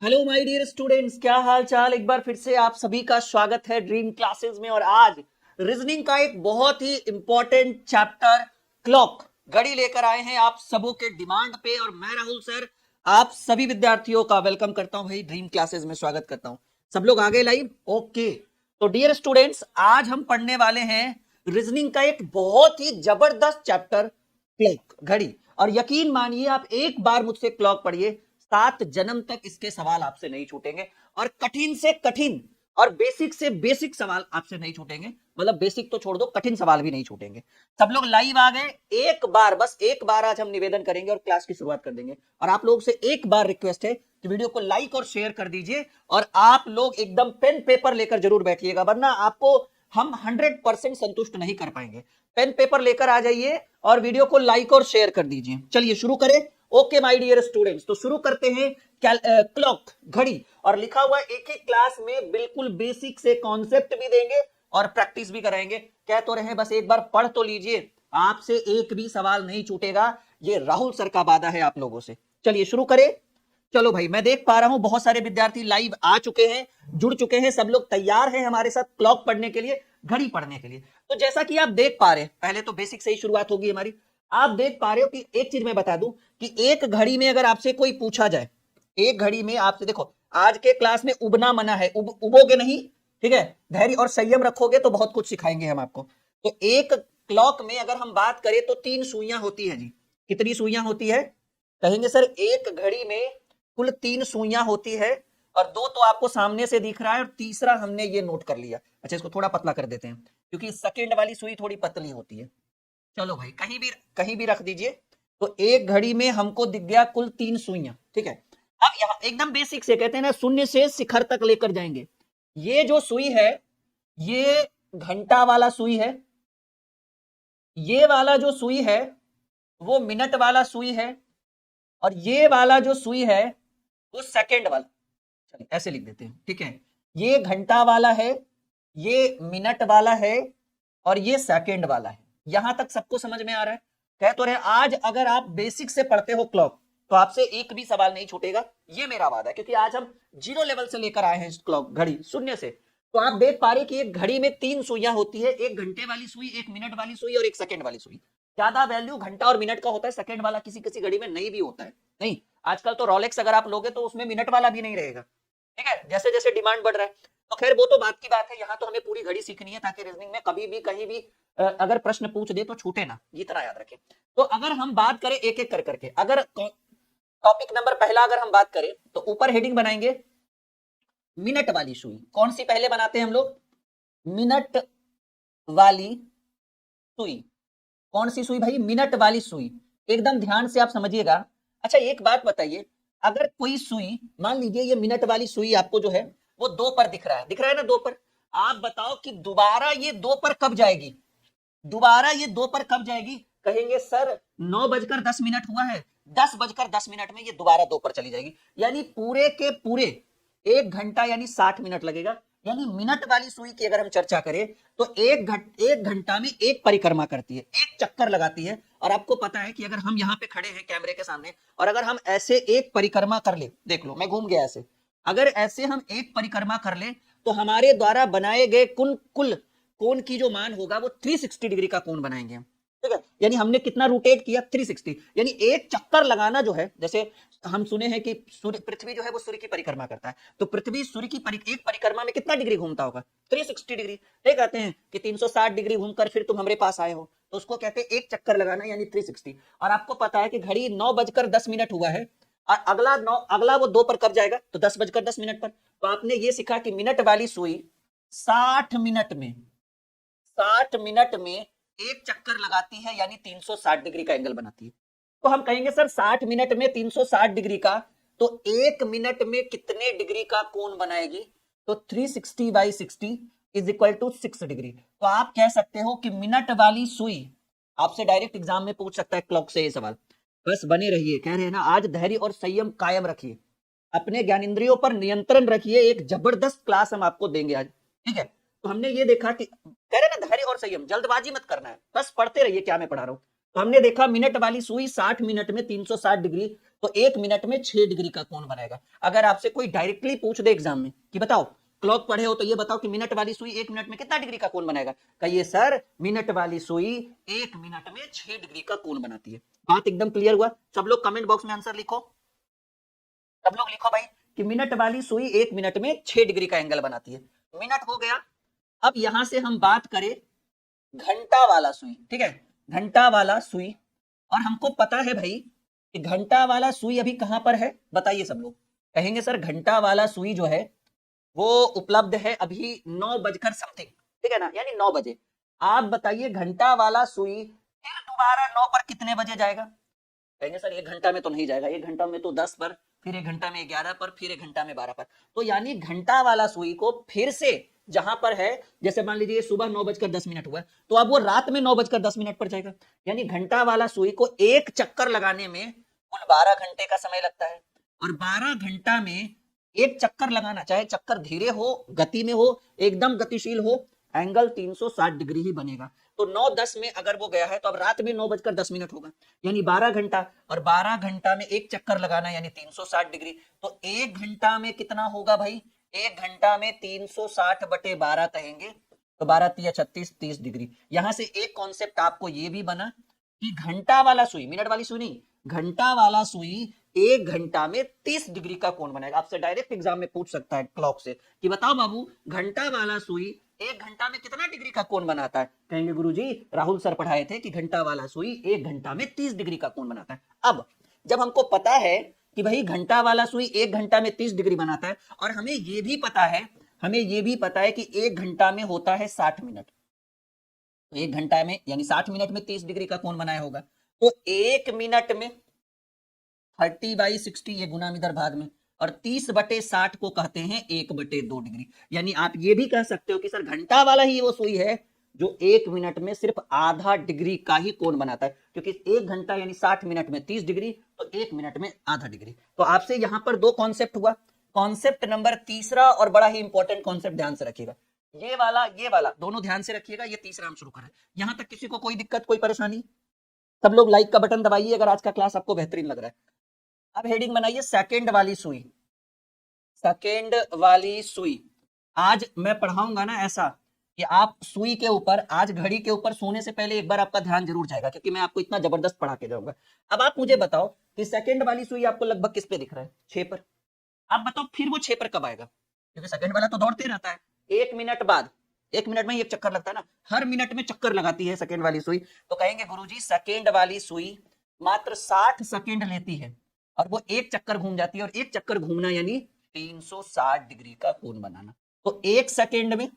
Hello my dear students, क्या हाल चाल। एक बार फिर से आप सभी का स्वागत है ड्रीम क्लासेस में। और आज रीजनिंग का एक बहुत ही इंपॉर्टेंट चैप्टर क्लॉक घड़ी लेकर आए हैं आप सबों के डिमांड पे। और मैं राहुल सर आप सभी विद्यार्थियों का वेलकम करता हूं भाई, ड्रीम क्लासेस में स्वागत करता हूं। सब लोग आगे लाइव ओके। तो डियर स्टूडेंट्स, आज हम पढ़ने वाले हैं रीजनिंग का एक बहुत ही जबरदस्त चैप्टर क्लॉक घड़ी। और यकीन मानिए, आप एक बार मुझसे क्लॉक पढ़िए, 7 जन्म तक इसके सवाल आपसे नहीं छूटेंगे। और कठिन से कठिन और बेसिक से बेसिक सवाल आपसे नहीं छूटेंगे। मतलब बेसिक तो छोड़ दो, कठिन सवाल भी नहीं छूटेंगे। सब लोग लाइव आ गए। एक बार, बस एक बार आज हम निवेदन करेंगे और क्लास की शुरुआत कर देंगे। और आप लोगों से एक बार रिक्वेस्ट है कि वीडियो को लाइक और शेयर कर दीजिए। और आप लोग एकदम पेन पेपर लेकर जरूर बैठिएगा, वरना आपको हम 100% संतुष्ट नहीं कर पाएंगे। पेन पेपर लेकर आ जाइए और वीडियो को लाइक और शेयर कर दीजिए। चलिए शुरू करें। ओके माय डियर स्टूडेंट्स, तो शुरू करते हैं क्लॉक घड़ी। और लिखा हुआ एक एक क्लास में बिल्कुल बेसिक से कॉन्सेप्ट भी देंगे और प्रैक्टिस भी कराएंगे। कह तो रहे, बस एक बार पढ़ तो लीजिए, आपसे एक भी सवाल नहीं छूटेगा। ये राहुल सर का वादा है आप लोगों से। चलिए शुरू करें। चलो भाई, मैं देख पा रहा हूं बहुत सारे विद्यार्थी लाइव आ चुके हैं, जुड़ चुके हैं। सब लोग तैयार हैं हमारे साथ क्लॉक पढ़ने के लिए, घड़ी पढ़ने के लिए। तो जैसा कि आप देख पा रहे हैं, पहले तो बेसिक से ही शुरुआत होगी हमारी। आप देख पा रहे हो कि एक चीज मैं बता दूं कि एक घड़ी में अगर आपसे कोई पूछा जाए, एक घड़ी में आपसे, देखो आज के क्लास में उबना मना है, उबोगे नहीं, ठीक है। धैर्य और संयम रखोगे तो बहुत कुछ सिखाएंगे हम आपको। तो एक क्लॉक में अगर हम बात करें तो 3 सुइयां होती है जी। कितनी सुइयां होती है? कहेंगे सर एक घड़ी में कुल 3 सुइयां होती है। और 2 तो आपको सामने से दिख रहा है और तीसरा हमने ये नोट कर लिया। अच्छा, इसको थोड़ा पतला कर देते हैं क्योंकि सेकंड वाली सुई थोड़ी पतली होती है। चलो भाई, कहीं भी रख दीजिए। तो एक घड़ी में हमको दिख गया कुल 3 सुइयां, ठीक है। अब यहां एकदम बेसिक से कहते हैं ना, शून्य से शिखर तक लेकर जाएंगे। ये जो सुई है, ये घंटा वाला सुई है। ये वाला जो सुई है वो मिनट वाला सुई है। और ये वाला जो सुई है वो सेकंड वाला। चलिए ऐसे लिख देते हैं, ठीक है। ये घंटा वाला है, ये मिनट वाला है और ये सेकंड वाला है। यहां तक सबको समझ में आ रहा है? कह तो रहे, आज अगर आप बेसिक से पढ़ते हो क्लॉक तो आपसे एक भी सवाल नहीं छूटेगा, ये मेरा वादा है। क्योंकि आज हम जीरो लेवल से लेकर आए हैं क्लॉक घड़ी, शून्य से। तो आप देख पा रहे कि एक घड़ी में 3 सुइयां होती है, एक घंटे वाली सुई, एक मिनट वाली सुई और एक सेकंड वाली सुई। ज्यादा वैल्यू घंटा और मिनट का होता है, सेकंड वाला किसी किसी घड़ी में नहीं भी होता है। नहीं, आजकल तो रोलेक्स अगर आप लोगे तो उसमें मिनट वाला भी नहीं रहेगा, ठीक है। जैसे जैसे डिमांड बढ़ रहा है। तो खैर वो तो बात की बात है, यहाँ तो हमें पूरी घड़ी सीखनी है ताकि रीजनिंग में कभी भी कहीं भी अगर प्रश्न पूछ दे तो छूटे ना, ये तरह याद रखें। तो अगर हम बात करें एक एक कर करके, अगर टॉपिक नंबर पहला अगर हम बात करें तो ऊपर हेडिंग बनाएंगे मिनट वाली सुई। कौन सी पहले बनाते हैं हम लोग? मिनट वाली सुई। कौन सी सुई भाई? मिनट वाली सुई। एकदम ध्यान से आप समझिएगा। अच्छा एक बात बताइए, अगर कोई सुई, मान लीजिए ये मिनट वाली सुई आपको जो है वो 2 पर दिख रहा है, दिख रहा है ना 2 पर। आप बताओ कि दोबारा ये 2 पर कब जाएगी? दोबारा ये 2 पर कब जाएगी? कहेंगे सर 9:10 हुआ है, 10:10 में ये दोबारा 2 पर चली जाएगी। यानी पूरे के पूरे 1 घंटा यानी 60 मिनट लगेगा। यानी मिनट वाली सुई की अगर हम चर्चा करें तो 1 घंटा में एक परिक्रमा करती है, एक चक्कर लगाती है। और आपको पता है कि अगर हम यहाँ पे खड़े हैं कैमरे के सामने और अगर हम ऐसे एक परिक्रमा कर ले, देख लो मैं घूम गया ऐसे, अगर ऐसे हम एक परिक्रमा कर ले तो हमारे द्वारा बनाए गए कुल कुल कोण की जो मान होगा वो 360 डिग्री का कोण बनाएंगे हम, ठीक है। यानी हमने कितना रोटेट किया? 360। यानी एक चक्कर लगाना जो है, जैसे हम सुने हैं कि सूर्य, पृथ्वी जो है वो सूर्य की परिक्रमा करता है। तो पृथ्वी सूर्य की एक परिक्रमा में कितना डिग्री घूमता होगा? 360 डिग्री। ये कहते हैं कि 360 डिग्री घूमकर फिर तुम हमारे पास आए हो, तो उसको कहते हैं एक चक्कर लगाना यानी 360। और आपको पता है कि घड़ी 9:10 हुआ है और अगला वो 2 पर कब जाएगा? तो 10:10 पर। तो आपने ये सीखा कि मिनट वाली सुई 60 मिनट में, 60 मिनट में एक चक्कर लगाती है यानी 360 डिग्री का एंगल बनाती है। तो हम कहेंगे सर 60 मिनट में 360 डिग्री का, तो 1 मिनट में कितने डिग्री का कोण बनाएगी? तो 360/60 इज इक्वल टू 6 डिग्री। तो आप कह सकते हो कि मिनट वाली सुई, आपसे डायरेक्ट एग्जाम में पूछ सकता है क्लॉक से ये सवाल। बस बने रहिए, कह रहे हैं ना, आज धैर्य और संयम कायम रखिए, अपने ज्ञानेंद्रियों पर नियंत्रण रखिए। एक जबरदस्त क्लास हम आपको देंगे आज, ठीक है। तो हमने ये देखा कि कह रहे ना, धैर्य और संयम, जल्दबाजी मत करना है, बस पढ़ते रहिए क्या मैं पढ़ा रहा हूं। तो हमने देखा मिनट वाली सुई 60 मिनट में 360 डिग्री, तो 1 मिनट में 6 डिग्री का कोण बनाएगा। अगर आपसे कोई डायरेक्टली पूछ दे एग्जाम में कि बताओ क्लॉक पढ़े हो तो ये बताओ कि मिनट वाली सुई 1 मिनट में कितना डिग्री का कोण बनाएगा, कहिए सर मिनट वाली सुई 1 मिनट में 6 डिग्री का कोण बनाती है। बात एकदम क्लियर हुआ? सब लोग कमेंट बॉक्स में आंसर लिखो, सब लोग लिखो भाई कि मिनट वाली सुई 1 मिनट में 6 डिग्री का एंगल बनाती है। मिनट हो गया। अब यहां से हम बात करें घंटा वाला सुई, ठीक है, घंटा वाला सुई, और हमको पता है भाई कि घंटा वाला सुई अभी कहां पर है, बताइए सब लोग। कहेंगे सर घंटा वाला सुई जो है वो उपलब्ध है अभी 9 बजकर समथिंग, ठीक है ना, यानी 9 बजे। आप बताइए घंटा वाला सुई फिर दोबारा 9 पर कितने बजे जाएगा? कहेंगे सर 1 घंटा में तो नहीं जाएगा, 1 घंटा में तो 10 पर, फिर 1 घंटा में 11 पर, फिर 1 घंटा में 12 पर। तो यानी घंटा वाला सुई को फिर से जहां पर है, जैसे मान लीजिए सुबह 9 बजकर 10 मिनट हुआ, तो अब वो रात में 9 बजकर 10 मिनट पर जाएगा। यानी घंटा वाला सुई को एक चक्कर लगाने में कुल 12 घंटे का समय लगता है, और 12 घंटा में एक चक्कर लगाना, चाहे चक्कर धीरे हो, गति में हो, एकदम गतिशील हो, एंगल 360 डिग्री ही बनेगा। तो 9-10 में अगर वो गया है तो अब रात में 9 बजकर 10 मिनट होगा, यानी 12 घंटा, और 12 घंटा में एक चक्कर लगाना यानी 360 डिग्री। तो 1 घंटा में कितना होगा भाई? 1 घंटा में 360/12 कहेंगे तो 12×3=36, 30 डिग्री। यहां से एक कॉन्सेप्ट आपको ये भी बना कि घंटा वाला सुई, मिनट वाली सुई नहीं, घंटा वाला सुई 1 घंटा में 30 डिग्री का कोण बनाएगा। आपसे डायरेक्ट एग्जाम में पूछ सकता है क्लॉक से कि बताओ बाबू घंटा वाला सुई 1 घंटा में कितना डिग्री का कोण बनाता है? कहेंगे गुरुजी राहुल सर पढ़ाए थे कि घंटा वाला सुई 1 घंटा में 30 डिग्री का कोण बनाता है। अब जब हमको पता है कि भाई घंटा वाला सुई 1 घंटा में 30 डिग्री बनाता है, और हमें यह भी पता है, हमें यह भी पता है कि 1 घंटा में होता है 60 मिनट, तो 1 घंटा में यानी 60 मिनट में 30 डिग्री का कोण बनाया होगा, तो 1 मिनट में 30/60 ये गुना इधर भाग में, और 30/60 को कहते हैं 1/2 डिग्री। यानी आप ये भी कह सकते हो कि सर घंटा वाला ही वो सुई है जो 1 मिनट में सिर्फ आधा डिग्री का ही कोण बनाता है, क्योंकि 1 घंटा यानी 60 मिनट में 30 डिग्री, तो 1 मिनट में आधा डिग्री। तो आपसे यहां पर 2 कॉन्सेप्ट हुआ। कॉन्सेप्ट नंबर तीसरा और बड़ा ही इंपॉर्टेंट कॉन्सेप्ट ध्यान से रखिएगा, ये वाला दोनों ध्यान से रखिएगा। ये तीसरा हम शुरू करें। यहां तक किसी को कोई दिक्कत, कोई परेशानी? सब लोग लाइक का बटन दबाइए अगर आज का क्लास आपको बेहतरीन लग रहा है। अब हेडिंग बनाइए सेकंड वाली सुई, सेकंड वाली सुई। आज मैं पढ़ाऊंगा ना ऐसा कि आप सुई के ऊपर, आज घड़ी के ऊपर सोने से पहले एक बार आपका ध्यान जरूर जाएगा, क्योंकि मैं आपको इतना जबरदस्त पढ़ा के जाऊंगा। अब आप मुझे बताओ कि सेकंड वाली सुई आपको लगभग किस पे दिख रहा है? 6 पर। आप बताओ फिर वो 6 पर कब आएगा? क्योंकि सेकंड वाला तो दौड़ते रहता है, 1 मिनट बाद, 1 मिनट में एक चक्कर लगता है ना, हर मिनट में चक्कर लगाती है सेकंड वाली सुई। तो कहेंगे गुरुजी सेकंड वाली सुई मात्र 60 सेकंड लेती है, और वो एक चक्कर घूम जाती है, और एक चक्कर घूमना यानी 360 डिग्री का कोण बनाना। तो एक सेकंड में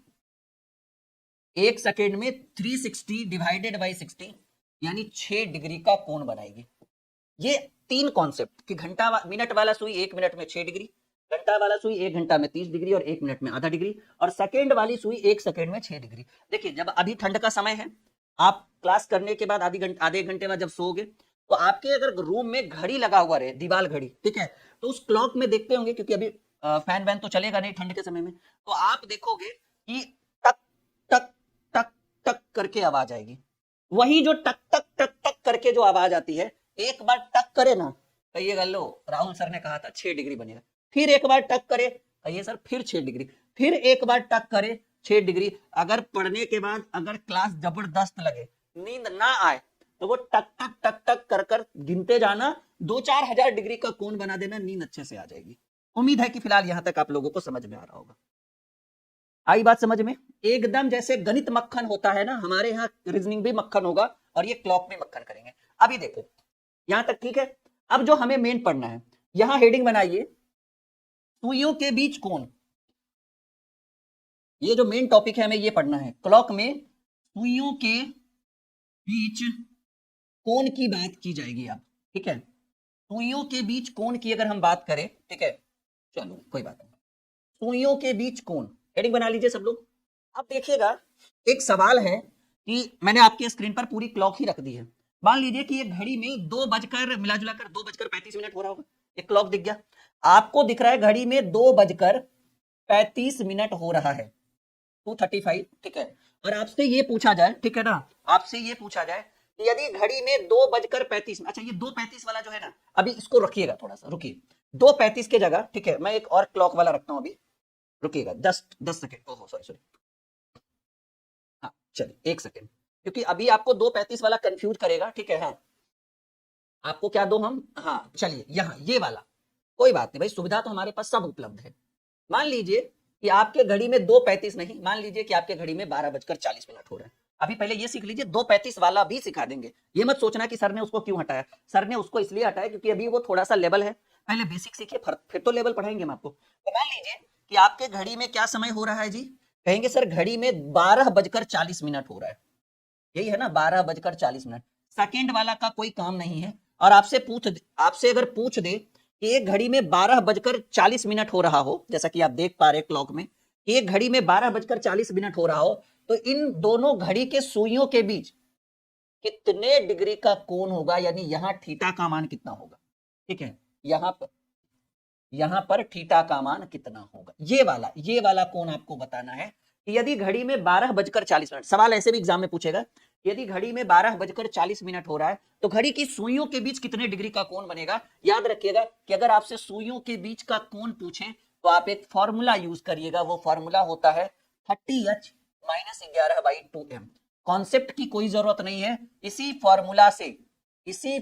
360 डिवाइडेड बाई 60 यानी 6 डिग्री का कोण बनाएगी। ये 3 कॉन्सेप्ट कि मिनट वाला सुई 1 मिनट में 6 डिग्री, घंटा वाला सुई 1 घंटा में 30 डिग्री और 1 मिनट में आधा डिग्री, और सेकंड वाली सुई 1 सेकंड में 6 डिग्री। देखिए जब अभी ठंड का समय है, आप क्लास करने के बाद आधे घंटे बाद जब सोओगे, तो आपके अगर रूम में घड़ी लगा हुआ रहे, दीवार घड़ी, ठीक है, तो उस क्लॉक में देखते होंगे, क्योंकि अभी फैन वैन तो चलेगा नहीं ठंड के समय में, तो आप देखोगे कि टक टक टक टक करके आवाज आएगी। वही जो टक टक टक टक करके जो आवाज आती है, एक बार टक करे ना, कहिएगा लो राहुल सर ने कहा था 6 डिग्री बनेगा। फिर एक बार टक करे, कहिए सर फिर 6 डिग्री, फिर एक बार टक करे 6 डिग्री। अगर पढ़ने के बाद अगर क्लास जबरदस्त लगे, नींद ना आए, तो वो टक टक टक टक कर कर गिनते जाना, 2-4 हजार डिग्री का कोण बना देना, नींद अच्छे से आ जाएगी। उम्मीद है कि फिलहाल यहां तक आप लोगों को समझ में आ रहा होगा। आई बात समझ में? एकदम जैसे गणित मक्खन होता है ना, हमारे यहाँ रीजनिंग भी मक्खन होगा, और ये क्लॉक भी मक्खन करेंगे। अभी देखो यहां तक ठीक है। अब जो हमें मेन पढ़ना है, यहां हेडिंग बनाइए सुइयों के बीच कोण। ये जो मेन टॉपिक है हमें ये पढ़ना है, क्लॉक में सुइयों के बीच कोण की बात की जाएगी। अब ठीक है, सुइयों के बीच कोण की अगर हम बात करें, ठीक है, चलो कोई बात नहीं, सुइयों के बीच कोण हेडिंग बना लीजिए सब लोग। अब देखिएगा एक सवाल है कि मैंने आपके स्क्रीन पर पूरी क्लॉक ही रख दी है। मान लीजिए कि ये घड़ी में 2 बजकर मिला जुला कर 2:35 हो रहा होगा, एक क्लॉक दिख गया, आपको दिख रहा है घड़ी में 2:35 हो रहा है, 2:35, ठीक है। और आपसे ये पूछा जाए, ठीक है ना, आपसे ये पूछा जाए यदि घड़ी में 2:35, अच्छा ये 2:35 वाला जो है ना, अभी इसको रखिएगा, थोड़ा सा रुकिए, 2:35 के जगह, ठीक है, मैं एक और क्लॉक वाला रखता हूं अभी, रुकिएगा 10 सेकेंड, ओहो सॉरी सॉरी, हाँ चलिए 1 सेकेंड, क्योंकि अभी आपको 2:35 वाला कंफ्यूज करेगा, ठीक है। हाँ आपको क्या दो हम, हाँ चलिए यहाँ ये वाला, कोई बात नहीं भाई, सुविधा तो हमारे पास सब उपलब्ध है। मान लीजिए कि आपके घड़ी में 2:35 नहीं, मान लीजिए कि आपके घड़ी में 12:40 हो रहा है। अभी पहले ये सीख लीजिए, 2:35 वाला भी सिखा देंगे, ये मत सोचना कि सर ने उसको क्यों हटाया। सर ने उसको इसलिए हटाया क्योंकि अभी वो थोड़ा सा लेवल है, पहले बेसिक सीखिए, फिर तो लेवल पढ़ाएंगे हम आपको। तो मान लीजिए कि आपके घड़ी में क्या समय हो रहा है जी, कहेंगे सर घड़ी में 12:40 हो रहा है, यही है ना 12:40। सेकेंड वाला का कोई काम नहीं है, और आपसे अगर पूछ दे कि एक घड़ी में 12:40 हो रहा हो, जैसा कि आप देख पा रहे क्लॉक में, कि एक घड़ी में 12:40 हो रहा हो, तो इन दोनों घड़ी के सुइयों के बीच कितने डिग्री का कोण होगा, यानी यहां थीटा का मान कितना होगा, ठीक है, यहां पर थीटा का मान कितना होगा, ये वाला कोण आपको बताना है। कि यदि घड़ी में 12:40, सवाल ऐसे भी एग्जाम में पूछेगा, यदि घड़ी में 12:40 हो रहा है, तो घड़ी की सुइयों के बीच कितने डिग्री का कोण बनेगा। याद रखिएगा कि अगर आपसे सुइयों के बीच का कोण पूछे तो आप एक फॉर्मूला यूज करिएगा, वो फॉर्मूला होता है 30h-11/2m। कॉन्सेप्ट की कोई जरूरत नहीं है, इसी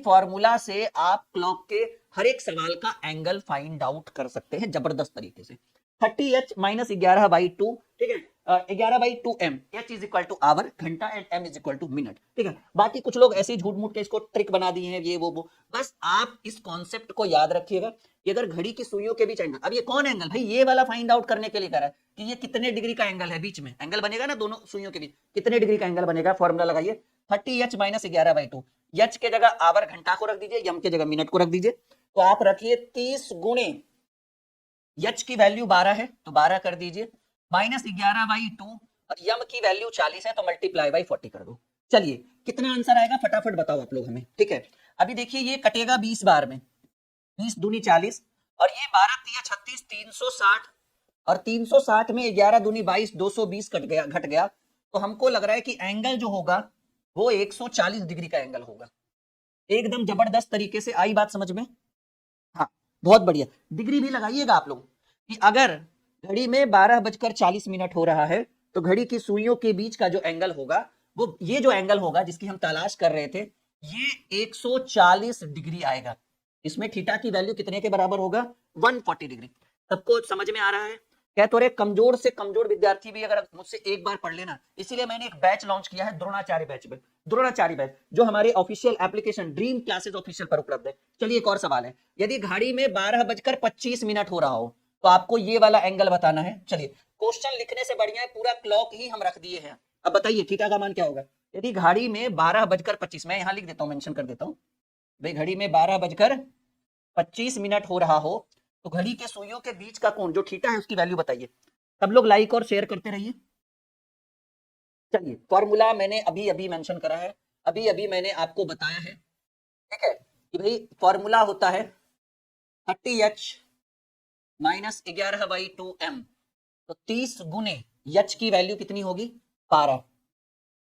फॉर्मूला से आप क्लॉक के हर एक सवाल का एंगल फाइंड आउट कर सकते हैं जबरदस्त तरीके से। 30h-11/2, ठीक है, 11/2m, h is equal to hour, घंटा, and m is equal to minute, ठीक है। बाकी कुछ लोग ऐसे झूठ मूठ के इसको ट्रिक बना दिए हैं, ये वो, बस आप इस कॉन्सेप्ट को याद रखिएगा कि अगर घड़ी की सुइयों के बीच एंगल, अब ये कौन एंगल, भाई ये वाला फाइंड आउट करने के लिए करा है कि ये कितने डिग्री का एंगल है, बीच में एंगल बनेगा ना दोनों सुइयों के बीच, कितने डिग्री का एंगल बनेगा, फॉर्मूला लगाइए 30h-11/2, h के जगह आवर घंटा को रख दीजिए, m के जगह मिनट को रख दीजिए, तो आप रखिए 30 गुणे h की वैल्यू 12 है तो 12 कर दीजिए, -11/2, और यम की वैल्यू 40 है तो मल्टीप्लाई बाई 40 कर दो। चलिए कितना आंसर आएगा फटाफट बताओ आप लोग हमें, ठीक है। अभी देखिए ये कटेगा 20 बार में, 20 दूनी 40, और ये 12 तिया 36, 360, और 360 में 11 दूनी 22, 220 घट गया, तो हमको लग रहा है कि एंगल जो होगा वो 140 डिग्री का एंगल होगा। एकदम जबरदस्त तरीके से आई बात समझ में, हाँ बहुत बढ़िया। डिग्री भी लगाइएगा आप लोग कि अगर घड़ी में 12:40 हो रहा है, तो घड़ी की सुइयों के बीच का जो एंगल होगा, वो ये जो एंगल होगा जिसकी हम तलाश कर रहे थे, ये 140 डिग्री आएगा। इसमें थीटा की वैल्यू कितने के बराबर होगा, 140 डिग्री। सबको समझ में आ रहा है। कह तो रहे कमजोर से कमजोर विद्यार्थी भी अगर मुझसे एक बार पढ़ लेना, इसीलिए मैंने एक बैच लॉन्च किया है, द्रोणाचार्य बैच में, द्रोणाचार्य बैच जो हमारे official application dream classes official पर उपलब्ध है। चलिए एक और सवाल है, यदि घड़ी में 12:25 हो रहा हो, तो आपको ये वाला एंगल बताना है। चलिए क्वेश्चन लिखने से बढ़िया है पूरा क्लॉक ही हम रख दिए हैं। अब बताइए थीटा का मान क्या होगा। यदि घड़ी में 12:25, मैं यहां लिख देता हूं, मेंशन कर देता हूं, भाई घड़ी में 12:25 हो रहा हो, तो घड़ी के सुइयों के बीच का कोण जो थीटा है उसकी वैल्यू बताइए। सब लोग लाइक और शेयर करते रहिए। चलिए फॉर्मूला मैंने अभी अभी मेंशन करा है, अभी अभी मैंने आपको बताया है, ठीक है, कि भाई फॉर्मूला होता है 30h-11/2m, तो 30 गुने h की वैल्यू कितनी होगी 12,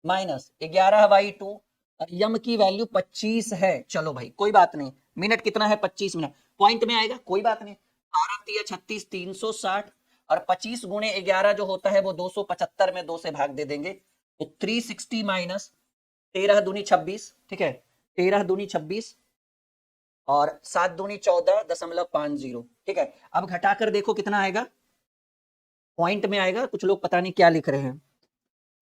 -11/2, और यम की वैल्यू 25 है। चलो भाई कोई बात नहीं, मिनट कितना है 25 मिनट, पॉइंट में आएगा कोई बात नहीं, 12 तिया 36, 360, और 25 गुणे 11 जो होता है वो 275 में 2 से भाग दे देंगे, तो 360 माइनस 13 दूनी 26, ठीक है, 13 दूनी 26, और 7 दूनी 14.50, ठीक है। अब घटाकर देखो कितना आएगा, पॉइंट में आएगा, कुछ लोग पता नहीं क्या लिख रहे हैं,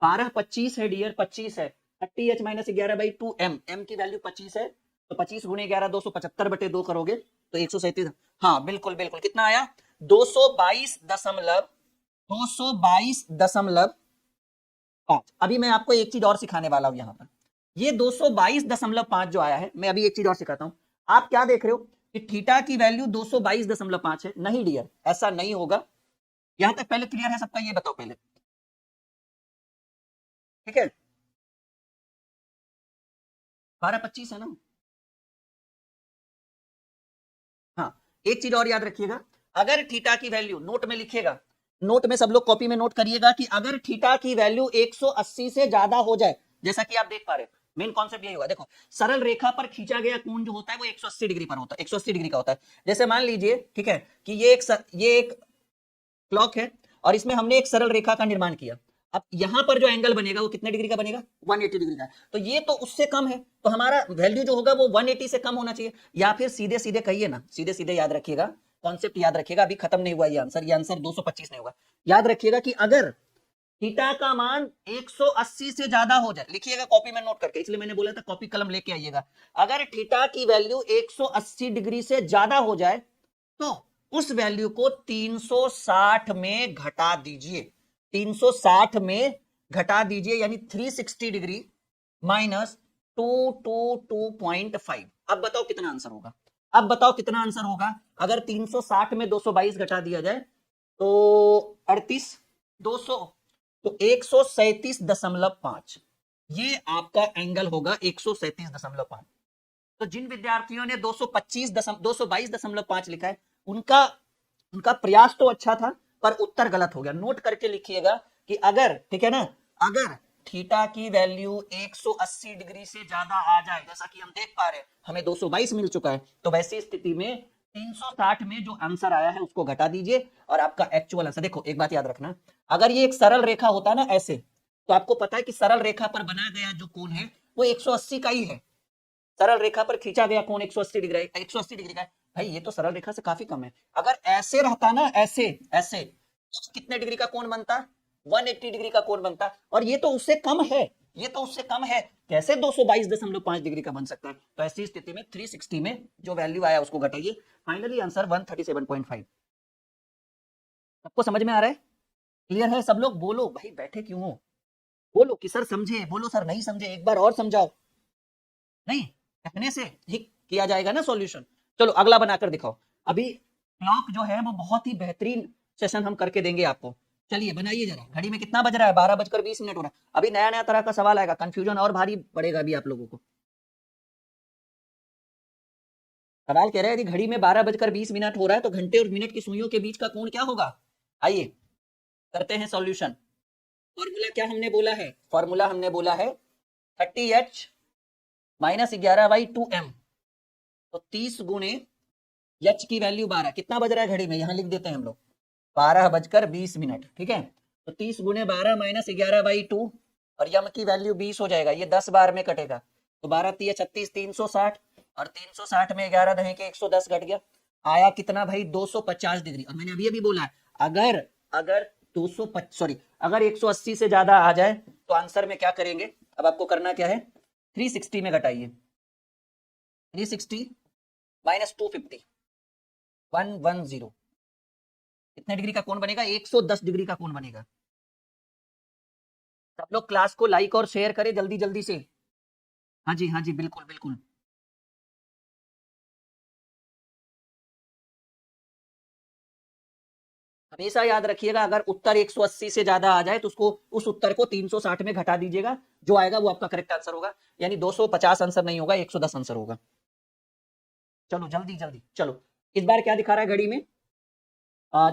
12 25 है डियर, 25 है, 30h-11/2m, m की वैल्यू 25 है, तो 25 गुणे 11 275/2 करोगे तो 137, हाँ बिल्कुल बिल्कुल, कितना आया 222.5। अभी मैं आपको एक चीज और सिखाने वाला हूं, यहां पर ये 222.5 जो आया है, मैं अभी एक चीज और सिखाता हूं। आप क्या देख रहे हो कि थीटा की वैल्यू 222.5 है, नहीं डियर ऐसा नहीं होगा। यहां तक पहले क्लियर है सबका, ये बताओ पहले, ठीक है, 12:25 है ना। हाँ एक चीज और याद रखिएगा, अगर थीटा की वैल्यू नोट में लिखिएगा, नोट में सब लोग कॉपी में नोट करिएगा कि अगर थीटा की वैल्यू 180 से ज्यादा हो जाए, जैसा कि आप देख पा रहे मेन कॉन्सेप्ट यही होगा। देखो सरल रेखा पर खींचा गया कोण जो होता है वो 180 डिग्री पर होता है, 180 डिग्री का होता है। जैसे मान लीजिए ठीक है कि ये एक क्लॉक है और इसमें हमने एक सरल रेखा का निर्माण किया। अब यहां पर जो एंगल बनेगा वो कितने डिग्री का बनेगा, 180 डिग्री का। तो ये तो उससे कम है, तो हमारा वैल्यू जो होगा वो 180 से कम होना चाहिए। या फिर सीधे सीधे कहिए ना, सीधे सीधे याद रखिएगा, कॉन्सेप्ट याद रखिएगा, अभी खत्म नहीं हुआ ये आंसर 225 नहीं होगा। याद रखिएगा कि अगर थीटा का मान 180 से ज्यादा हो जाए, लिखिएगा कॉपी में नोट करके, इसलिए मैंने बोला था कॉपी कलम लेके आइएगा। अगर थीटा की वैल्यू 180 डिग्री से ज्यादा हो जाए तो उस वैल्यू को 360 में घटा दीजिए, 360 में घटा दीजिए, यानी 360 डिग्री माइनस 222.5। अब बताओ कितना आंसर होगा, अब बताओ कितना आंसर होगा। अगर 360 में 222 घटा दिया जाए तो 38, 200 तो 137.5, ये आपका एंगल होगा 137.5। तो जिन विद्यार्थियों ने 222.5 लिखा है उनका उनका प्रयास तो अच्छा था पर उत्तर गलत हो गया। नोट करके लिखिएगा कि अगर, ठीक है ना, अगर थीटा की वैल्यू 180 डिग्री से ज्यादा आ जाए, जैसा कि हम देख पा रहे हैं हमें 222 मिल चुका है, तो वैसी स्थिति में 360 में जो आंसर आया है उसको घटा दीजिए और आपका एक्चुअल आंसर। देखो एक बात याद रखना, अगर ये एक सरल रेखा होता ना ऐसे, तो आपको पता है कि सरल रेखा पर बना गया जो कोण है वो 180 का ही है। सरल रेखा पर खींचा गया कोण 180 डिग्री, 180 डिग्री का है। भाई ये तो सरल रेखा से काफी कम है। अगर ऐसे रहता ना, ऐसे ऐसे, तो कितने डिग्री का कोण बनता, 180 डिग्री का कोण बनता, और ये तो उससे कम है, ये तो उससे कम है, कैसे 222.5 डिग्री का बन सकता है। तो ऐसी स्थिति में 360 में जो वैल्यू आया उसको घटाइए, फाइनली आंसर 137.5। सबको समझ में आ रहा है, क्लियर है सब लोग? बोलो भाई, बैठे क्यों हो, बोलो कि सर समझे, बोलो सर नहीं समझे, एक बार और समझाओ। नहीं, कहने से ही किया जाएगा ना सॉल्यूशन। चलो अगला बनाकर दिखाओ। अभी क्लॉक जो है वो बहुत ही बेहतरीन सेशन हम करके देंगे आपको। चलिए बनाइए जरा, घड़ी में कितना बज रहा है, 12:20 हो रहा है। अभी नया नया तरह का सवाल आएगा, कंफ्यूजन और भारी पड़ेगा अभी आप लोगों को। सवाल कह रहे हैं यदि घड़ी में 12:20 हो रहा है तो घंटे और मिनट की सुइयों के बीच का कोण क्या होगा। आइए करते हैं सॉल्यूशन। फॉर्मूला क्या हमने बोला है, फॉर्मूला हमने बोला है 30h माइनस 11/2m, तो 30 गुणे एच की वैल्यू 12, कितना बज रहा है घड़ी में, यहां लिख देते हैं हम लोग 12:20, ठीक है। तो 30 गुणे 12 माइनस 11/2 और यम की वैल्यू 20 हो जाएगा, ये 10 बार में कटेगा, तो 12 3 36, 360, और 360 में 11 दहे के 110 घट गया, आया कितना भाई 250 डिग्री। और मैंने अभी अभी बोला है अगर अगर 180 से ज्यादा आ जाए तो आंसर में क्या करेंगे। अब आपको करना क्या है, 360 में घटाइए, 360 माइनस 250, 110, कितने डिग्री का कोण बनेगा, 110 डिग्री का कोण बनेगा। सब लोग क्लास को लाइक और शेयर करें जल्दी जल्दी से। हाँ जी बिल्कुल बिल्कुल। हमेशा याद रखिएगा अगर उत्तर 180 से ज्यादा आ जाए तो उसको, उस उत्तर को 360 में घटा दीजिएगा, जो आएगा वो आपका करेक्ट आंसर होगा, यानी 250 आंसर नहीं होगा, 110 आंसर होगा। चलो जल्दी जल्दी चलो, इस बार क्या दिखा रहा है घड़ी में,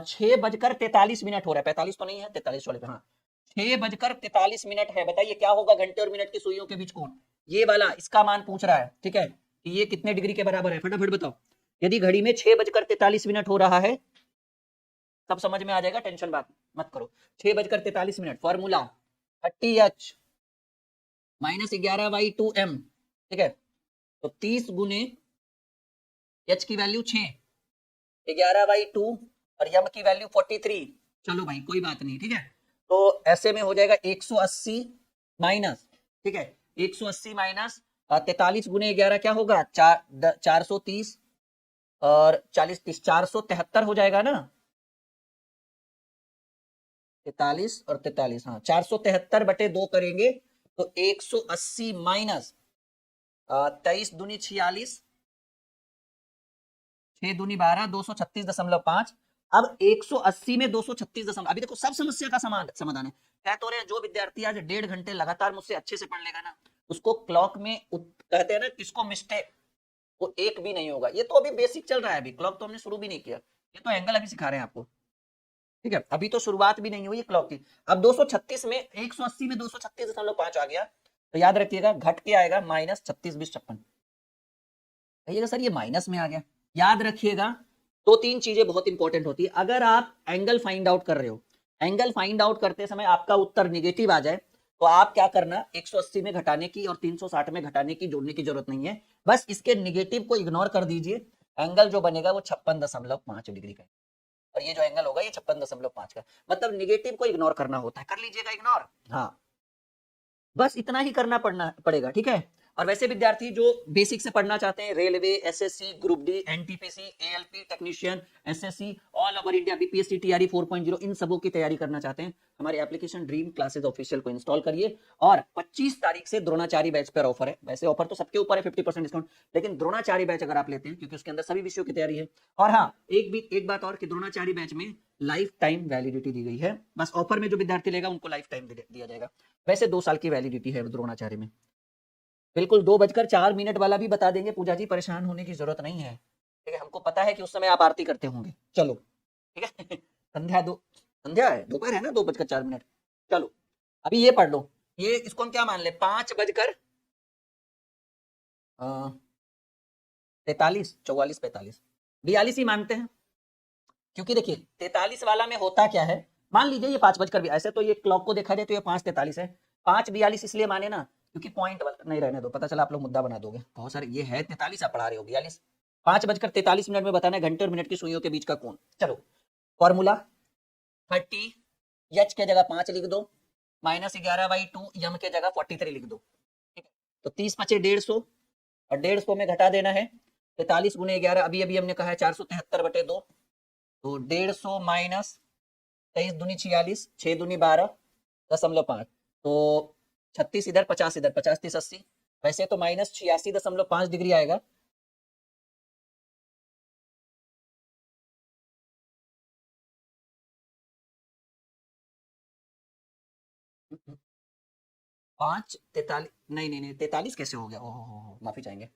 6:43 हो रहा है, 45 तो नहीं है, 43 वाले पे, हाँ 6:43 है। बताइए क्या होगा घंटे और मिनट की सुइयों के बीच कोण, ये वाला इसका मान पूछ रहा है, ठीक है, कि ये कितने डिग्री के बराबर है, फटाफट बताओ। यदि घड़ी में 6:43 हो रहा है, सब समझ में आ जाएगा, टेंशन बात मत करो। 6:43, फॉर्मूला 30h माइनस 11/2m, ठीक है, तो 30 गुने h की वैल्यू 6, 11/2 और यम की वैल्यू 43। चलो भाई कोई बात नहीं, ठीक है, तो ऐसे में हो जाएगा 180 माइनस, ठीक है, 180 माइनस 43 गुने 11 क्या होगा, 430 और 40 30 473 हो जाएगा ना, 43 और 43, हाँ 473/2 करेंगे तो 180 माइनस 23 दूनी 46, 6 दूनी 12, 236.5। अब 180 में 236, अभी देखो सब समस्या का समाधान है। कह तो रहे जो विद्यार्थी आज 1.5 घंटे लगातार मुझसे अच्छे से पढ़ लेगा ना, उसको क्लॉक में कहते हैं ना किसको मिस्टेक, वो एक भी नहीं होगा। ये तो अभी बेसिक चल रहा है, अभी क्लॉक तो हमने शुरू भी नहीं किया, ये तो एंगल अभी सिखा रहे हैं आपको, ठीक है, अभी तो शुरुआत भी नहीं हुई है क्लॉक की। अब 236 में 180 में 236.5 आ गया तो याद रखिएगा घट के आएगा माइनस 36 20 56। कहिएगा सर ये माइनस में आ गया। याद रखिएगा दो तीन चीजें बहुत इंपॉर्टेंट होती है। अगर आप एंगल फाइंड आउट कर रहे हो, एंगल फाइंड आउट करते समय आपका उत्तर निगेटिव आ जाए तो आप क्या करना, 180 में घटाने की और 360 में घटाने की जोड़ने की जरूरत नहीं है, बस इसके निगेटिव को इग्नोर कर दीजिए। एंगल जो बनेगा वो 56.5 डिग्री का, और ये जो एंगल होगा ये 56.5 का, मतलब निगेटिव को इग्नोर करना होता है। कर लीजिएगा इग्नोर, हाँ बस इतना ही करना पड़ेगा, ठीक है। और वैसे विद्यार्थी जो बेसिक से पढ़ना चाहते हैं, railway, SSC, group D, NTPC, ALP technician, SSC, all over India, BPSC, TRE 4.0, इन सबों की तैयारी करना चाहते हैं, हमारे एप्लीकेशन ड्रीम क्लासेस ऑफिशियल को इंस्टॉल करिए। और 25 तारीख से द्रोणाचार्य बैच पर ऑफर है। वैसे ऑफर तो सबके ऊपर है 50% डिस्काउंट, लेकिन द्रोणाचार्य बैच अगर आप लेते हैं, क्योंकि उसके अंदर सभी विषयों की तैयारी है। और हाँ एक बात और कि द्रोणाचार्य बैच में लाइफ टाइम वैलिडिटी दी गई है, बस ऑफर में जो विद्यार्थी लेगा उनको लाइफ टाइम दिया जाएगा। वैसे 2 साल की वैलिडिटी है द्रोणाचार्य में। बिल्कुल 2:04 वाला भी बता देंगे पूजा जी, परेशान होने की जरूरत नहीं है, ठीक है। हमको पता है कि उस समय आप आरती करते होंगे। चलो ठीक है संध्या है, दोपहर है ना, 2:04। चलो अभी ये पढ़ लो, ये इसको हम क्या मान ले, 5:43 44 42 ही मानते हैं, क्योंकि देखिए 43 वाला में होता क्या है, मान लीजिए ये 5 भी, ऐसे तो ये क्लॉक को देखा जाए तो ये 5:43 है, 5:42 इसलिए माने ना क्योंकि पॉइंट नहीं रहने दो, पता चला आप लोग मुद्दा बना दोगे बहुत सारे। ये है 43, आप पढ़ा रहे हो 42, 5:43 में बताना है घंटे और मिनट की सुइयों के बीच का कोण। चलो फॉर्मूला 30 एच के जगह 5 लिख दो, -11/2 यम के जगह 43 लिख दो, ठीक है। तो 30 × 5 = 150, और 150 में घटा देना है 43 × 11, अभी अभी हमने कहा है 473/2, तो 150 माइनस 23 दूनी 46, 6 दूनी 12.5, तो 36 इधर 50 इधर, 50 30 80, वैसे तो -86.5 डिग्री आएगा। पांच 43 नहीं 43 कैसे हो गया, ओहो माफी चाहेंगे,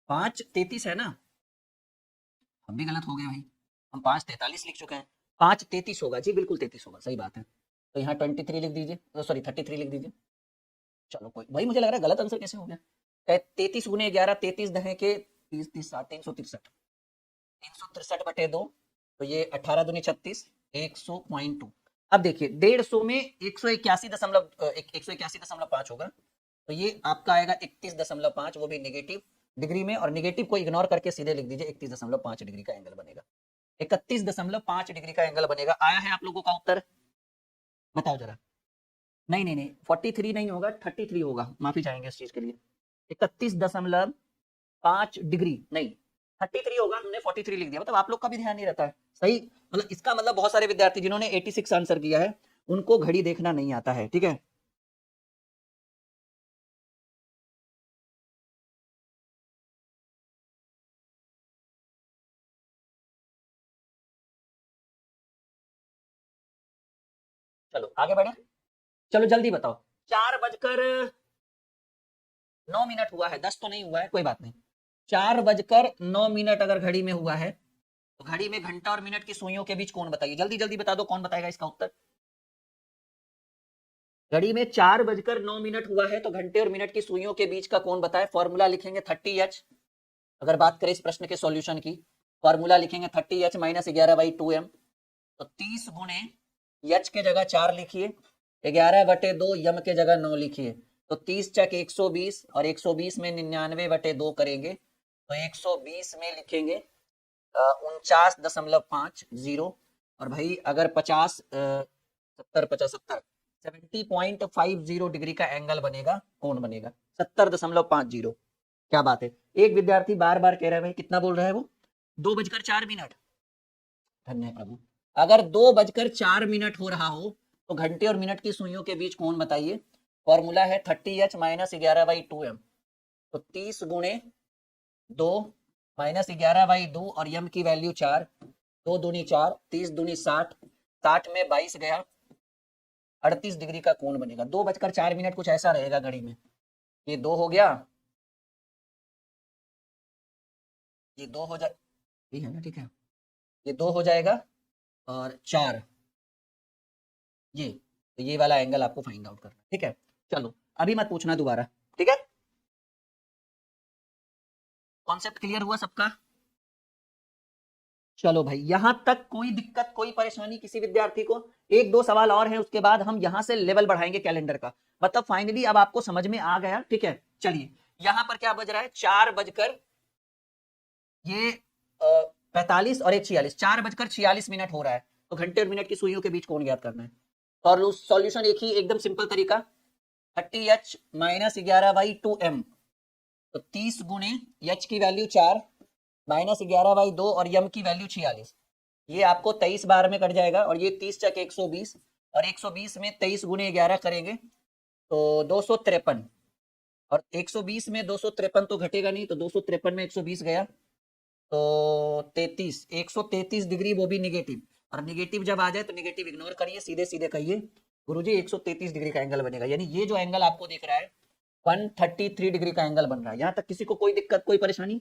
5:33 है ना, हम भी गलत हो गए भाई, हम 5:43 लिख चुके हैं, 5:33 होगा जी, बिल्कुल 33 होगा, सही बात है। तो यहाँ 23 लिख दीजिए, सॉरी 33 लिख दीजिए। चलो कोई भाई, मुझे लग रहा है गलत आंसर कैसे हो गया। 33 × 11, 33 दहे के 30 30 60, 363, 363/2, तो ये 18 दूनी 36, 100.2। अब देखिए 150 में 181.5 होगा, तो ये आपका आएगा 31.5, वो भी नेगेटिव डिग्री में, और नेगेटिव को इग्नोर करके सीधे लिख दीजिए 31.5 डिग्री का एंगल बनेगा, 31.5 डिग्री का एंगल बनेगा। आया है आप लोगों का उत्तर, बताओ जरा। नहीं 43 नहीं होगा, 33 होगा, माफी चाहेंगे इस चीज के लिए। 31.5 डिग्री नहीं 33 होगा, हमने 43 लिख दिया, मतलब आप लोग का भी ध्यान नहीं रहता है, सही। मतलब इसका मतलब बहुत सारे विद्यार्थी जिन्होंने 86 आंसर किया है उनको घड़ी देखना नहीं आता है, ठीक है। चलो आगे बढ़े, चलो जल्दी बताओ। 4:09 हुआ है, 10 तो नहीं हुआ है, कोई बात नहीं। 4:09 अगर घड़ी में हुआ है तो घड़ी में घंटा और मिनट की सुइयों के बीच कौन, बताइए जल्दी जल्दी बता दो, कौन बताएगा इसका उत्तर। घड़ी में 4:09 हुआ है तो घंटे और मिनट की सुइयों के बीच का कौन बताए। फॉर्मूला लिखेंगे 30h, अगर बात करें इस प्रश्न के सॉल्यूशन की, फॉर्मूला लिखेंगे 30h - 11/2m, तो 30 गुणे एच के जगह 4 लिखिए, 11/2 यम के जगह 9 लिखिए, तो 30 × 120, और 120 में 99/2 करेंगे, तो 120 में लिखेंगे 49.50, और भाई अगर 50 70 50 70 70.50 डिग्री का एंगल बनेगा, कौन बनेगा 70.50। क्या बात है, एक विद्यार्थी बार बार कह रहा है भाई, कितना बोल रहा है वो, 2:04। धन्य प्रभु। अगर 2:04 हो रहा हो तो घंटे और मिनट की सुइयों के बीच कौन बताइए। फॉर्मूला है 30h - 11/2m, तो 30 गुणे 2 - 11/2, और यम की वैल्यू 4, 2 दूनी 4, 30 दूनी 60, 60 में 22 गया, 38 डिग्री का कोण बनेगा। 2:04 कुछ ऐसा रहेगा घड़ी में, ये 2 हो गया, ये 2 हो जाए, ठीक है ना, ठीक है, ये 2 हो जाएगा, और 4 ये, तो ये वाला एंगल आपको फाइंड आउट करना, ठीक है। चलो अभी मत पूछना दोबारा, ठीक है, कॉन्सेप्ट क्लियर हुआ सबका? चलो भाई, यहां तक कोई दिक्कत कोई परेशानी किसी विद्यार्थी को? एक दो सवाल और हैं, उसके बाद हम यहां से लेवल बढ़ाएंगे कैलेंडर का, मतलब फाइनली अब आपको समझ में आ गया। ठीक है, चलिए यहां पर क्या बज रहा है, 4 बजकर ये 45 और 1:46, 4:46 हो रहा है। तो घंटे और मिनट की सुइयों के बीच कोण ज्ञात करना है। और सॉल्यूशन एक ही एकदम सिंपल तरीका, 30h - 11/2m, तो 30 गुणे h की वैल्यू 4 -11/2 और m की वैल्यू 46, ये आपको 23 बार में कट जाएगा। और ये 30 चक 120, और 120 में 23 गुणे 11 करेंगे तो 253, और 120 में 253 तो घटेगा नहीं, तो 253 में 120 गया तो 33, 133 डिग्री, वो भी निगेटिव। और निगेटिव जब आ जाए तो निगेटिव इग्नोर करिए, सीधे सीधे कहिए गुरुजी 133 डिग्री का एंगल बनेगा, यानी ये जो एंगल आपको दिख रहा है 133 डिग्री का एंगल बन रहा है। यहां तक किसी को कोई दिक्कत कोई परेशानी?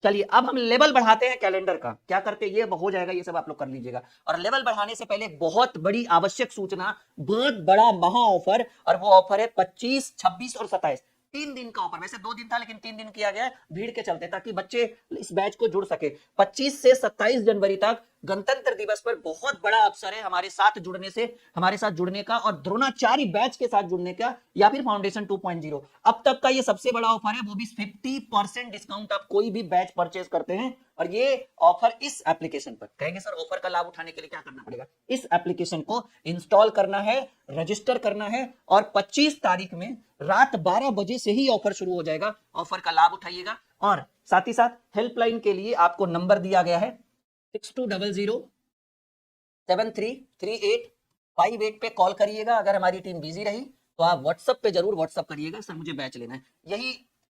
चलिए अब हम लेवल बढ़ाते हैं कैलेंडर का, क्या करते हैं ये हो जाएगा, ये सब आप लोग कर लीजिएगा। और लेवल बढ़ाने से पहले एक बहुत बड़ी आवश्यक सूचना, बहुत बड़ा महा ऑफर, और वो ऑफर है 25, 26 और 27, 3 दिन का ऑफर। वैसे 2 दिन था लेकिन 3 दिन किया गया है भीड़ के चलते, ताकि बच्चे इस बैच को जुड़ सके। 25 से 27 जनवरी तक गणतंत्र दिवस पर बहुत बड़ा अवसर है हमारे साथ जुड़ने से, हमारे साथ जुड़ने का, और द्रोणाचार्य बैच के साथ जुड़ने का, या फिर फाउंडेशन 2.0। अब तक का ये सबसे बड़ा ऑफर है, वो भी 50% डिस्काउंट आप कोई भी बैच परचेज करते हैं। और ये ऑफर इस एप्लीकेशन पर, कहेंगे सर ऑफर का लाभ उठाने के लिए क्या करना पड़ेगा, इस एप्लीकेशन को इंस्टॉल करना है, रजिस्टर करना है, और 25 तारीख में रात 12 बजे से ही ऑफर शुरू हो जाएगा। ऑफर का लाभ उठाइएगा। और साथ ही साथ हेल्पलाइन के लिए आपको नंबर दिया गया है 6200733858 पे कॉल करिएगा। अगर हमारी टीम बिजी रही तो आप व्हाट्सएप पे जरूर व्हाट्सएप करिएगा, सर मुझे बैच लेना है। यही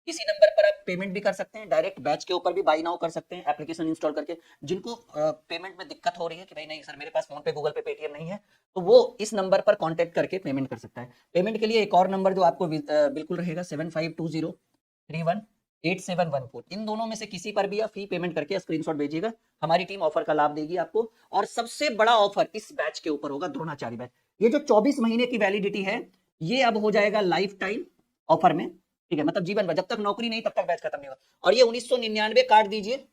इसी नंबर पर आप पेमेंट भी कर सकते हैं, डायरेक्ट बैच के ऊपर भी बाय नाउ कर सकते हैं एप्लीकेशन इंस्टॉल करके। जिनको पेमेंट में दिक्कत हो रही है कि भाई नहीं सर मेरे पास फोन पे, गूगल पे, पेटीएम नहीं है, तो वो इस नंबर पर कांटेक्ट करके पेमेंट कर सकता है। पेमेंट के लिए एक और नंबर जो आपको बिल्कुल रहेगा 7520318714, इन दोनों में से किसी पर भी आप फी पेमेंट करके स्क्रीनशॉट भेजिएगा, हमारी टीम ऑफर का लाभ देगी आपको। और सबसे बड़ा ऑफर इस बैच के ऊपर होगा, द्रोणाचार्य बैच। ये जो 24 महीने की वैलिडिटी है, ये अब हो जाएगा लाइफ टाइम ऑफर में। ठीक है, मतलब जीवन भर, जब तक नौकरी नहीं तब तक बैच खत्म नहीं होगा। और ये 1999 काट दीजिए,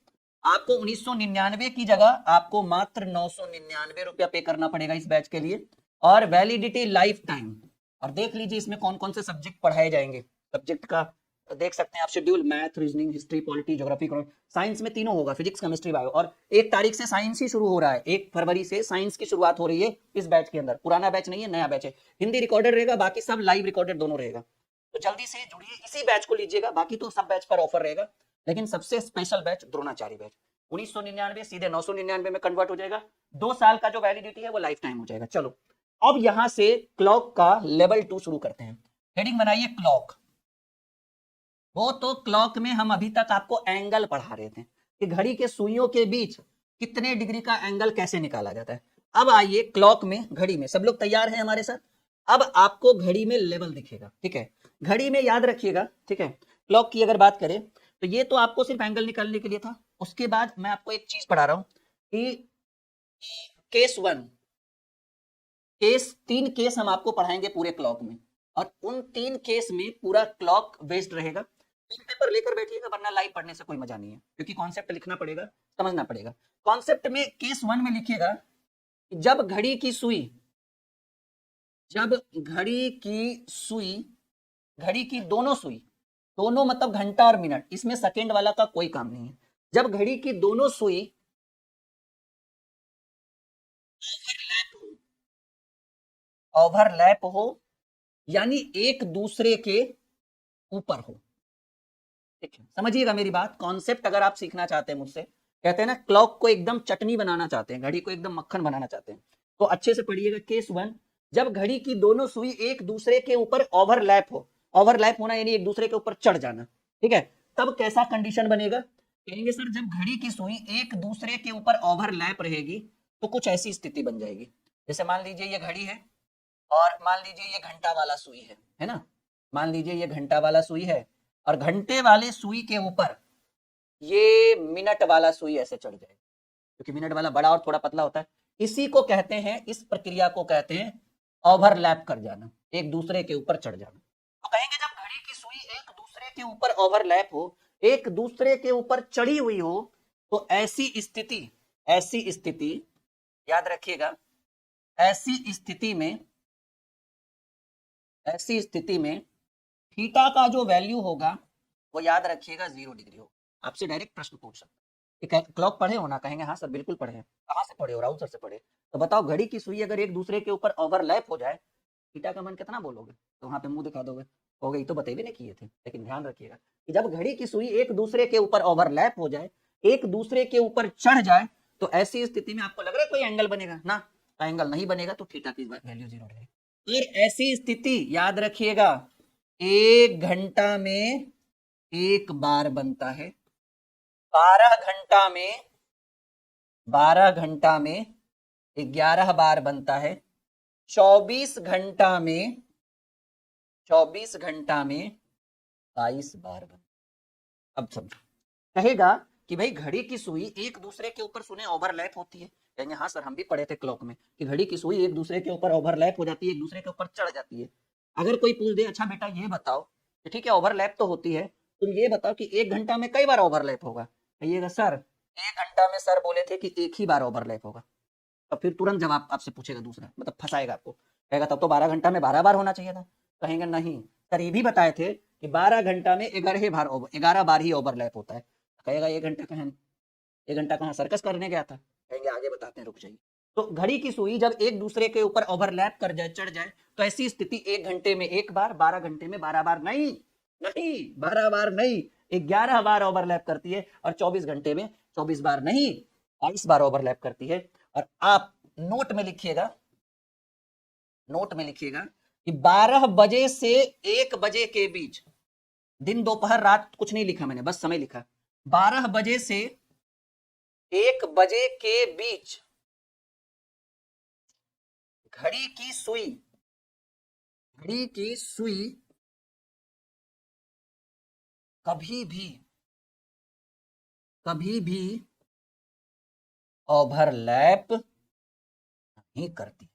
आपको 1999 की जगह आपको मात्र 999 रुपया पे करना पड़ेगा इस बैच के लिए, और वैलिडिटी लाइफ टाइम। और देख लीजिए इसमें कौन कौन से सब्जेक्ट पढ़ाए जाएंगे, सब्जेक्ट का देख सकते हैं आप schedule, math, reasoning, history, polity, geography, science में तीनों होगा, फिजिक्स, केमिस्ट्री, बायो। और 1 तारीख से साइंस ही शुरू हो रहा है, 1 फरवरी से साइंस की शुरुआत हो रही है इस बैच के अंदर। पुराना बैच नहीं है, नया बैच है। हिंदी रिकॉर्डेड रहेगा, बाकी सब लाइव रिकॉर्डेड दोनों रहेगा। तो जल्दी से जुड़िए, इसी बैच को लीजिएगा, बाकी तो सब बैच पर ऑफर रहेगा, लेकिन सबसे स्पेशल बैच द्रोणाचार्य बैच 1999 सीधे 999 में कन्वर्ट हो जाएगा। 2 साल का जो वैलिडिटी है वो लाइफ टाइम हो जाएगा। चलो अब यहां से क्लॉक का लेवल 2 शुरू करते हैं। हेडिंग बनाइए क्लॉक। वो तो क्लॉक में हम अभी तक आपको एंगल पढ़ा रहे थे कि घड़ी के सुइयों के बीच कितने डिग्री का एंगल कैसे निकाला जाता है। अब आइए क्लॉक में, घड़ी में, सब लोग तैयार हैं हमारे साथ? अब आपको घड़ी में लेवल दिखेगा, ठीक है, घड़ी में याद रखिएगा, ठीक है। क्लॉक की अगर बात करें तो ये तो आपको सिर्फ एंगल निकालने के लिए था। उसके बाद मैं आपको एक चीज पढ़ा रहा हूं कि केस 1, केस 3 केस हम आपको पढ़ाएंगे पूरे क्लॉक में, और उन 3 केस में पूरा क्लॉक बेस्ड रहेगा। पेपर लेकर बैठिएगा, वरना लाइव पढ़ने से कोई मजा नहीं है, क्योंकि कॉन्सेप्ट लिखना पड़ेगा, समझना पड़ेगा। कॉन्सेप्ट में केस 1 में लिखिएगा जब घड़ी की सुई, जब घड़ी की सुई, घड़ी की दोनों सुई, दोनों मतलब घंटा और मिनट, इसमें सेकंड वाला का कोई काम नहीं है। जब घड़ी की दोनों सुई ओवरलैप हो, यानी एक दूसरे के ऊपर हो, ठीक है, समझिएगा मेरी बात। कॉन्सेप्ट अगर आप सीखना चाहते हैं मुझसे, कहते हैं ना क्लॉक को एकदम चटनी बनाना चाहते हैं, घड़ी को एकदम मक्खन बनाना चाहते हैं, तो अच्छे से पढ़िएगा। केस 1, जब घड़ी की दोनों सुई एक दूसरे के ऊपर ओवरलैप हो, ओवरलैप होना यानी एक दूसरे के ऊपर चढ़ जाना, ठीक है, तब कैसा कंडीशन बनेगा? कहेंगे सर जब घड़ी की सुई एक दूसरे के ऊपर ओवरलैप रहेगी तो कुछ ऐसी स्थिति बन जाएगी। जैसे मान लीजिए ये घड़ी है, और मान लीजिए ये घंटा वाला सुई है ना, मान लीजिए ये घंटा वाला सुई है, और घंटे वाले सुई के ऊपर ये मिनट वाला सुई ऐसे चढ़ जाएगा, क्योंकि मिनट वाला बड़ा और थोड़ा पतला होता है। इसी को कहते हैं, इस प्रक्रिया को कहते हैं ओवरलैप कर जाना, एक दूसरे के ऊपर चढ़ जाना। तो कहेंगे जब घड़ी की सुई एक के ऊपर ओवरलैप हो, एक दूसरे के ऊपर चढ़ी हुई हो, तो ऐसी स्थिति याद रखिएगा, ऐसी स्थिति में थीटा का जो वैल्यू होगा वो याद रखिएगा 0 डिग्री होगा। आपसे डायरेक्ट प्रश्न पूछ सकता है, क्लॉक पढ़े हो ना? कहेंगे हाँ सर बिल्कुल पढ़े हैं। कहाँ से पढ़े हो? राहुल सर से पढ़े। तो बताओ, घड़ी की सुई अगर एक दूसरे के ऊपर ओवरलैप हो जाए, थीटा का मान कितना बोलोगे? तो वहां पे मुंह दिखा दोगे, कहोगे ये तो बतेबे नहीं किए थे। लेकिन ध्यान रखिएगा कि जब घड़ी की सुई एक दूसरे के ऊपर ओवरलैप हो जाए, एक दूसरे के ऊपर चढ़ जाए, तो ऐसी स्थिति में आपको लग रहा है कोई एंगल बनेगा ना? एंगल नहीं बनेगा, तो थीटा की वैल्यू 0 रहेगी। और ऐसी स्थिति याद रखिएगा 1 घंटा में 1 बार बनता है, 12 घंटा में 11 बार बनता है, 24 घंटा में 22 बार बनता है। अब समझो, कहेगा कि भाई घड़ी की सुई एक दूसरे के ऊपर सुने ओवरलैप होती है। कहेंगे हाँ सर हम भी पढ़े थे क्लॉक में कि घड़ी की सुई एक दूसरे के ऊपर ओवरलैप हो जाती है, एक दूसरे के ऊपर चढ़ जाती है। अगर कोई पूछ दे अच्छा बेटा ये बताओ कि ठीक है ओवरलैप तो होती है, तुम ये बताओ कि 1 घंटा में कई बार ओवरलैप होगा? कहिएगा सर 1 घंटा में सर बोले थे कि एक ही बार ओवरलैप होगा। अब फिर तुरंत जवाब आपसे पूछेगा दूसरा, मतलब फंसाएगा आपको, कहेगा तब तो 12 घंटा में 12 बार होना चाहिए था। कहेंगे नहीं सर ये भी बताए थे कि 12 घंटा में 11 बार ही ओवरलैप होता है। कहेगा 1 घंटा कहाँ, 1 घंटा कहाँ सर्कस करने गया था? कहेंगे आगे बताते हैं, रुक जाइए। तो घड़ी की सुई जब एक दूसरे के ऊपर ओवरलैप कर जाए, चढ़ जाए, तो ऐसी स्थिति 1 घंटे में 1 बार, 12 घंटे में 12 बार नहीं, 12 बार नहीं, 11 बार ओवरलैप करती है। और 24 घंटे में 24 बार नहीं, 22 बार ओवरलैप करती है। और आप नोट में लिखिएगा कि 12 बजे से 1 बजे के बीच, दिन दोपहर रात कुछ नहीं लिखा मैंने, बस समय लिखा, 12 बजे से 1 बजे के बीच घड़ी की सुई कभी भी ओवरलैप नहीं करती।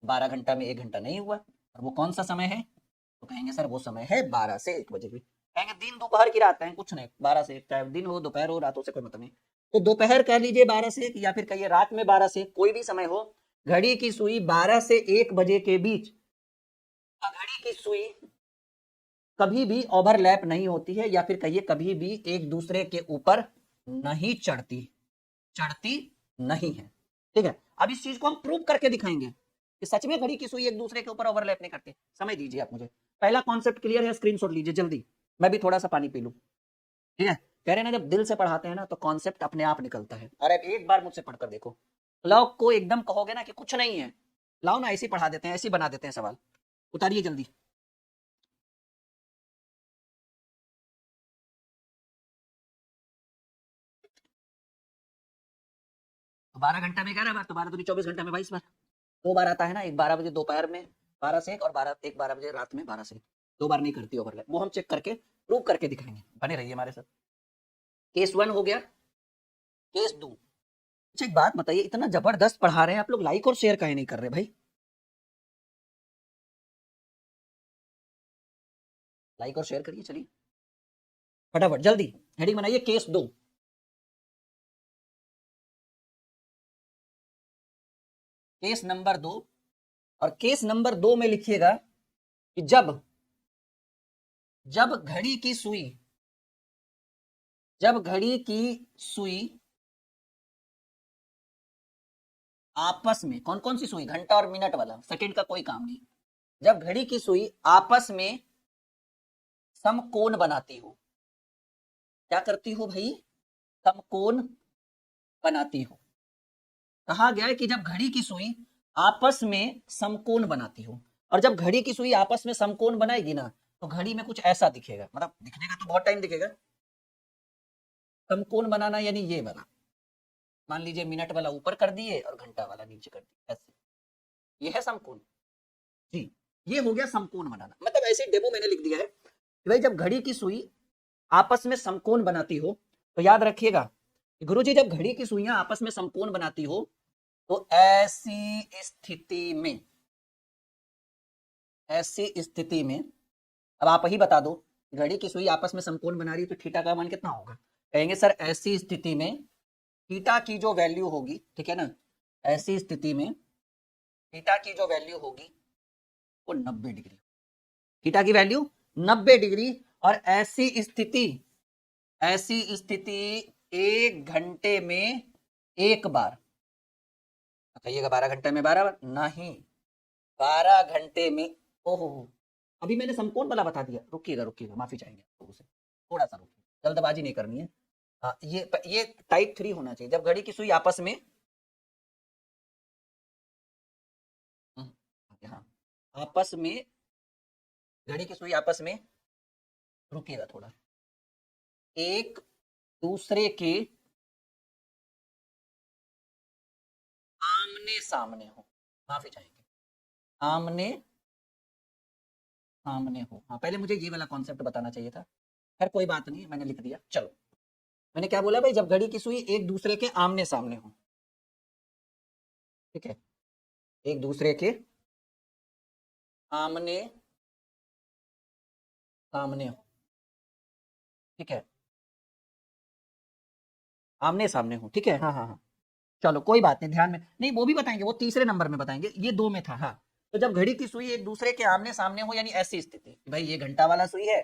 12 घंटा में 1 घंटा नहीं हुआ, और वो कौन सा समय है? तो कहेंगे सर वो समय है 12 से 1 बजे भी। कहेंगे दिन दोपहर की रात है, कुछ नहीं, 12 से 1, चाहे दिन हो दोपहर हो, रातों से कोई मतलब नहीं। तो दोपहर कह लीजिए 12 से 1, या फिर कहिए रात में 12 से 1, कोई भी समय हो, घड़ी की सुई 12 से 1 बजे के बीच घड़ी की सुई कभी भी ओवरलैप नहीं होती है, या फिर कहिए कभी भी एक दूसरे के ऊपर नहीं चढ़ती नहीं है। ठीक है, अब इस चीज को हम प्रूव करके दिखाएंगे कि सच में घड़ी की सुई एक दूसरे के ऊपर ओवरलैप नहीं करती। समझ दीजिए आप मुझे, पहला कॉन्सेप्ट क्लियर है? स्क्रीनशॉट लीजिए जल्दी, मैं भी थोड़ा सा पानी पी लूं। ठीक है, कह रहे हैं ना जब दिल से पढ़ाते हैं ना तो कॉन्सेप्ट अपने आप निकलता है। अरे एक बार मुझसे पढ़कर देखो, क्लॉक को एकदम कहोगे ना कि कुछ नहीं है, लाओ ना ऐसे ही पढ़ा देते हैं, ऐसे ही बना देते हैं सवाल, उतारिए जल्दी। 12 घंटा में 11 बार, तो 12 दूनी 24 घंटा में 22 बार, 2 बार आता है ना, एक 12 बजे दोपहर में 12 से 1, और 12 बजे रात में 12 से 1, 2 बार नहीं करती ओवरलैप। वो हम चेक करके प्रूव करके दिखाएंगे, बने रहिए हमारे साथ। केस 1 हो गया, केस 2। अच्छा एक बात बताइए, इतना जबरदस्त पढ़ा रहे हैं आप लोग, लाइक और शेयर काहे नहीं कर रहे भाई? लाइक और शेयर करिए, चलिए फटाफट जल्दी, हेडिंग बनाइए केस 2। केस नंबर 2, और केस नंबर 2 में लिखिएगा कि जब घड़ी की सुई आपस में, कौन कौन सी सुई? घंटा और मिनट वाला, सेकंड का कोई काम नहीं। जब घड़ी की सुई आपस में समकोण बनाती हो, क्या करती हो भाई? समकोण बनाती हो। कहा गया है कि जब घड़ी की सुई आपस में समकोण बनाती हो, और जब घड़ी की सुई आपस में समकोण बनाएगी ना, तो घड़ी में कुछ ऐसा दिखेगा, मतलब दिखने का तो बहुत टाइम दिखेगा। समकोण बनाना यानी ये बना, मान लीजिए मिनट वाला ऊपर कर दिए और घंटा वाला नीचे कर दिए, ऐसे, ये है समकोण जी। ये हो गया समकोण बनाना, मतलब ऐसे डेमो मैंने लिख दिया है कि भाई जब घड़ी की सुई आपस में समकोण बनाती हो, तो याद रखिएगा गुरुजी जब घड़ी की सुइयां आपस में समकोण बनाती हो, तो ऐसी स्थिति में अब आप ही बता दो घड़ी की सुई आपस में समकोण बना रही है तो थीटा का मान कितना होगा? कहेंगे सर ऐसी स्थिति में थीटा की जो वैल्यू होगी, ठीक है ना, ऐसी स्थिति में थीटा की जो वैल्यू होगी वो 90 डिग्री, थीटा की वैल्यू 90 डिग्री। और ऐसी स्थिति 1 घंटे में एक बार, कहिएगा 12 घंटे में 12 बार नहीं, 12 घंटे में। ओहो, अभी मैंने समकोण वाला बता दिया, रुकिएगा रुकिएगा, माफी चाहेंगे लोगों से, थोड़ा सा रुकिए, जल्दबाजी नहीं करनी है। हाँ, ये टाइप 3 होना चाहिए, जब घड़ी की सुई आपस में हाँ, आपस में घड़ी की सुई आपस में, रुकिएगा थोड़ा, एक दूसरे के आमने सामने हो, माफी चाहेंगे, आमने सामने हो। हाँ, पहले मुझे ये वाला कॉन्सेप्ट बताना चाहिए था, खैर कोई बात नहीं, मैंने लिख दिया। चलो, मैंने क्या बोला भाई, जब घड़ी की सुई एक दूसरे के आमने सामने हो, ठीक है, एक दूसरे के आमने सामने हो, ठीक है, आमने सामने हो, ठीक है, हाँ हाँ हाँ, चलो कोई बात नहीं, ध्यान में नहीं, वो भी बताएंगे, वो तीसरे नंबर में बताएंगे, ये 2 में था। हाँ, तो जब घड़ी की सुई एक दूसरे के आमने सामने हो, यानी ऐसी स्थिति, भाई ये घंटा वाला सुई है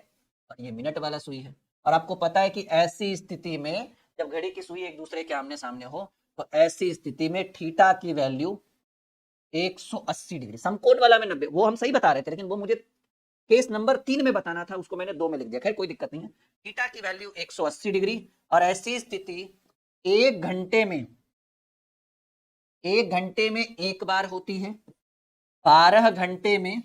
और ये मिनट वाला सुई है, और आपको पता है कि ऐसी स्थिति में जब घड़ी की सुई एक दूसरे के आमने सामने हो, तो ऐसी स्थिति में थीटा की वैल्यू 180 डिग्री, समकोण वाला में 90, वो हम सही बता रहे थे, लेकिन वो मुझे केस नंबर 3 में बताना था, उसको मैंने 2 में लिख दिया, खैर कोई दिक्कत नहीं है। थीटा की वैल्यू 180 डिग्री, और ऐसी स्थिति 1 घंटे में, 1 घंटे में एक बार होती है, 12 घंटे में,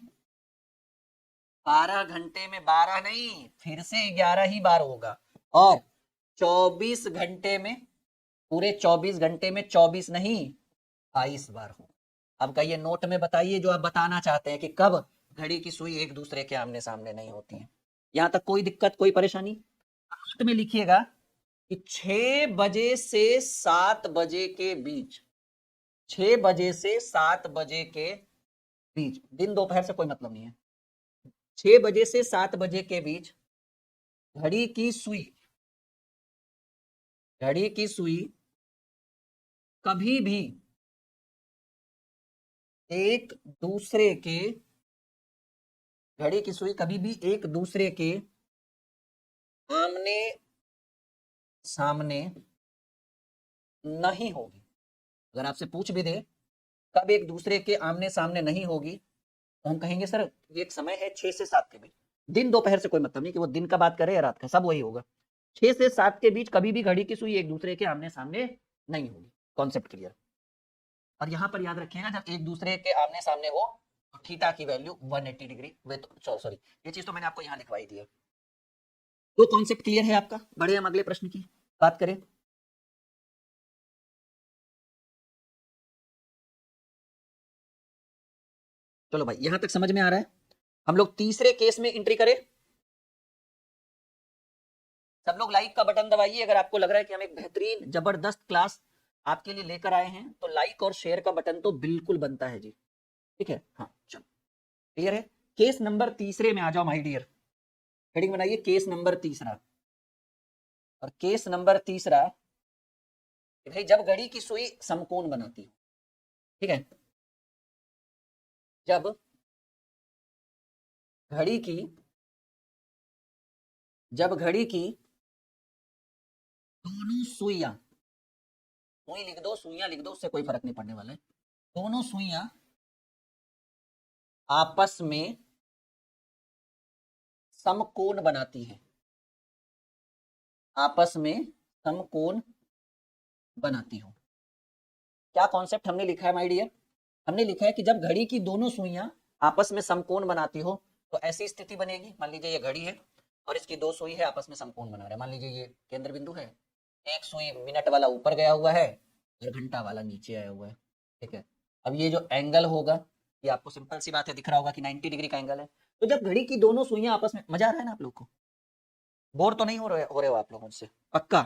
12 घंटे में 12 नहीं, फिर से 11 ही बार होगा, और 24 घंटे में, पूरे 24 घंटे में 24 नहीं 22 बार हो। अब कहिए नोट में बताइए जो आप बताना चाहते हैं कि कब घड़ी की सुई एक दूसरे के आमने सामने नहीं होती है। यहां तक कोई दिक्कत, कोई परेशानी? नोट में लिखिएगा कि 6 बजे से 7 बजे के बीच, 6 बजे से 7 बजे के बीच, दिन दोपहर से कोई मतलब नहीं है, 6 बजे से 7 बजे के बीच घड़ी की सुई, घड़ी की सुई कभी भी एक दूसरे के, घड़ी की सुई कभी भी एक दूसरे के आमने सामने नहीं होगी। अगर आपसे पूछ भी दे कब एक दूसरे के आमने सामने नहीं होगी, तो हम कहेंगे सर ये एक समय है 6 से 7 के बीच, दिन दोपहर से कोई मतलब नहीं कि वो दिन का बात करे या रात का, सब वही होगा, 6 से 7 के बीच कभी भी घड़ी की सुई एक दूसरे के आमने सामने नहीं होगी। Concept clear? और यहां पर याद रखिएगा जब एक दूसरे के आमने सामने हो तो थीटा की वैल्यू 180 डिग्री विद, सॉरी ये चीज तो मैंने आपको यहां लिखवाई दी है। तो कॉन्सेप्ट क्लियर है आपका? बढ़े हम अगले प्रश्न की बात करें। चलो भाई यहां तक समझ में आ रहा है, हम लोग तीसरे केस में एंट्री करें। सब लोग लाइक का बटन दबाइए अगर आपको लग रहा है कि हम एक बेहतरीन जबरदस्त क्लास आपके लिए लेकर आए हैं, तो लाइक और शेयर का बटन तो बिल्कुल बनता है जी, ठीक है। हाँ चलो, क्लियर है। केस नंबर तीसरे में आ जाओ माय डियर, हेडिंग बनाइए केस नंबर तीसरा। और केस नंबर तीसरा, भाई जब घड़ी की सुई समकोण बनाती हो, ठीक है, जब घड़ी की, जब घड़ी की दोनों सुइयां, सुई लिख दो, सुइयां लिख दो, उससे कोई फर्क नहीं पड़ने वाला है, दोनों सुइयां आपस में समकोण बनाती हैं, आपस में समकोण बनाती हो। क्या कॉन्सेप्ट हमने लिखा है माय डियर? हमने लिखा है कि जब घड़ी की दोनों सुइयां आपस में समकोण बनाती हो तो ऐसी स्थिति बनेगी, मान लीजिए ये घड़ी है और इसकी 2 सुई है आपस में समकोण बना रहे हैं, मान लीजिए ये केंद्र बिंदु है, एक सुई मिनट वाला ऊपर गया हुआ है और घंटा वाला नीचे आया हुआ है, ठीक है। अब ये जो एंगल होगा, ये आपको सिंपल सी बात है दिख रहा होगा कि 90 डिग्री का एंगल है। तो जब घड़ी की दोनों सुइयां आपस में, मजा आ रहा है ना आप लोग को? बोर तो नहीं हो रहे हो आप लोग मुझसे? पक्का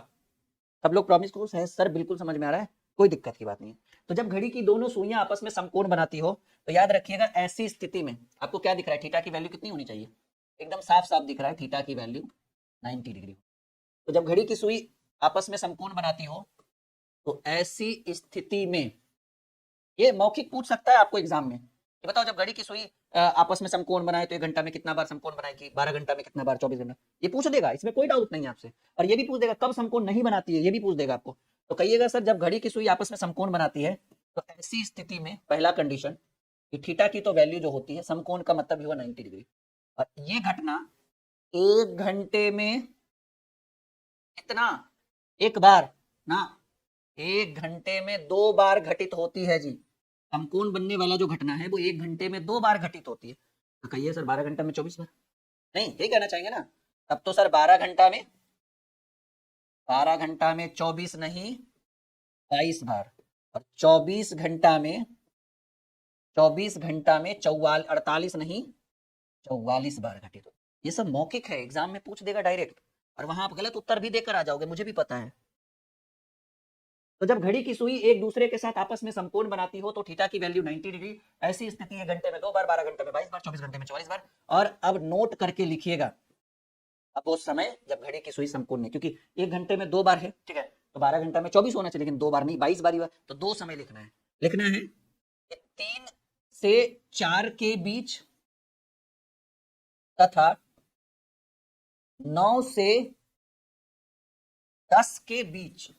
सब लोग प्रॉमिस करो सर बिल्कुल समझ में आ रहा है, कोई दिक्कत की बात नहीं है। तो जब घड़ी की दोनों सुइयां आपस में समकोण बनाती हो तो याद रखिएगा ऐसी स्थिति में आपको क्या दिख रहा है, थीटा की वैल्यू कितनी होनी चाहिए? एकदम साफ साफ दिख रहा है थीटा की वैल्यू 90 डिग्री। तो जब घड़ी की सुई आपस में समकोण बनाती हो तो ऐसी स्थिति में, ये मौखिक पूछ सकता है आपको एग्जाम में, ये बताओ जब घड़ी की सुई आपस में समकोण बनाए तो 1 घंटा में कितना बार समकोण बनाएगी, 12 घंटा में कितना बार, 24 घंटा, ये पूछ देगा, इसमें कोई डाउट नहीं है आपसे। और ये भी पूछ देगा कब समकोण नहीं बनाती है, ये भी पूछ देगा आपको। तो कहिएगा सर जब घड़ी की सुई आपस में समकोण बनाती है तो ऐसी स्थिति में पहला कंडीशन कि थीटा की तो वैल्यू जो होती है, समकोण का मतलब हुआ 90 डिग्री, और ये घटना 1 घंटे में कितना, एक बार ना, 1 घंटे में 2 बार घटित होती है जी। समकोण बनने वाला जो घटना है वो 1 घंटे में 2 बार घटित होती है। तो कहिए सर 12 घंटा में 24 बार, नहीं यही कहना चाहेंगे ना, तब तो सर 12 घंटा में 24 नहीं 22 बार, और 24 घंटा में 48 नहीं 44 बार घटित हो। ये सब मौखिक है, एग्जाम में पूछ देगा डायरेक्ट, और वहां आप गलत उत्तर भी देकर आ जाओगे, मुझे भी पता है। तो जब घड़ी की सुई एक दूसरे के साथ आपस में समकोण बनाती हो तो थीटा की वैल्यू 90 डिग्री, ऐसी स्थिति है घंटे में 2 बार, 12 घंटे में 22 बार, 24 घंटे में 44 बार। और अब नोट करके लिखिएगा अब वो समय जब घड़ी की सुई समकोण नहीं, क्योंकि 1 घंटे में 2 बार है, ठीक है, तो 12 घंटा में 24 होना चाहिए, लेकिन 2 बार नहीं 22 बार ही हुआ, तो 2 समय लिखना है। 3 से 4 के बीच तथा 9 से 10 के बीच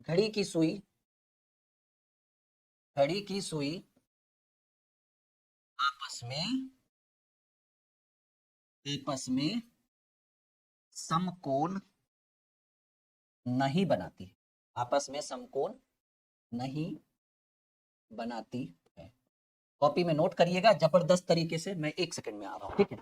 घड़ी की सुई आपस में समकोण नहीं बनाती, आपस में समकोण नहीं बनाती है। कॉपी में नोट करिएगा जबरदस्त तरीके से, मैं 1 सेकंड में आ रहा हूं, ठीक है।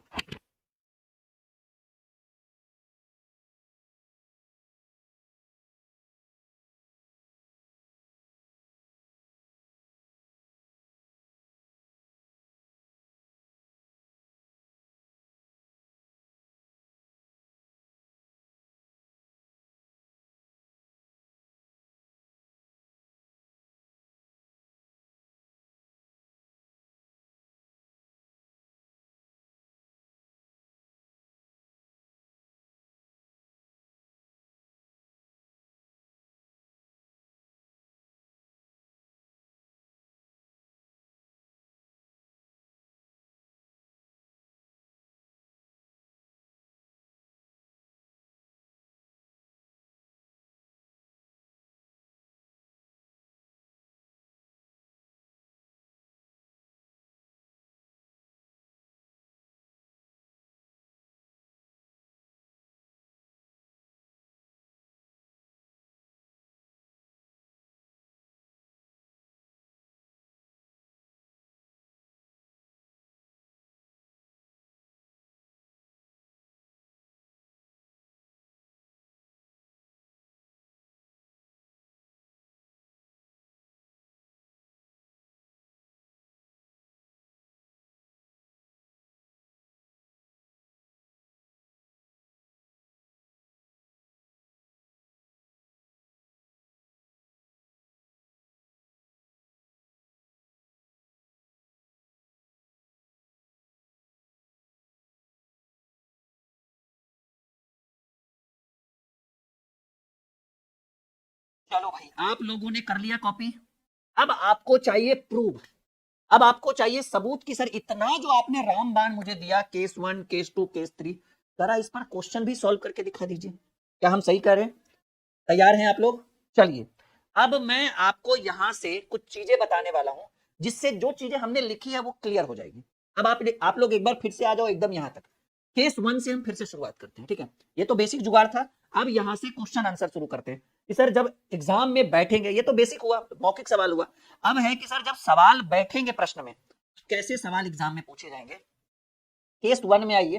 चलो भाई आप लोगों ने कर लिया कॉपी, अब आपको चाहिए प्रूफ, अब आपको चाहिए सबूत कि सर इतना जो आपने रामबाण मुझे दिया, केस 1 केस 2 केस 3, जरा इस पर क्वेश्चन भी सॉल्व करके दिखा दीजिए। क्या हम सही कर रहे हैं? तैयार हैं आप लोग? चलिए अब मैं आपको यहां से कुछ चीजें बताने वाला हूं जिससे जो चीजें हमने लिखी है वो क्लियर हो जाएगी। अब आप लोग एक बार फिर से आ जाओ एकदम यहां तक, केस 1 से हम फिर से शुरुआत करते हैं, ठीक है। ये तो बेसिक जुगाड़ था, अब यहां से क्वेश्चन आंसर शुरू करते हैं कि सर जब एग्जाम में बैठेंगे, ये तो बेसिक हुआ, मौखिक सवाल हुआ, अब है कि सर जब सवाल बैठेंगे प्रश्न में कैसे सवाल एग्जाम में पूछे जाएंगे। केस 1 में आइए,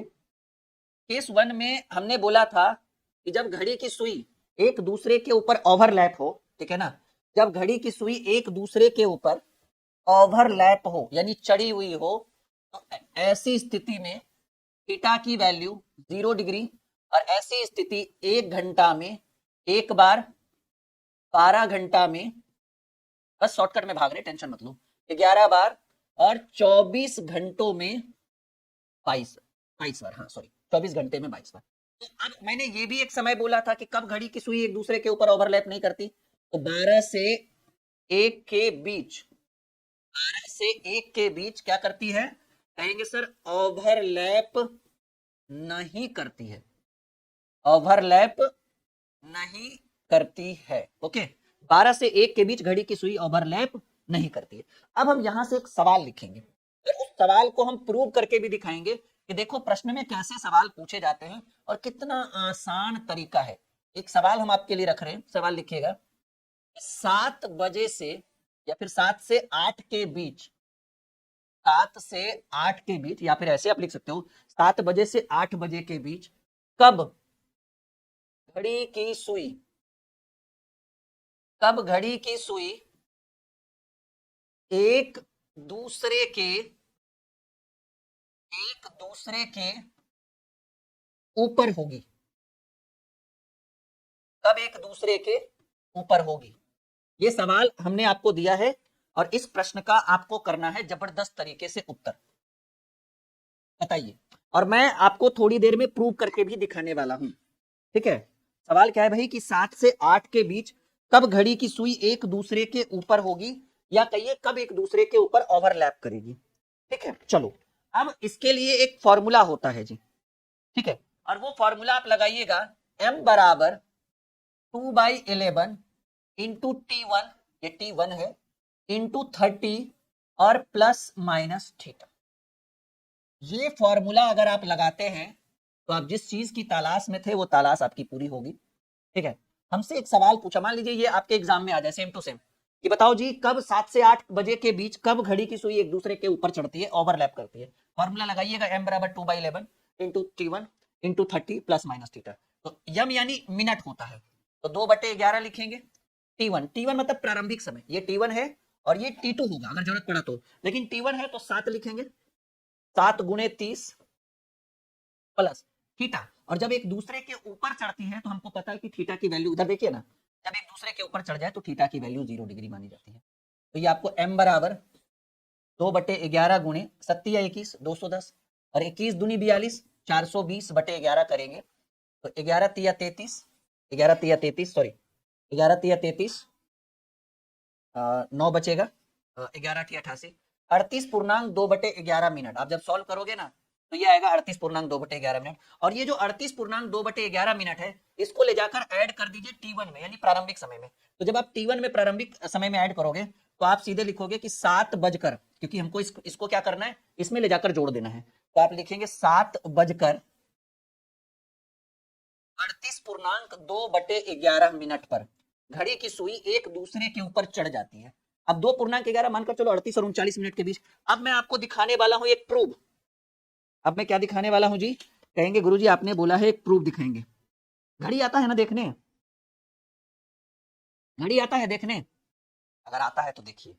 केस 1 में हमने बोला था कि जब घड़ी की सुई एक दूसरे के ऊपर ओवरलैप हो, ठीक है ना, जब घड़ी की सुई एक दूसरे के ऊपर ओवरलैप हो यानी चढ़ी हुई हो, तो ऐसी स्थिति में थीटा की वैल्यू 0 डिग्री, और ऐसी स्थिति 1 घंटा में एक बार, 12 घंटा में, बस शॉर्टकट में भाग रहे टेंशन मत लो, 11 बार, और 24 घंटों में 22। 22 बार, हाँ सॉरी, 24 घंटे में 22 बार। तो अब मैंने ये भी एक समय बोला था कि कब घड़ी की सुई एक दूसरे के ऊपर ओवरलैप नहीं करती, तो 12 से 1 के बीच, 12 से 1 के बीच क्या करती है, कहेंगे सर ओवरलैप नहीं करती है, ओवरलैप नहीं करती है। ओके, 12 से 1 के बीच घड़ी की सुई ओवरलैप नहीं करती है। अब हम यहां से एक सवाल लिखेंगे, फिर उस सवाल को हम प्रूव करके भी दिखाएंगे कि देखो प्रश्न में कैसे सवाल पूछे जाते हैं और कितना आसान तरीका है। एक सवाल हम आपके लिए रख रहे हैं, सवाल लिखिएगा, 7 बजे से या फिर 7 से 8 के बीच, 7 से 8 के बीच, या फिर ऐसे आप लिख सकते हो 7 बजे से 8 बजे के बीच कब घड़ी की सुई, कब घड़ी की सुई एक दूसरे के, एक दूसरे के ऊपर होगी, कब एक दूसरे के ऊपर होगी। ये सवाल हमने आपको दिया है और इस प्रश्न का आपको करना है जबरदस्त तरीके से उत्तर, बताइए। और मैं आपको थोड़ी देर में प्रूव करके भी दिखाने वाला हूं, ठीक है। सवाल क्या है भाई कि 7 से 8 के बीच कब घड़ी की सुई एक दूसरे के ऊपर होगी, या कहिए कब एक दूसरे के ऊपर ओवरलैप करेगी, ठीक है। चलो, अब इसके लिए एक फॉर्मूला होता है जी, ठीक है, और वो फॉर्मूला आप लगाइएगा, m बराबर 2/11 इंटू T1, ये T1 है, इंटू 30 और प्लस माइनस थीटा। ये फॉर्मूला अगर आप लगाते हैं तो आप जिस चीज की तलाश में थे वो तलाश आपकी पूरी होगी, ठीक है। हमसे एक सवाल पूछा, मान लीजिए ये आपके एग्जाम में आ जाए सेम टू सेम, कि बताओ जी कब 7 से 8 बजे के बीच कब घड़ी की सुई एक दूसरे के ऊपर चढ़ती है, ओवरलैप करती है। फॉर्मूला लगाइएगा, m बराबर 2/11 into T1 into 30 plus minus theta. तो यम यानी मिनट होता है, तो 2/11 लिखेंगे। T1 मतलब प्रारंभिक समय, ये T1 है और ये T2 होगा अगर जरूरत पड़ा तो, लेकिन T1 है तो 7 लिखेंगे, 7 गुणे 30 प्लस थीटा। और जब एक दूसरे के ऊपर चढ़ती है तो हमको पता है कि थीटा की वैल्यू, उधर देखिए ना, जब एक दूसरे के ऊपर चढ़ जाए तो थीटा की वैल्यू 0 डिग्री मानी जाती है। तो ये आपको m बराबर 2/11 गुणे 7 या 21 210 और 21 दूनी 42 420/11 करेंगे तो 11 तिया 33, 11 तिया 33 सॉरी 11 तिया 33, 9 बचेगा, 11 की 88, 38.2/11 मिनट। आप जब सॉल्व करोगे ना तो ये आएगा 38.2/11 मिनट। और ये जो 38.2/11 मिनट है इसको ले जाकर ऐड कर दीजिए T1 में, यानी प्रारंभिक समय में। तो जब आप T1 में प्रारंभिक समय में ऐड करोगे तो आप सीधे लिखोगे कि 7 बजकर, क्योंकि हमको इसको क्या करना है, इसमें ले जाकर जोड़ देना है, तो आप लिखेंगे 7:38.2/11 मिनट पर घड़ी की सुई एक दूसरे के ऊपर चढ़ जाती है। अब 2.11 मानकर चलो 38 और 39 मिनट के बीच। अब मैं आपको दिखाने वाला हूं एक प्रूफ। अब मैं क्या दिखाने वाला हूं जी, कहेंगे गुरुजी आपने बोला है एक प्रूफ दिखाएंगे। घड़ी आता है ना देखने, घड़ी आता है देखने, अगर आता है तो देखिए,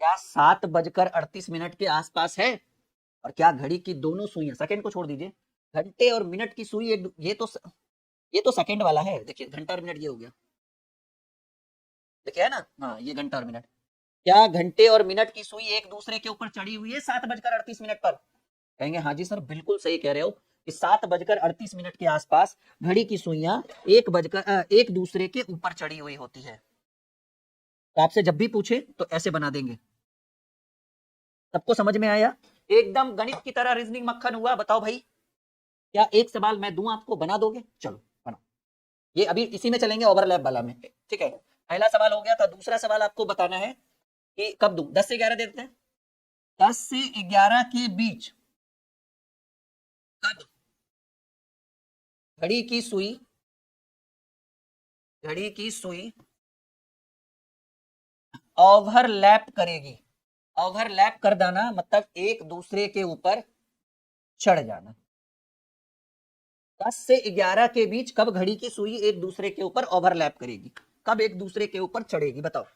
क्या 7:38 के आसपास है, और क्या घड़ी की दोनों सुइयां, सेकंड को छोड़ दीजिए, घंटे और मिनट की सुई एक, ये तो सेकंड वाला है, देखिए घंटा और मिनट ये हो गया, देखिए है ना, हाँ ये घंटा और मिनट, क्या घंटे और मिनट की सुई एक दूसरे के ऊपर चढ़ी हुई है 7:38 पर। कहेंगे हाँ जी सर बिल्कुल सही कह रहे हो कि 7:38 के आसपास घड़ी की सुइयां एक दूसरे के ऊपर चढ़ी हुई होती है। तो आपसे जब भी पूछे तो ऐसे बना देंगे। सबको समझ में आया, एकदम गणित की तरह रीजनिंग मक्खन हुआ। बताओ भाई, क्या एक सवाल मैं दूं आपको, बना दोगे? चलो बनाओ, ये अभी इसी में चलेंगे ओवरलैप वाला में, ठीक है। पहला सवाल हो गया था, दूसरा सवाल आपको बताना है कि कब दूं, 10 से 11 दे देते हैं, 10 से 11 के बीच कब घड़ी की सुई, घड़ी की सुई ओवरलैप करेगी। ओवरलैप कर देना मतलब एक दूसरे के ऊपर चढ़ जाना। 10 से 11 के बीच कब घड़ी की सुई एक दूसरे के ऊपर ओवरलैप करेगी, कब एक दूसरे के ऊपर चढ़ेगी, बताओ।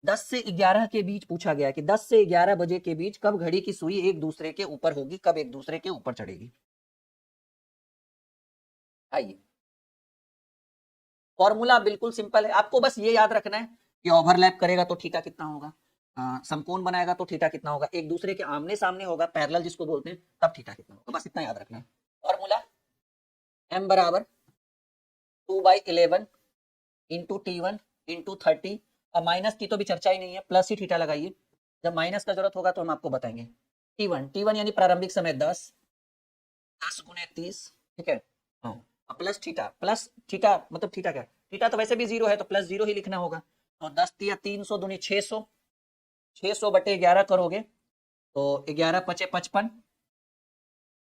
10 से 11 के बीच पूछा गया कि 10 से 11 बजे के बीच कब घड़ी की सुई एक दूसरे के ऊपर होगी, कब एक दूसरे के ऊपर चढ़ेगी। आइए, फॉर्मूला बिल्कुल सिंपल है, आपको बस ये याद रखना है कि ओवरलैप करेगा तो थीटा कितना होगा, समकोण बनाएगा तो थीटा कितना होगा, एक दूसरे के आमने सामने होगा, पैरेलल जिसको बोलते हैं, तब थीटा कितना होगा। बस इतना याद रखना है। फॉर्मूला m बराबर 2/11 इंटू T1 इंटू 30। अब माइनस की तो भी चर्चा ही नहीं है, प्लस ही थीटा लगाइए, जब माइनस का जरूरत होगा तो हम आपको बताएंगे। T1 यानी प्रारंभिक समय 10 गुने 30, ठीक है। हाँ, प्लस थीटा मतलब थीटा क्या, थीटा तो वैसे भी 0 है तो प्लस 0 ही लिखना होगा। तो 10 या 300 दूनी 600, 600/11 करोगे तो 11 पचे 55,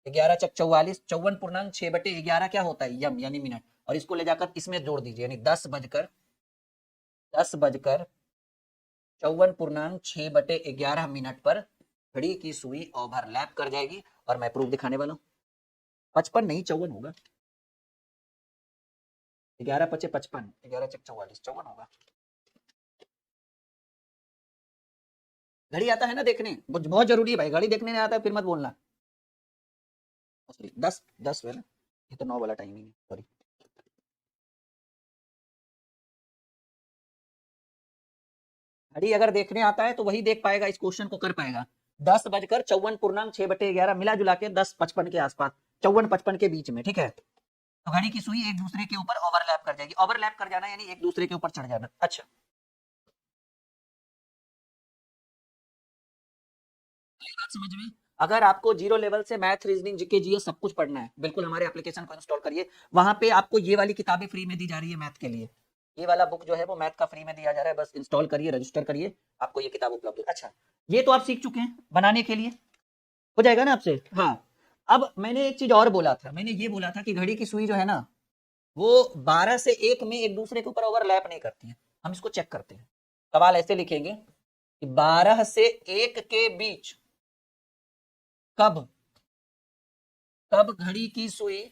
11 चक 44, 54.6/11 क्या होता है, यम यानी मिनट। और इसको ले जाकर इसमें जोड़ दीजिए, यानी 10:54.6/11 मिनट पर घड़ी की सुई ओवरलैप कर जाएगी। और मैं प्रूफ दिखाने वाला हूँ, 55 नहीं 54 होगा, 11 पचे 55, 11 चक 44, 54 होगा। घड़ी आता है ना देखने, बहुत जरूरी है भाई, घड़ी देखने नहीं आता है फिर मत बोलना। 10 है ना, ये तो 9 वाला टाइमिंग है, सॉरी। घड़ी अगर देखने आता है तो वही देख पाएगा, इस क्वेश्चन को कर पाएगा। 10:54.6/11 मिला जुला के 10:55 के आसपास, 54-55 के बीच में, ठीक है। तो घड़ी की सुई एक दूसरे के ऊपर ओवरलैप कर जाएगी, ओवरलैप कर जाना यानी एक दूसरे के ऊपर चढ़ जाना। अच्छा, बात समझ में। अगर आपको जीरो लेवल से मैथ, रीजनिंग, जीके, जीएस सब कुछ पढ़ना है, बिल्कुल हमारे एप्लीकेशन को इंस्टॉल करिए। वहां पे आपको ये वाली किताबें फ्री में दी जा रही है मैथ के लिए, ये वाला बुक जो है वो मैथ का फ्री में दिया जा रहा है, बस इंस्टॉल करिए, रजिस्टर करिए, आपको ये किताब उपलब्ध है। अच्छा, ये तो आप सीख चुके हैं बनाने के लिए, हो जाएगा ना आपसे। हाँ, अब मैंने एक चीज और बोला था, मैंने ये बोला था कि घड़ी की सुई जो है ना वो 12 से 1 में एक दूसरे के ऊपर ओवरलैप नहीं करती है। हम इसको चेक करते हैं, सवाल ऐसे लिखेंगे कि 12 से 1 के बीच कब कब घड़ी की सुई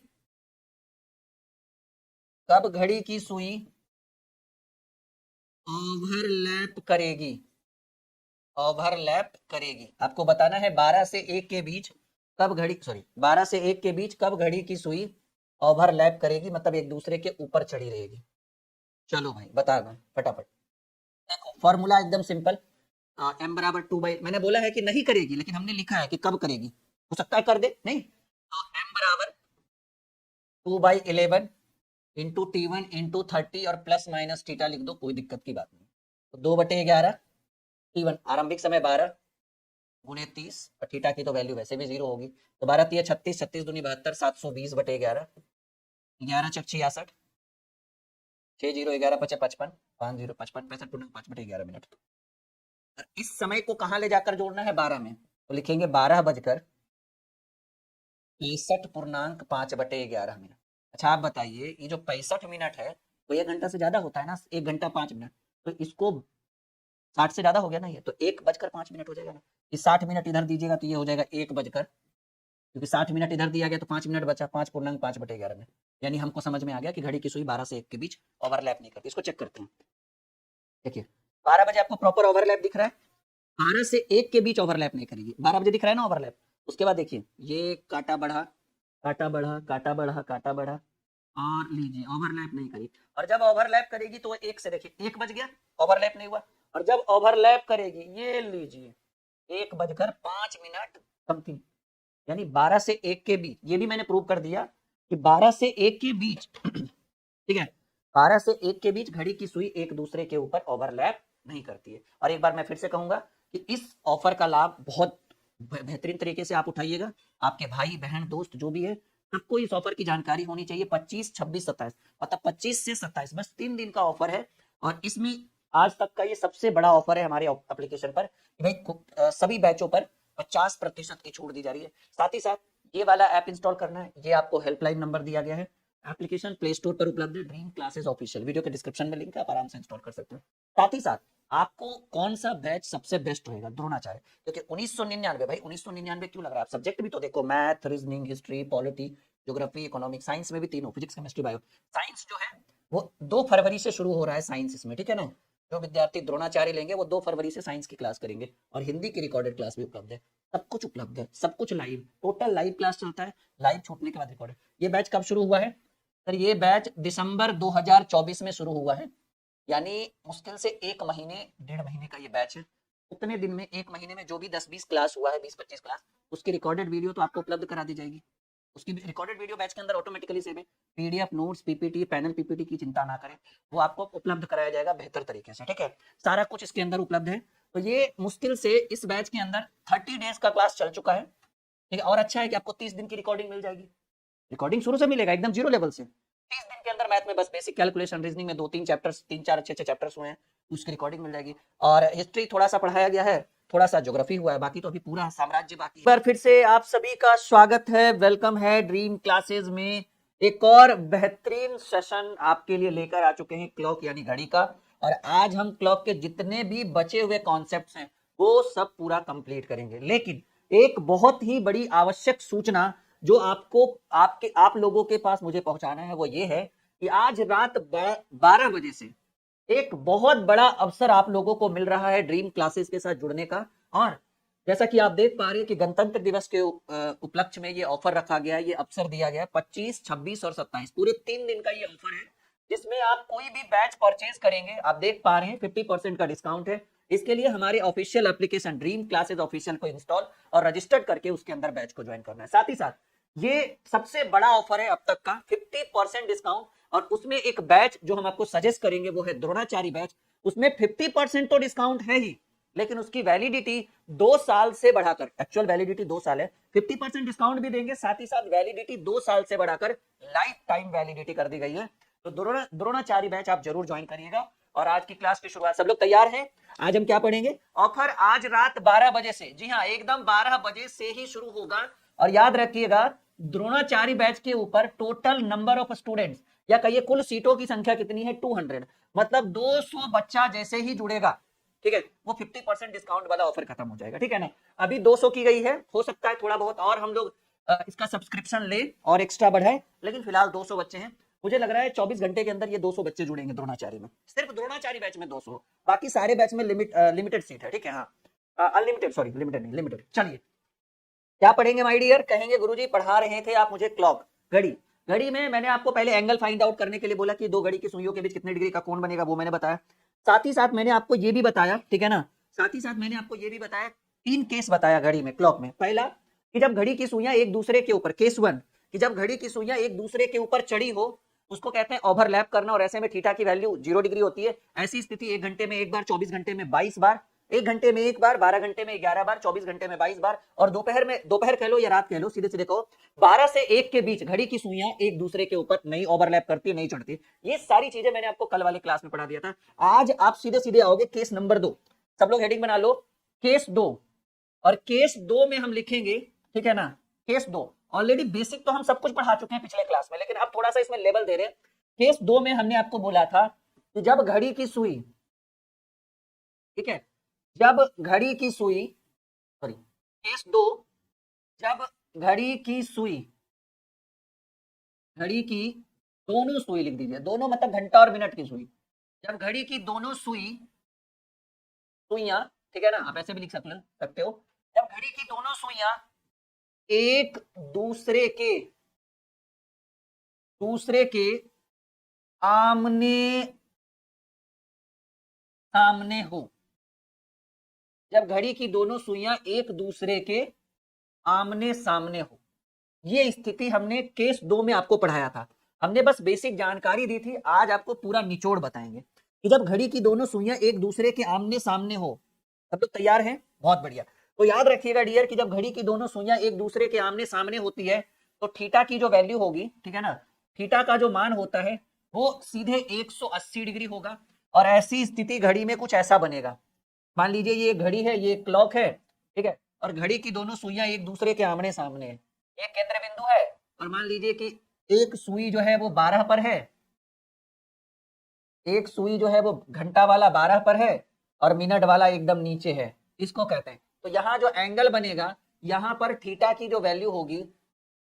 कब घड़ी की सुई ओवरलैप करेगी, ओवरलैप करेगी। आपको बताना है 12 से 1 के बीच कब घड़ी, सॉरी 12 से 1 के बीच कब घड़ी की सुई ओवरलैप करेगी, मतलब एक दूसरे के ऊपर चढ़ी रहेगी। चलो भाई बता दो फटाफट। देखो फॉर्मूला एकदम सिंपल, m बराबर 2 मैंने बोला है कि नहीं करेगी, लेकिन हमने लिखा है कि कब करेगी, हो सकता है कर दे नहीं। तो m बराबर 2/11 इंटू T1 इंटू 30 और प्लस माइनस थीटा लिख दो, कोई दिक्कत की बात नहीं। तो 2/11 T1 आरंभिक समय 12 गुणे 30, और थीटा की तो वैल्यू वैसे भी 0 होगी, तो 12 3 36, 36 दूनी 72, 720/11, 11 चक 66, 60 11 पचे 55, 50 55 65/11 मिनट। और इस समय को कहां ले जाकर जोड़ना है, 12 में, तो लिखेंगे 12:65.5/11 मिनट। अच्छा आप बताइए, ये जो 65 मिनट है तो 1 घंटा से ज्यादा होता है ना, 1 घंटा 5 मिनट, तो इसको 60 से ज्यादा हो गया ना ये, तो 1:05 हो जाएगा ना। ये 60 मिनट इधर दीजिएगा तो ये हो जाएगा 1 बजकर, क्योंकि 60 मिनट इधर दिया गया तो 5 मिनट बचा, 5.5/11 में। यानी हमको समझ में आ गया कि घड़ी की सुई 12 से 1 के बीच ओवरलैप नहीं करती। इसको चेक करते हैं, देखिए 12 बजे आपको प्रॉपर ओवरलैप दिख रहा है, 12 से 1 के बीच ओवरलैप नहीं करेगी, 12 बजे दिख रहा है ना ओवरलैप। उसके बाद देखिए ये काटा बढ़ा, काटा बढ़ा, काटा बढ़ा, काटा बढ़ा, और लीजिए ओवरलैप नहीं करी। और जब ओवरलैप करेगी तो 1 से, देखिए 1 बज गया, ओवरलैप नहीं हुआ। और जब ओवरलैप करेगी, ये लीजिए 1:05 समथिंग, यानी 12 से 1 के बीच, ये भी मैंने प्रूव कर दिया कि 12 से 1 के बीच ठीक है, 12 से 1 के बीच घड़ी की सुई एक दूसरे के ऊपर ओवरलैप नहीं करती है। और एक बार मैं फिर से कहूंगा कि इस ऑफर का लाभ बहुत बेहतरीन तरीके से आप उठाइएगा, आपके भाई बहन दोस्त जो भी है सबको इस ऑफर की जानकारी होनी चाहिए। 25 26 27, मतलब 25 से 27 बस 3 दिन का ऑफर है, और इसमें आज तक का ये सबसे बड़ा ऑफर है हमारे एप्लीकेशन पर कि भाई सभी बैचों पर 50% की छूट दी जा रही है। साथ ही साथ ये वाला ऐप इंस्टॉल करना है, ये आपको हेल्पलाइन नंबर दिया गया है, एप्लीकेशन प्ले स्टोर पर उपलब्ध है, ड्रीम क्लासेस ऑफिशियल, वीडियो के डिस्क्रिप्शन में लिंक है, आप आराम से इंस्टॉल कर सकते हैं। साथ ही साथ आपको कौन सा बैच सबसे बेस्ट रहेगा द्रोणाचार्य, क्योंकि 1999, भाई 1999 क्यों लग रहा है, आप सब्जेक्ट भी तो देखो, math, reasoning, history, polity, geography, economics, science में भी तीनों, फिजिक्स, केमिस्ट्री, बायो। साइंस जो है वो 2 फरवरी से शुरू हो रहा है साइंस इसमें, ठीक है ना। जो विद्यार्थी द्रोणाचार्य लेंगे वो 2 फरवरी से साइंस की क्लास करेंगे, और हिंदी की रिकॉर्डेड क्लास भी उपलब्ध है, सब कुछ उपलब्ध है, सब कुछ लाइव, टोटल लाइव क्लास चलता है, लाइव छूटने के बाद रिकॉर्डेड। ये बैच कब शुरू हुआ है सर, ये बैच दिसंबर 2024 में शुरू हुआ है, यानी मुश्किल से 1 महीने 1.5 महीने का ये बैच है। उतने दिन में, एक महीने में जो भी 10-20 क्लास हुआ है, 20-25 क्लास, उसकी रिकॉर्डेड वीडियो तो आपको उपलब्ध करा दी जाएगी। उसकी रिकॉर्डेड वीडियो बैच के अंदर ऑटोमेटिकली सेव है। PDF, notes, PPT, panel PPT की चिंता ना करें, वो आपको उपलब्ध कराया जाएगा बेहतर तरीके से, ठीक है। सारा कुछ इसके अंदर उपलब्ध है। तो ये मुश्किल से इस बैच के अंदर 30 डेज का क्लास चल चुका है, ठीक है। और अच्छा है कि आपको 30 दिन की रिकॉर्डिंग मिल जाएगी। रिकॉर्डिंग शुरू से मिलेगा, एकदम जीरो लेवल से। 30 दिन के अंदर मैथ में बस बेसिक कैलकुलेशन, रीजनिंग में 2-3 चैप्टर्स, 3-4 अच्छे चैप्टर्स हुए हैं, उसकी रिकॉर्डिंग मिल जाएगी। और हिस्ट्री थोड़ा सा पढ़ाया गया है, थोड़ा सा ज्योग्राफी हुआ है, बाकी तो अभी पूरा साम्राज्य बाकी है। एक बार फिर से आप सभी का स्वागत है, वेलकम है ड्रीम क्लासेस में। एक और बेहतरीन सेशन आपके लिए लेकर आ चुके हैं, क्लॉक यानी घड़ी का। और आज हम क्लॉक के जितने भी बचे हुए कॉन्सेप्ट्स हैं वो सब पूरा कंप्लीट करेंगे। लेकिन एक बहुत ही बड़ी आवश्यक सूचना जो आपको आप लोगों के पास मुझे पहुंचाना है वो ये है कि आज रात 12 बजे से एक बहुत बड़ा अवसर आप लोगों को मिल रहा है ड्रीम क्लासेस के साथ जुड़ने का। और जैसा कि आप देख पा रहे हैं कि गणतंत्र दिवस के उपलक्ष्य में ये ऑफर रखा गया है, ये अवसर दिया गया है। 25, 26 और 27 पूरे 3 दिन का ये ऑफर है, जिसमें आप कोई भी बैच परचेज करेंगे, आप देख पा रहे हैं 50% का डिस्काउंट है। इसके लिए हमारे official application dream classes official को इंस्टॉल और रजिस्टर्ड करके उसके अंदर बैच को ज्वाइन करना है। साथ ही साथ ये सबसे बड़ा ऑफर है अब तक का, 50% डिस्काउंट। और उसमें एक बैच जो हम आपको सजेस्ट करेंगे वो है द्रोणाचार्य बैच। उसमें 50% तो डिस्काउंट है ही, लेकिन उसकी वैलिडिटी 2 साल से बढ़ाकर, एक्चुअल वैलिडिटी 2 साल है, 50% डिस्काउंट भी देंगे, साथ ही साथ वैलिडिटी 2 साल से बढ़ाकर लाइफ टाइम वैलिडिटी कर दी गई है। तो द्रोणाचार्य बैच आप जरूर ज्वाइन करिएगा। और आज की क्लास की शुरुआत, सब लोग तैयार हैं? आज हम क्या पढ़ेंगे? ऑफर आज रात 12 बजे से, जी हाँ एकदम 12 बजे से ही शुरू होगा। और याद रखिएगा, द्रोणाचार्य बैच के ऊपर टोटल नंबर ऑफ स्टूडेंट्स या कहिए कुल सीटों की संख्या कितनी है? 200। मतलब 200 बच्चा जैसे ही जुड़ेगा, ठीक है, वो 50% डिस्काउंट वाला ऑफर खत्म हो जाएगा, ठीक है ना। अभी 200 की गई है, हो सकता है थोड़ा बहुत और हम लोग इसका सब्सक्रिप्शन ले और एक्स्ट्रा बढ़ाए, लेकिन फिलहाल 200 बच्चे हैं। मुझे लग रहा है 24 घंटे के अंदर ये 200 बच्चे जुड़ेंगे द्रोणाचार्य में, सिर्फ द्रोणाचार्य बैच में 200, बाकी सारे बैच में लिमिटेड सीट है, ठीक है। हाँ अनलिमिटेड, सॉरी लिमिटेड नहीं, लिमिटेड। चलिए क्या पढ़ेंगे माय डियर? कहेंगे गुरुजी पढ़ा रहे थे आप मुझे क्लॉक, घड़ी। घड़ी में मैंने आपको पहले एंगल फाइंड आउट करने के लिए बोला कि दो घड़ी की सुइयों के बीच कितने डिग्री का कोण बनेगा, वो मैंने बताया। साथ ही साथ मैंने आपको ये भी बताया, ठीक है ना, साथ ही साथ मैंने आपको ये भी बताया, 3 केस बताया घड़ी में, क्लॉक में। पहला कि जब घड़ी की सुइयां एक दूसरे के ऊपर, केस 1 कि जब घड़ी की सुइयां एक दूसरे के ऊपर चढ़ी हो, उसको कहते हैं ओवरलैप करना, और ऐसे में थीटा की वैल्यू 0 डिग्री होती है। ऐसी स्थिति 1 घंटे में 1 बार, 24 घंटे में 22 बार, 1 घंटे में 1 बार, 12 घंटे में 11 बार, 24 घंटे में 22 बार, और दोपहर में, दोपहर कह लो या रात कह लो, सीधे सीधे कहो, 12 से 1 के बीच घड़ी की सुइयां एक दूसरे के ऊपर नहीं ओवरलैप करती, नहीं चढ़ती। ये सारी चीजें मैंने आपको कल वाले क्लास में पढ़ा दिया था। आज आप सीधे सीधे आओगे केस नंबर 2। सब लोग हेडिंग बना लो, केस 2। और केस 2 में हम लिखेंगे, ठीक है ना, केस 2। ऑलरेडी बेसिक तो हम सब कुछ पढ़ा चुके हैं पिछले क्लास में, लेकिन अब थोड़ा सा इसमें लेवल दे रहे हैं। केस 2 में हमने आपको बोला था कि जब घड़ी की सुई, ठीक है, जब घड़ी की सुई, सॉरी केस 2, जब घड़ी की सुई, घड़ी की दोनों सुई लिख दीजिए, दोनों मतलब घंटा और मिनट की सुई, जब घड़ी की दोनों सुइयां, ठीक है ना, आप ऐसे भी लिख सकते हो, जब घड़ी की दोनों सुइयां एक दूसरे के आमने सामने हो, जब घड़ी की दोनों सुइयां एक दूसरे के आमने सामने हो, ये स्थिति हमने केस 2 में आपको पढ़ाया था। हमने बस बेसिक जानकारी दी थी, आज आपको पूरा निचोड़ बताएंगे कि जब घड़ी की दोनों सुइयां एक दूसरे के आमने सामने हो। सब लोग तैयार हैं? बहुत बढ़िया। तो याद रखिएगा डियर कि जब घड़ी की दोनों सुइयां एक दूसरे के आमने सामने होती है तो थीटा की जो वैल्यू होगी, ठीक है ना, थीटा का जो मान होता है वो सीधे 180 डिग्री होगा। और ऐसी स्थिति घड़ी में कुछ ऐसा बनेगा, मान लीजिए ये घड़ी है, ये क्लॉक है, ठीक है, और घड़ी की दोनों सुइयां एक दूसरे के आमने सामने है, ये केंद्र बिंदु है। और मान लीजिए कि एक सुई जो है वो 12 पर है, एक सुई जो है वो घंटा वाला 12 पर है, और मिनट वाला एकदम नीचे है, इसको कहते हैं। तो यहाँ जो एंगल बनेगा, यहाँ पर थीटा की जो वैल्यू होगी,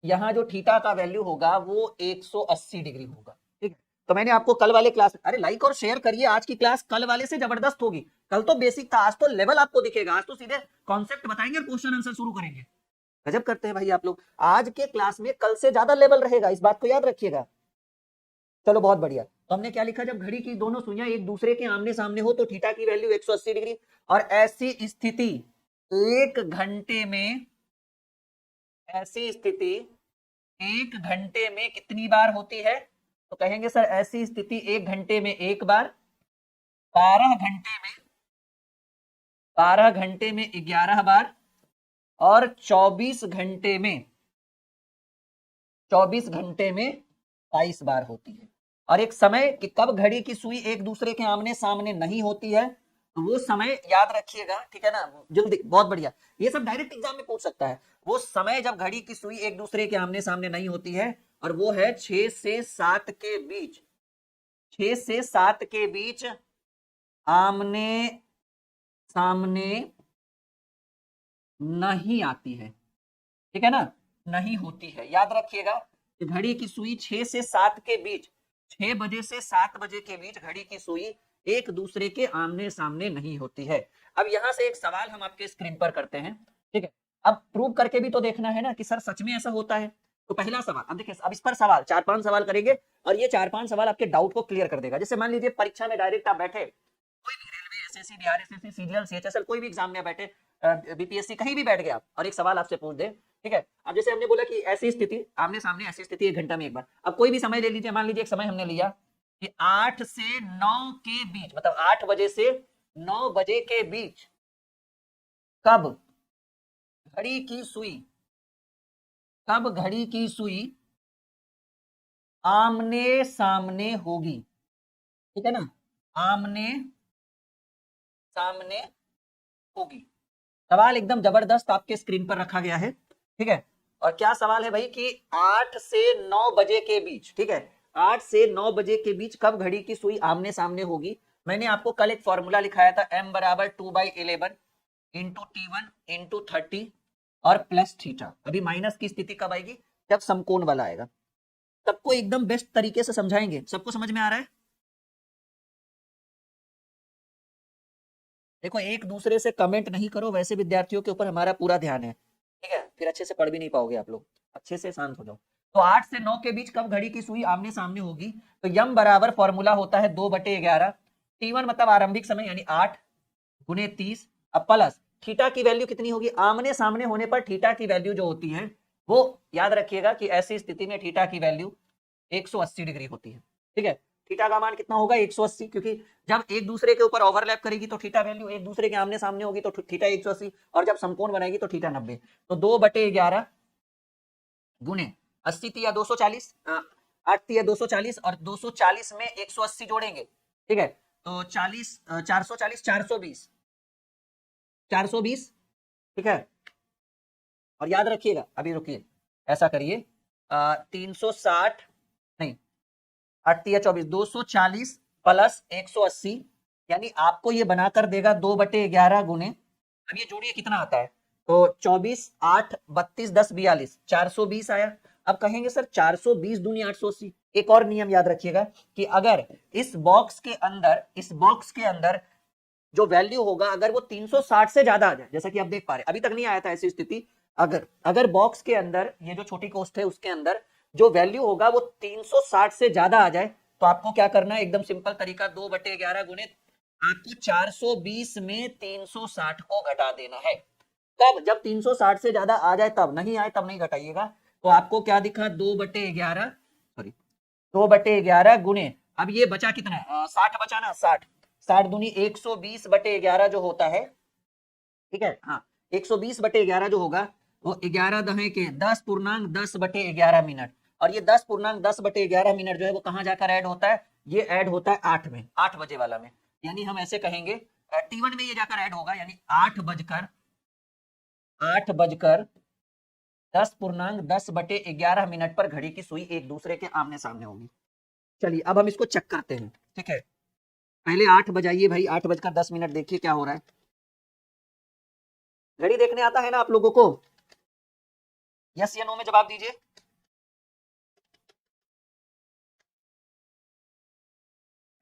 यहाँ जो थीटा का वैल्यू होगा वो 180 डिग्री होगा, ठीक है। तो मैंने आपको कल वाले क्लास, अरे लाइक और शेयर करिए, आज की क्लास कल वाले से जबरदस्त होगी। कल तो बेसिक था, आज तो लेवल आपको दिखेगा, आज तो सीधे कॉन्सेप्ट बताएंगे और क्वेश्चन आंसर शुरू करेंगे। गजब करते हैं भाई आप लोग। आज के क्लास में कल से ज्यादा लेवल रहेगा, इस बात को याद रखिएगा। चलो बहुत बढ़िया। तो हमने क्या लिखा, जब घड़ी की दोनों सुइयां एक दूसरे के आमने सामने हो तो थीटा की वैल्यू 180 डिग्री। और ऐसी स्थिति एक घंटे में, ऐसी स्थिति एक घंटे में कितनी बार होती है? तो कहेंगे सर ऐसी स्थिति एक घंटे में एक बार, 12 घंटे में 11 बार, और 24 घंटे में 22 बार होती है। और एक समय कि कब घड़ी की सुई एक दूसरे के आमने सामने नहीं होती है, तो वो समय याद रखिएगा, ठीक है ना, जल्दी, बहुत बढ़िया, ये सब डायरेक्ट एग्जाम में पूछ सकता है। वो समय जब घड़ी की सुई एक दूसरे के आमने सामने नहीं होती है, और वो है 6 से 7 के बीच, 6 से 7 के बीच आमने सामने नहीं आती है, ठीक है ना, नहीं होती है। याद रखिएगा कि घड़ी की सुई 6 से 7 के बीच, 6 बजे से 7 बजे के बीच घड़ी की सुई एक दूसरे के आमने सामने नहीं होती है। अब यहां से एक सवाल हम आपके स्क्रीन पर करते हैं, ठीक है। अब प्रूव करके भी तो देखना है ना कि सर सच में ऐसा होता है। तो पहला सवाल, अब देखिए, अब इस पर सवाल 4-5 सवाल करेंगे, और ये 4-5 सवाल आपके डाउट को क्लियर कर देगा। जैसे मान लीजिए परीक्षा में डायरेक्ट आप बैठे, कोई भी रेलवे, एसएससी, डीआरएसएससी, सीजीएल, सीएचएसएल, कोई भी एग्जाम में बैठे, बीपीएससी, कहीं भी बैठ गए आप, और एक सवाल आपसे पूछ दे, ठीक है। अब जैसे हमने बोला कि ऐसी स्थिति आमने सामने, ऐसी स्थिति 1 घंटा में एक बार। अब कोई भी समय ले लीजिए, मान लीजिए एक समय हमने लिया कि 8 से 9 के बीच, मतलब 8 बजे से 9 बजे के बीच कब घड़ी की सुई, कब घड़ी की सुई आमने सामने होगी, ठीक है ना, आमने सामने होगी। सवाल एकदम जबरदस्त आपके स्क्रीन पर रखा गया है, ठीक है। और क्या सवाल है भाई कि 8 से 9 बजे के बीच, ठीक है, 8 से 9 बजे के बीच कब घड़ी की सुई आमने सामने होगी। मैंने आपको कल एक फॉर्मूला लिखाया था, m बराबर 2/11 इंटू T1 इंटू 30 और प्लस थीटा। अभी माइनस की स्थिति कब आएगी, जब समकोण वाला आएगा। सबको एकदम बेस्ट तरीके से समझाएंगे, सबको समझ में आ रहा है? देखो, एक दूसरे से कमेंट नहीं करो, वैसे विद्यार्थियों के ऊपर हमारा पूरा ध्यान है, ठीक है, फिर अच्छे से पढ़ भी नहीं पाओगे आप लोग। अच्छे से शांत हो जाओ। तो 8 से 9 के बीच कब घड़ी की सुई आमने सामने होगी, तो यम बराबर फॉर्मूला होता है 2/11, T1 मतलब आरंभिक समय यानी 8 गुने 30, अब प्लस थीटा की वैल्यू कितनी होगी, आमने सामने होने पर थीटा की वैल्यू जो होती है वो याद रखिएगा कि ऐसी स्थिति में थीटा की वैल्यू 180 डिग्री होती है, ठीक है। थीटा का मान कितना होगा, 180, क्योंकि जब एक दूसरे के ऊपर ओवरलैप करेगी तो थीटा वैल्यू एक दूसरे के आमने सामने होगी तो थीटा 180, और जब समकोण बनाएगी तो थीटा 90। तो 2/11 गुने 80 तिया 240, 8 तिया 240, और 240 में 180 जोड़ेंगे, ठीक है, तो 40, 440, 420, 420, ठीक है। और याद रखिएगा, अभी रुकिए, ऐसा करिए, 360 नहीं, 8 तिया 24, 240 प्लस 180, यानी आपको ये बनाकर देगा 2/11 गुने, अब ये जोड़िए कितना आता है, तो 24, 8, 32, 10, 42, 420 आया। अब कहेंगे सर 420 दूनी 880। एक और नियम याद रखिएगा कि अगर इस बॉक्स के अंदर, इस बॉक्स के अंदर जो वैल्यू होगा, अगर वो 360 से ज्यादा आ जाए, जैसा कि आप देख पा रहे, अभी तक नहीं आया था ऐसी स्थिति, अगर अगर बॉक्स के अंदर, ये जो छोटी कोष्ठ है उसके अंदर जो वैल्यू होगा वो 360 से ज्यादा आ जाए, तो आपको क्या करना है, एकदम सिंपल तरीका, 2/11 गुने, आपको 420 में 360 को घटा देना है। तब जब 360 से ज्यादा आ जाए तब, नहीं आए तब नहीं घटाइएगा। तो आपको क्या दिखा, 2/11, सॉरी 2/11 गुने, अब ये बचा कितना, 60 बचा ना, 60, 60 दूनी 120/11 जो होता है, ठीक है, हाँ, 120/11 जो होगा वो 11 दहे के 10.10/11 मिनट, और ये 10.10/11 मिनट जो है वो कहां जाकर ऐड होता है, ये ऐड होता है 8 में, 8 बजे वाला में, यानी हम ऐसे कहेंगे T1 में ये जाकर ऐड होगा, यानी 8 बजकर 10.10/11 मिनट पर घड़ी की सुई एक दूसरे के आमने सामने होगी। चलिए अब हम इसको चेक करते हैं, ठीक है। पहले 8 बजाइए भाई, 8 बजकर 10 मिनट, देखिए क्या हो रहा है। घड़ी देखने आता है ना आप लोगों को, यस या नो में जवाब दीजिए।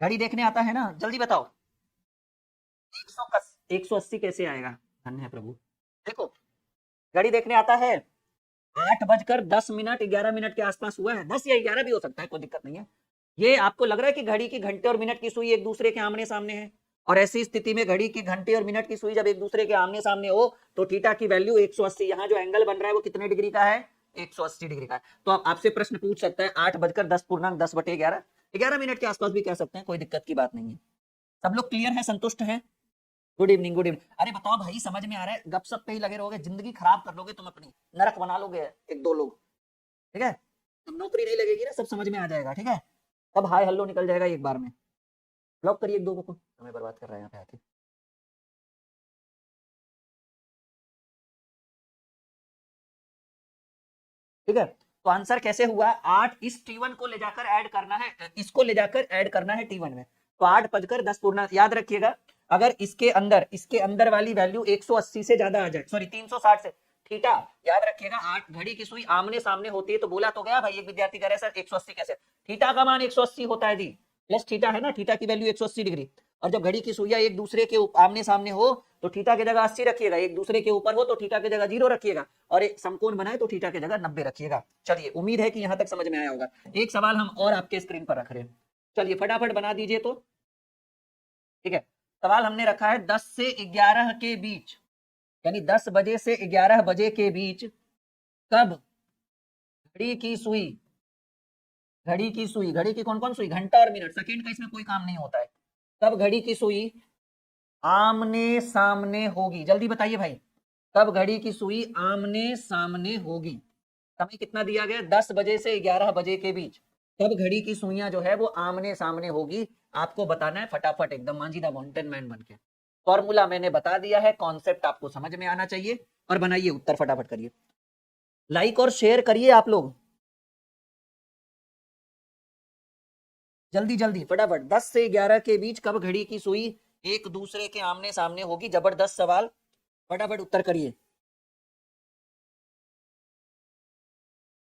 घड़ी देखने आता है ना, जल्दी बताओ। 180 कैसे आएगा, धन्य है प्रभु। देखो, घड़ी देखने आता है, 8 बजकर 10 मिनट, 11 मिनट के आसपास हुआ है, 10 या 11 भी हो सकता है, कोई दिक्कत नहीं है। ये आपको लग रहा है कि घड़ी की घंटे और मिनट की सुई एक दूसरे के आमने सामने है, और ऐसी स्थिति में घड़ी की घंटे और मिनट की सुई जब एक दूसरे के आमने सामने हो तो थीटा की वैल्यू 180, यहाँ जो एंगल बन रहा है वो कितने डिग्री का है, 180 डिग्री का है। तो आप आपसे प्रश्न पूछ सकता है 8:10 11 मिनट के आसपास भी कह सकते हैं, कोई दिक्कत की बात नहीं है। सब लोग क्लियर है, संतुष्ट है? Good evening, good evening. अरे बताओ भाई, समझ में आ रहा है? गपशप पे ही लगे रहोगे, जिंदगी खराब कर लोगे तुम अपनी, नरक बना लोगे एक दो लोग, ठीक है? तब नौकरी नहीं लगेगी ना, सब समझ में आ जाएगा, ठीक है? तब हाय हल्लो निकल जाएगा एक बार में। ब्लॉक करिए एक दो को, समय बर्बाद कर रहा है यहाँ पे आके। ठीक है, तो आंसर कैसे हुआ? 8 इस T1 को ले जाकर ऐड करना है, इसको ले जाकर ऐड करना है T1 में, तो 8:10 याद रखिएगा। अगर इसके अंदर वाली वैल्यू 180 से ज्यादा आ जाए, सॉरी 360 से, थीटा याद रखिएगा, 8 घड़ी की सुई आमने सामने होती है, तो बोला तो गया भाई, एक विद्यार्थी कह रहे सर 180 कैसे, थीटा का मान 180 होता है जी, प्लस थीटा है ना, थीटा की वैल्यू 180 डिग्री। और जब घड़ी की सुइयां एक दूसरे के आमने सामने हो तो थीटा की जगह 80 रखिएगा, एक दूसरे के ऊपर हो तो थीटा की जगह 0 रखिएगा, और एक समकोण बनाए तो थीटा की जगह 90 रखिएगा। चलिए, उम्मीद है कि यहां तक समझ में आया होगा। एक सवाल हम और आपके स्क्रीन पर रख रहे हैं, चलिए फटाफट बना दीजिए तो। ठीक है, सवाल हमने रखा है 10 से 11 के बीच, यानी 10 बजे से 11 बजे के बीच कब घड़ी की सुई, घड़ी की कौन कौन सुई, घंटा और मिनट, सेकंड का इसमें कोई काम नहीं होता है, कब घड़ी की सुई आमने सामने होगी, जल्दी बताइए भाई, कब घड़ी की सुई आमने सामने होगी? समय कितना दिया गया, 10 बजे से 11 बजे के बीच, कब घड़ी की सुइयां जो है वो आमने सामने होगी, आपको बताना है फटाफट, एकदम मांझी द माउंटेन मैन बन के। फॉर्मूला मैंने बता दिया है, कॉन्सेप्ट आपको समझ में आना चाहिए, और बनाइए उत्तर फटाफट करिए, लाइक और शेयर करिए आप लोग, जल्दी जल्दी फटाफट। 10 से 11 के बीच कब घड़ी की सुई एक दूसरे के आमने सामने होगी, जबरदस्त सवाल, फटाफट उत्तर करिए।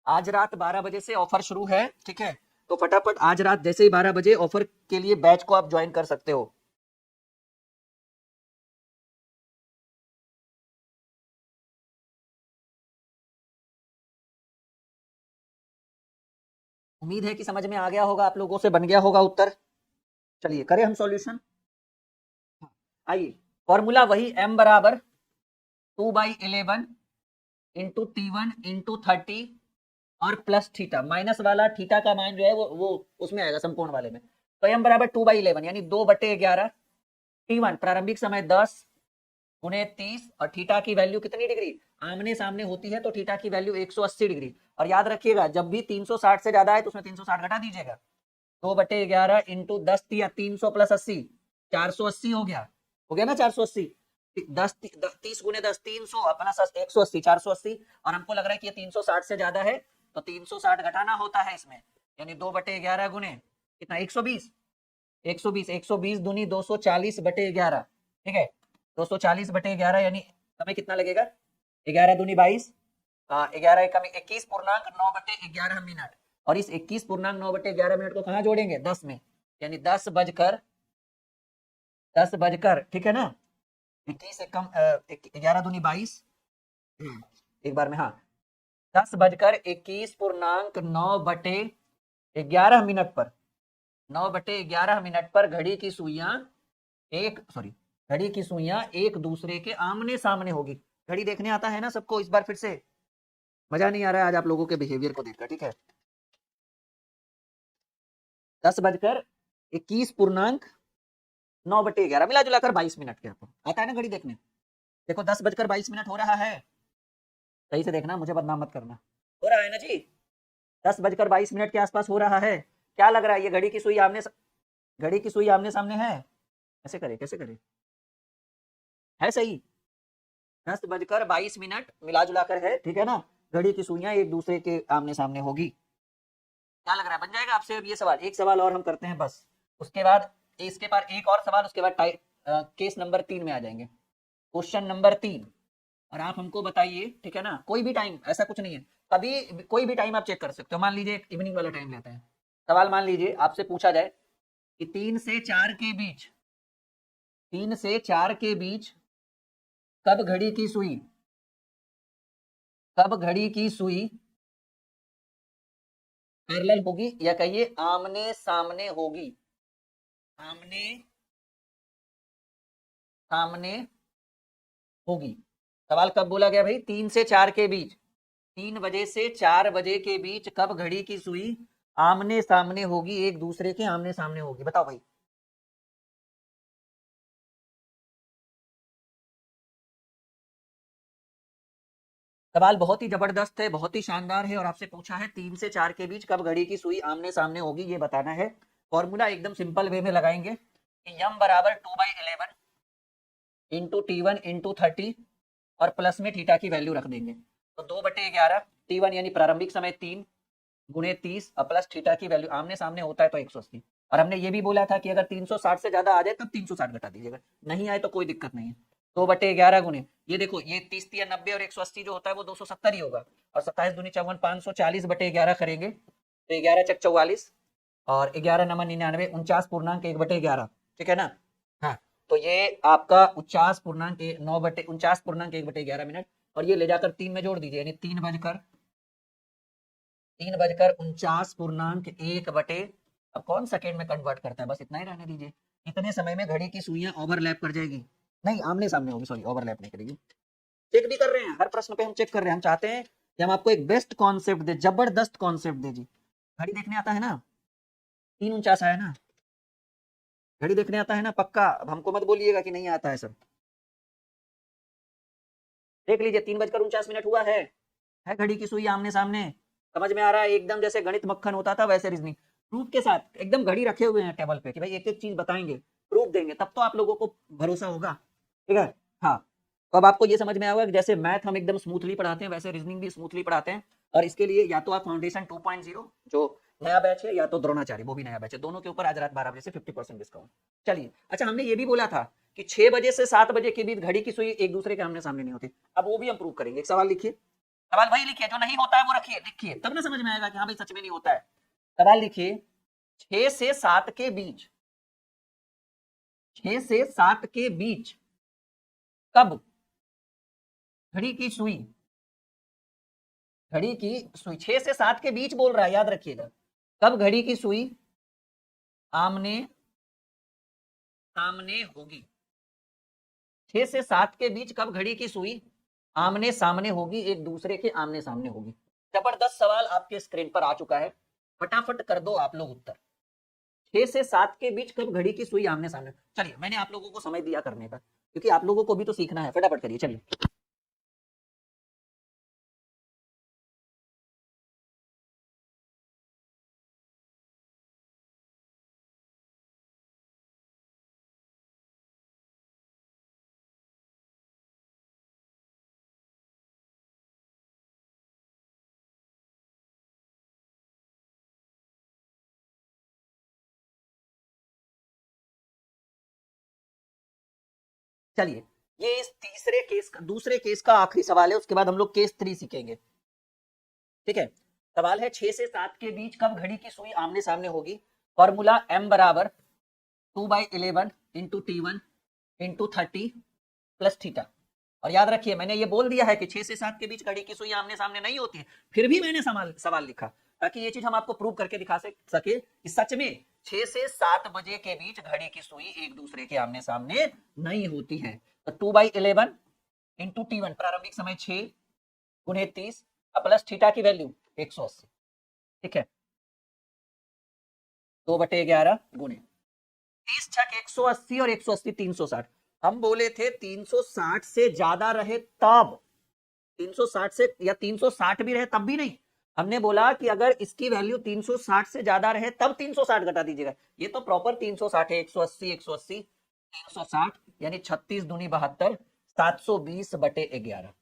आज रात 12 बजे से ऑफर शुरू है, ठीक है, तो फटाफट आज रात जैसे ही 12 बजे ऑफर के लिए बैच को आप ज्वाइन कर सकते हो। उम्मीद है कि समझ में आ गया होगा, आप लोगों से बन गया होगा उत्तर। चलिए करें हम सॉल्यूशन, आइए, फॉर्मूला वही, m बराबर 2/11 इंटू T1 इंटू 30 और प्लस थीटा, माइनस वाला थीटा का मान जो है वो उसमें आएगा, समकोण वाले में। तो m बराबर 2/11 यानी 2/11, T1 प्रारंभिक समय 10 गुणे 30, और थीटा की वैल्यू कितनी डिग्री, आमने सामने होती है तो थीटा की वैल्यू 180 डिग्री। और याद रखिएगा, जब भी 360 से ज्यादा है तो उसमें 360 घटा दीजिएगा, 2/11 इंटू 10 या 300 प्लस 80, 480 हो गया ना, 480, 30 गुने 10 300 प्लस 180, 480, और हमको लग रहा है कि ये 360 से ज्यादा है, तो 360 घटाना होता है इसमें, यानी 2/11 गुने कितना, 120, 120, 120 दूनी 240/11, ठीक है, 240/11 यानी समय कितना लगेगा, 11 दूनी 22, 11 एकम 21.9/11 मिनट, और इस 21.9/11 मिनट को कहाँ जोड़ेंगे, 10 में, यानी 10 बजकर, ठीक है ना, 21 एकम 11 दूनी 22, एक बार में, हाँ, 10 बजकर 21.9/11 मिनट पर, 9/11 मिनट पर घड़ी की सुइयां घड़ी की सुइयां एक दूसरे के आमने सामने होगी। घड़ी देखने आता है ना सबको, इस बार फिर से, मजा नहीं आ रहा है आज आप लोगों के बिहेवियर को देखकर, ठीक है? 10 बजकर 21.9/11 मिला जुलाकर 22 मिनट के, आपको आता है ना घड़ी देखने? देखो 10 बजकर 22 मिनट हो रहा है, सही से देखना, मुझे बदनाम मत करना, हो रहा है ना जी, 10 बजकर 22 मिनट के आसपास हो रहा है। क्या लग रहा है, ये घड़ी की सुई आमने सामने है? कैसे करे, है सही, 10 बजकर 22 मिनट मिला जुलाकर है, ठीक है ना, घड़ी की सुइयां एक दूसरे के आमने सामने होगी। क्या लग रहा है, बन जाएगा आपसे अब ये सवाल? एक सवाल और हम करते हैं बस, उसके बाद इसके बाद एक और सवाल, उसके बाद केस नंबर 3 में आ जाएंगे, क्वेश्चन नंबर 3, और आप हमको बताइए, ठीक है ना, कोई भी टाइम, ऐसा कुछ नहीं है, कभी कोई भी टाइम आप चेक कर सकते हो, मान लीजिए इवनिंग वाला टाइम लेते हैं, सवाल मान लीजिए आपसे पूछा जाए कि 3 से 4 के बीच कब घड़ी की सुई पैरेलल होगी या कहिए आमने सामने होगी, आमने सामने होगी। सवाल कब बोला गया भाई? 3 से 4 के बीच, 3 बजे से 4 बजे के बीच कब घड़ी की सुई आमने सामने होगी, एक दूसरे के आमने सामने होगी? बताओ भाई। सवाल बहुत ही जबरदस्त है, बहुत ही शानदार है, और आपसे पूछा है 3 से 4 के बीच कब घड़ी की सुई आमने सामने होगी, ये बताना है। फॉर्मूला एकदम सिंपल वे में लगाएंगे कि यम बराबर 2/11 इंटू T1 इंटू 30 और प्लस में थीटा की वैल्यू रख देंगे। तो 2/11 T1 यानी प्रारंभिक समय 3 गुणे 30 और प्लस थीटा की वैल्यू, आमने सामने होता है तो 180। और हमने ये भी बोला था कि अगर 360 से ज्यादा आ जाए तब 360 घटा दीजिएगा, नहीं आए तो कोई दिक्कत नहीं है। 2/11 गुणे, ये देखो ये 30 × 90 और 180 जो होता है वो 270 ही होगा, और 27 दूनी 54, 540/11 करेंगे तो 11 चक 44 और 11 नंबर 99, 49.1/11, ठीक है ना? हाँ, तो ये आपका 49.1/11 मिनट, और ये ले जाकर 3 में जोड़ दीजिए, यानी 3 बज कर 49.1 अब कौन सेकेंड में कन्वर्ट करता है, बस इतना ही रहने दीजिए। इतने समय में घड़ी की सुइयां ओवरलैप कर जाएगी, नहीं आमने सामने होगी, सॉरी ओवरलैप नहीं करेगी। चेक भी कर रहे हैं, हर प्रश्न पे हम चेक कर रहे हैं, हम चाहते हैं कि हम आपको एक बेस्ट कॉन्सेप्ट दे, जबरदस्त कॉन्सेप्ट दे जी। घड़ी देखने आता है ना? 3:49 आया ना? घड़ी देखने आता है ना पक्का? अब हमको मत बोलिएगा कि नहीं आता है सर। देख लीजिए 3 बजकर 49 मिनट हुआ है घड़ी की सुई आमने सामने। समझ में आ रहा है? एकदम जैसे गणित मक्खन होता था वैसे रीजनिंग, प्रूफ के साथ एकदम घड़ी रखे हुए हैं टेबल पे कि भाई एक एक चीज बताएंगे, प्रूफ देंगे, तब तो आप लोगों को भरोसा होगा, ठीक है? हाँ, तो अब आपको ये समझ में आएगा कि जैसे मैथ हम एकदम स्मूथली पढ़ाते हैं वैसे रीजनिंग भी स्मूथली पढ़ाते हैं। और इसके लिए या तो आप फाउंडेशन 2.0 जो नया बैच है, या तो द्रोणाचार्य वो भी नया बैच है, दोनों के ऊपर आज रात 12 बजे से 50% डिस्काउंट। चलिए, अच्छा हमने ये भी बोला था कि 6 बजे से 7 बजे के बीच घड़ी की सुई एक दूसरे के आमने सामने नहीं होती, अब वो भी हम प्रूव करेंगे। एक सवाल लिखिए, सवाल वही लिखिए जो नहीं होता है वो रखिए, लिखिए तब ना समझ में आएगा कि हाँ भाई सच में नहीं होता है। सवाल लिखिए, 6 से 7 के बीच, 6 से 7 के बीच कब घड़ी की सुई, घड़ी की सुई 6 से 7 के बीच बोल रहा है, याद रखिएगा, कब घड़ी की सुई आमने सामने होगी। 6 से 7 के बीच कब घड़ी की सुई आमने सामने होगी, एक दूसरे के आमने सामने होगी। जबरदस्त सवाल आपके स्क्रीन पर आ चुका है, फटाफट कर दो आप लोग उत्तर। 6 से 7 के बीच कब घड़ी की सुई आमने सामने। चलिए मैंने आप लोगों को समय दिया करने का, क्योंकि आप लोगों को भी तो सीखना है, फटाफट करिए चलिए। चलिए, ये इस तीसरे केस का, दूसरे केस का आखिरी सवाल है, उसके बाद हम लोग केस 3 सीखेंगे, ठीक है? सवाल है 6 से 7 के बीच कब घड़ी की सुई आमने सामने होगी। फॉर्मूला m बराबर 2/11 into T1 into 30 plus theta. और याद रखिए मैंने ये बोल दिया है कि 6 से 7 के बीच घड़ी की सुई आमने सामने नहीं होती है, फिर भी मैंने सवाल लिखा ताकि ये चीज हम आपको प्रूव करके दिखा सके कि सच में 6 से 7 बजे के बीच घड़ी की सुई एक दूसरे के आमने सामने नहीं होती है। तो 2/11 इंटू T1 प्रारंभिक समय 6 गुणे 30 प्लस थीटा की वैल्यू 180, ठीक है? 2/11 गुणे 30 छक 180 और 180 360। हम बोले थे 360 से ज्यादा रहे तब, 360 से या 360 भी रहे तब भी नहीं, हमने बोला कि अगर इसकी वैल्यू 360 से ज्यादा रहे तब 360 घटा दीजिएगा। ये तो प्रॉपर 360 है, 180 180 360 यानी 36 दूनी 72 720/11।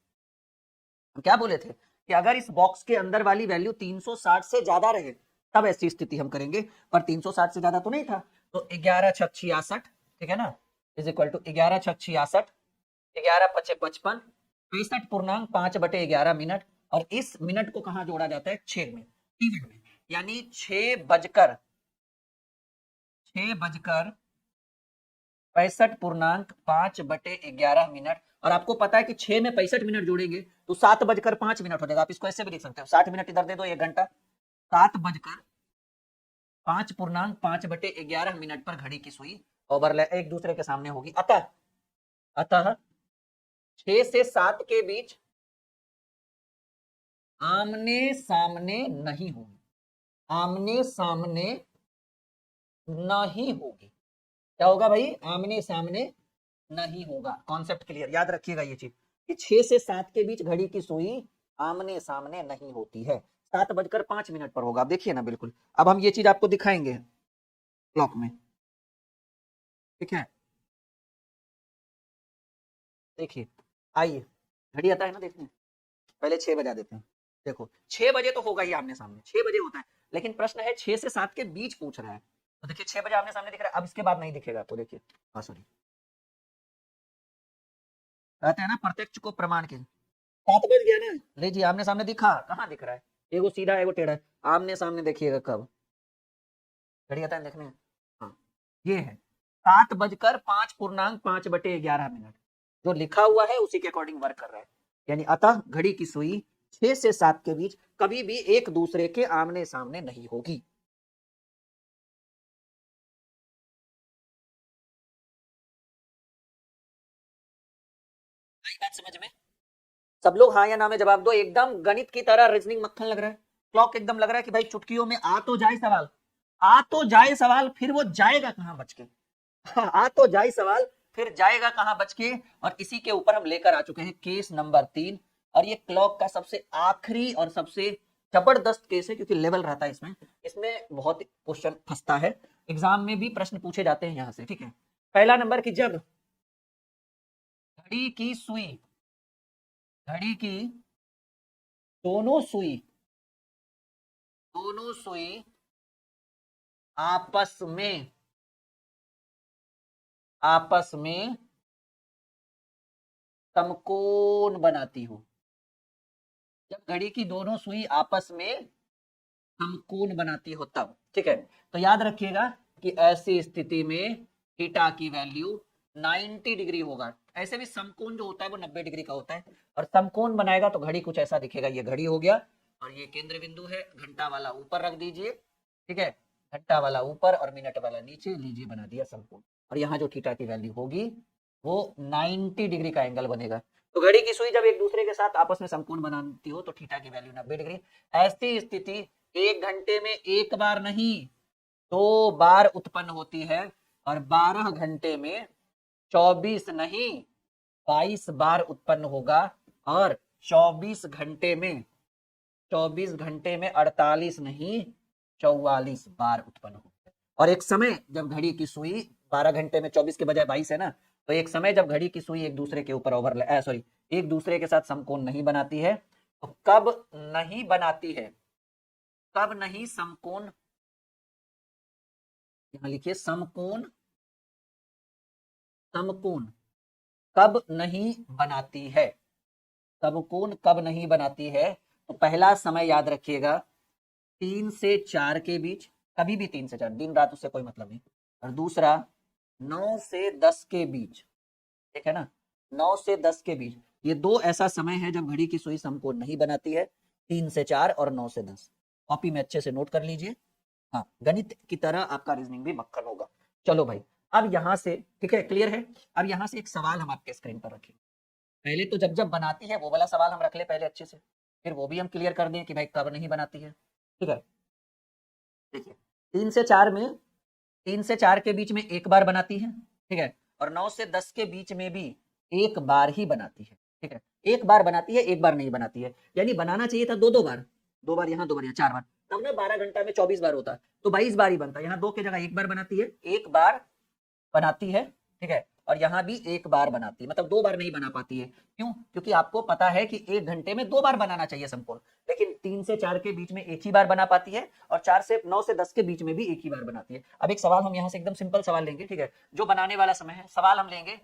हम क्या बोले थे कि अगर इस बॉक्स के अंदर वाली वैल्यू 360 से ज्यादा रहे तब ऐसी स्थिति हम करेंगे, पर 360 से ज्यादा तो नहीं था, तो 11 छक 66, ठीक है ना, इज इक्वल टू 11 छक 66, 11 पचे 55, 65.5/11 मिनट। और इस मिनट को कहां जोड़ा जाता है? 6 में, पीरियड में, यानी 6 बजकर 65.5/11 मिनट। और आपको पता है कि 6 में 65 मिनट जोड़ेंगे तो 7 बजकर 5 मिनट हो जाएगा। आप इसको ऐसे भी लिख सकते हो, 60 मिनट इधर दे दो 1 घंटा, 7:05/11 पर घड़ी की सुई ओवरलैप एक दूसरे के सामने होगी। अतः अतः 6 से 7 के बीच आमने सामने नहीं होगी, आमने सामने नहीं होगी। क्या होगा भाई? आमने सामने नहीं होगा। कॉन्सेप्ट क्लियर, याद रखिएगा ये चीज कि 6 से 7 के बीच घड़ी की सुई आमने सामने नहीं होती है। 7:05 पर होगा। आप देखिए ना, बिल्कुल। अब हम ये चीज आपको दिखाएंगे क्लॉक में, ठीक है? देखिए, आइए, घड़ी आता है ना देखने, पहले 6 बजा देते हैं। देखो 6 बजे तो होगा ही आमने सामने, 6 बजे होता है, लेकिन प्रश्न है 6 से 7 के बीच पूछ रहा है। तो देखिए 6 बजे आमने सामने दिख रहा है, अब इसके बाद नहीं दिखेगा आपको। देखिए, हाँ सॉरी, कहते हैं ना प्रत्यक्ष को प्रमाण के। 7 बज गया ना, लीजिए आमने सामने दिखा, कहाँ दिख रहा है? एगो सीधा एगो टेढ़ा है। आमने सामने देखिएगा कब घड़ी आता है देखने। हाँ, ये है 7:05/5 जो लिखा हुआ है उसी के अकॉर्डिंग वर्क कर रहा है। यानी अतः घड़ी की सुई 6 से 7 के बीच कभी भी एक दूसरे के आमने सामने नहीं होगी। आई बात समझ में? सब लोग हाँ या ना में जवाब दो। एकदम गणित की तरह रीजनिंग मक्खन लग रहा है। क्लॉक एकदम लग रहा है कि भाई चुटकियों में आ तो जाए सवाल, आ तो जाए सवाल, फिर वो जाएगा कहां बच के। आ तो जाए सवाल, फिर जाएगा कहां बच के। और इसी के ऊपर हम लेकर आ चुके हैं केस नंबर 3। और ये क्लॉक का सबसे आखिरी और सबसे जबरदस्त केस है, क्योंकि लेवल रहता है इसमें। इसमें बहुत क्वेश्चन फंसता है, एग्जाम में भी प्रश्न पूछे जाते हैं यहां से, ठीक है? पहला नंबर की जब घड़ी की सुई, घड़ी की दोनों सुई, दोनों सुई आपस में, आपस में समकोण बनाती हो। जब घड़ी की दोनों सुई आपस में समकोण बनाती हो तब, ठीक है? तो याद रखिएगा कि ऐसी स्थिति में थीटा की वैल्यू 90 डिग्री होगा। ऐसे भी समकोण जो होता है वो 90 डिग्री का होता है। और समकोण बनाएगा तो घड़ी कुछ ऐसा दिखेगा। ये घड़ी हो गया और ये केंद्र बिंदु है। घंटा वाला ऊपर रख दीजिए, ठीक है? घंटा वाला ऊपर और मिनट वाला नीचे, लीजिए बना दिया समकोण। और यहाँ जो थीटा की वैल्यू होगी वो 90 डिग्री का एंगल बनेगा। तो घड़ी की सुई जब एक दूसरे के साथ आपस में समकोण बनाती हो तो थीटा की वैल्यू 90 डिग्री। ऐसी स्थिति 1 घंटे में एक बार नहीं, 2 बार उत्पन्न होती है। और 12 घंटे में 24 नहीं, 22 बार उत्पन्न होगा। और 24 घंटे में, 24 घंटे में 48 नहीं, 44 बार उत्पन्न होगा। और एक समय जब घड़ी की सुई 12 घंटे में 24 के बजाय 22 है ना, तो एक समय जब घड़ी की सुई एक दूसरे के ऊपर सॉरी, एक दूसरे के साथ समकोण नहीं बनाती है, तो कब नहीं बनाती है, कब नहीं समकोण, यहां लिखिए समकोण, समकोण कब नहीं बनाती है, समकोण कब नहीं बनाती है? तो पहला समय याद रखिएगा 3 से 4 के बीच, कभी भी 3 से 4, दिन रात उससे कोई मतलब नहीं। और दूसरा 9 से 10 के बीच, ठीक है ना? 9 से 10 के बीच, ये दो ऐसा समय है जब घड़ी की सुई समकोण नहीं बनाती है। 3 से 4 और 9 से 10। कॉपी में अच्छे से नोट कर लीजिए। हाँ, गणित की तरह आपका रीजनिंग भी मक्खन होगा। चलो भाई, अब यहां से, ठीक है, क्लियर है? अब यहां से एक सवाल हम आपके स्क्रीन पर रखें। पहले तो जब जब बनाती है वो वाला सवाल हम रख ले पहले अच्छे से, फिर वो भी हम क्लियर कर दें कि भाई कब नहीं बनाती है, ठीक है? देखिए, 3 से 4 में, 3 से 4 के बीच में एक बार बनाती है, ठीक है? और 9 से 10 के बीच में भी एक बार ही बनाती है, ठीक है? एक बार बनाती है, एक बार नहीं बनाती है। यानी बनाना चाहिए था 2 बार, 2 बार यहाँ, 2 बार यहाँ, 4 बार। तब ना 12 घंटा में 24 बार होता, तो 22 बार ही बनता। यहाँ 2 की जगह एक बार बनाती है, एक बार बनाती है, ठीक है? और यहाँ भी एक बार बनाती है, मतलब 2 बार नहीं बना पाती है। क्यों? क्योंकि आपको पता है कि 1 घंटे में 2 बार बनाना चाहिए समकोण, लेकिन 3 से 4 के बीच में एक ही बार बना पाती है। और 9 से 10 के बीच में भी एक ही बार बनाती है। अब एक सवाल हम यहाँ से एकदम सिंपल सवाल लेंगे, ठीक है? जो बनाने वाला समय है, सवाल हम लेंगे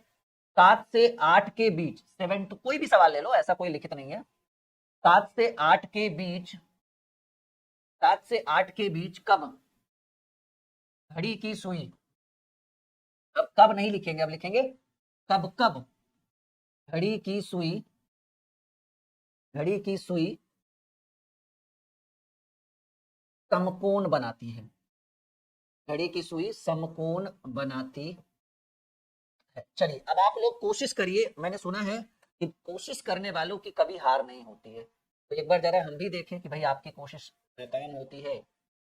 7 से 8 के बीच, 7 टू, कोई भी सवाल ले लो, ऐसा कोई लिखित नहीं है। 7 से 8 के बीच, 7 से 8 के बीच कब घड़ी की सुई, अब कब नहीं लिखेंगे, अब लिखेंगे कब, कब घड़ी की सुई, घड़ी की सुई समकोण बनाती है, घड़ी की सुई समकोण बनाती है। चलिए अब आप लोग कोशिश करिए, मैंने सुना है कि कोशिश करने वालों की कभी हार नहीं होती है, तो एक बार जरा हम भी देखें कि भाई आपकी कोशिश नाकाम होती है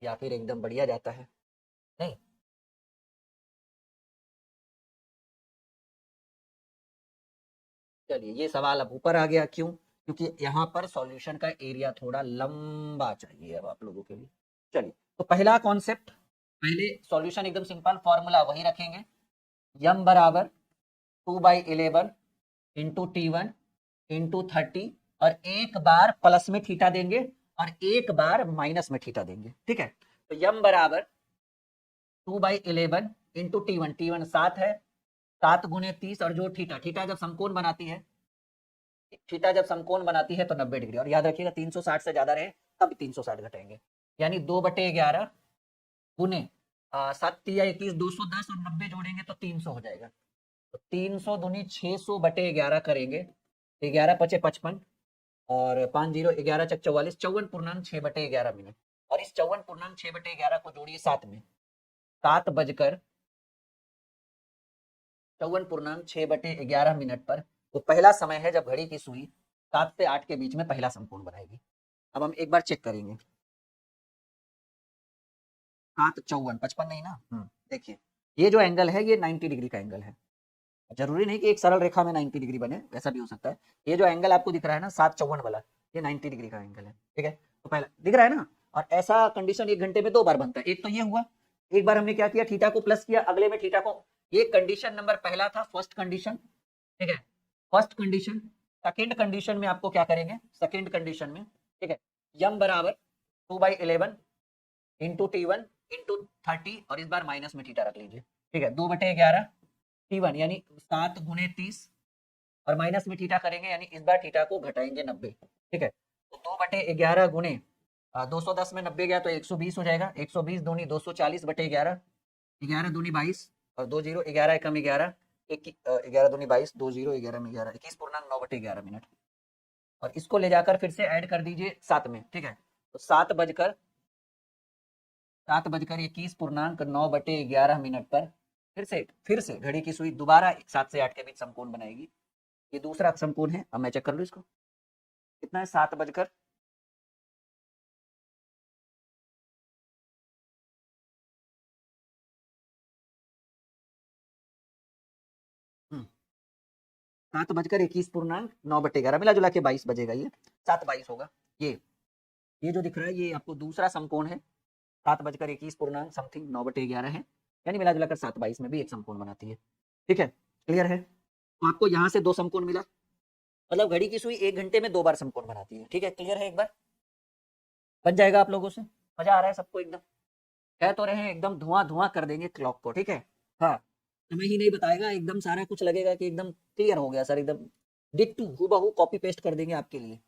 या फिर एकदम बढ़िया जाता है। नहीं, चलिए ये सवाल अब ऊपर आ गया, क्यों? क्योंकि यहाँ पर सॉल्यूशन का एरिया थोड़ा लंबा चाहिए अब आप लोगों के लिए। चलिए तो पहला कॉन्सेप्ट, पहले सॉल्यूशन एकदम सिंपल, फॉर्मूला वही रखेंगे, यम बराबर 2/11 इंटू T1 इंटू 30, और एक बार प्लस में थीटा देंगे और एक बार माइनस में थीटा देंगे, ठीक है। तो यम बराबर 2/11 इंटू T1, T1 7 है, 7 गुने 30, और जो थीटा, थीटा जब समकोण बनाती है, थीटा जब समकोण बनाती है तो 90 डिग्री, और याद रखिएगा 360 से ज्यादा रहे तब 360 घटाएंगे, यानी 2/11 गुने 7×21 210, और 90 जोड़ेंगे तो 300 हो जाएगा। तो 300 दूनी 600/11 करेंगे, 11 पचे 55, और 5 0 11 चक 44, 54.6/11 मिनट, और इस 54.6/11 को जोड़िए 7 में, 7:54.6/11 मिनट पर, तो पहला समय है जब घड़ी की सुई 7 से 8 के बीच में पहला समकोण बनाएगी। अब हम एक बार चेक करेंगे, 7 54 55 नहीं ना, देखिए ये जो एंगल है ये 90 डिग्री का एंगल है, जरूरी नहीं कि एक सरल रेखा में 90 डिग्री बने, ऐसा भी हो सकता है। ये जो एंगल आपको दिख रहा है ना 754 वाला, ये 90 डिग्री का एंगल है, ठीक है। तो पहला दिख रहा है ना, और ऐसा कंडीशन 1 घंटे में 2 बार बनता है, एक तो ये हुआ, एक बार हमने क्या किया, थीटा को प्लस किया, अगले में थीटा को, ये कंडीशन नंबर पहला था, फर्स्ट कंडीशन, ठीक है, फर्स्ट कंडीशन। सेकेंड कंडीशन में आपको क्या करेंगे, सेकेंड कंडीशन में, ठीक है, यम बराबर 2/11 इंटू T1 इंटू 30, और इस बार माइनस में थीटा रख लीजिए, ठीक है, 2/11 T1 यानी 7 गुने 30, और माइनस में थीटा करेंगे, यानी इस बार थीटा को घटाएंगे 90, ठीक है। तो 2/11 गुने 210 में 90 गया तो 120 हो जाएगा, 120 दूनी 240/11, 11 दूनी 22, और 20 11 एकम 11, 11 दूनी 22, 20 11 में 11, 21.9/11 मिनट, और इसको ले जाकर फिर से ऐड कर दीजिए 7 में, ठीक है। तो 7:21.9/11 मिनट पर फिर से घड़ी की सुई दोबारा 7 से 8 के बीच समकोण बनाएगी। ये दूसरा समकोण है, अब मैं चेक कर लूँ इसको, कितना है, 7 बजकर 7:21.9/11 मिला जुला के 22 बजेगा, ये 7:22 होगा। ये जो दिख रहा है ये आपको दूसरा समकोण है, 7:21 पूर्णांक समथिंग 9/11 है, यानी मिला जुला कर 7:22 में भी एक समकोण बनाती है, ठीक है, क्लियर है। तो आपको यहाँ से 2 समकोण मिला, मतलब घड़ी की सुई 1 घंटे में 2 बार समकोण बनाती है, ठीक है, क्लियर है। एक बार बन जाएगा आप लोगों से, मजा आ रहा है सबको एकदम, कह तो रहे हैं एकदम धुआं धुआं कर देंगे क्लॉक को, ठीक है। हाँ, समय ही नहीं बताएगा, एकदम सारा कुछ लगेगा कि एकदम क्लियर हो गया सर, एकदम डिट्टू हूबहू कॉपी पेस्ट कर देंगे आपके लिए।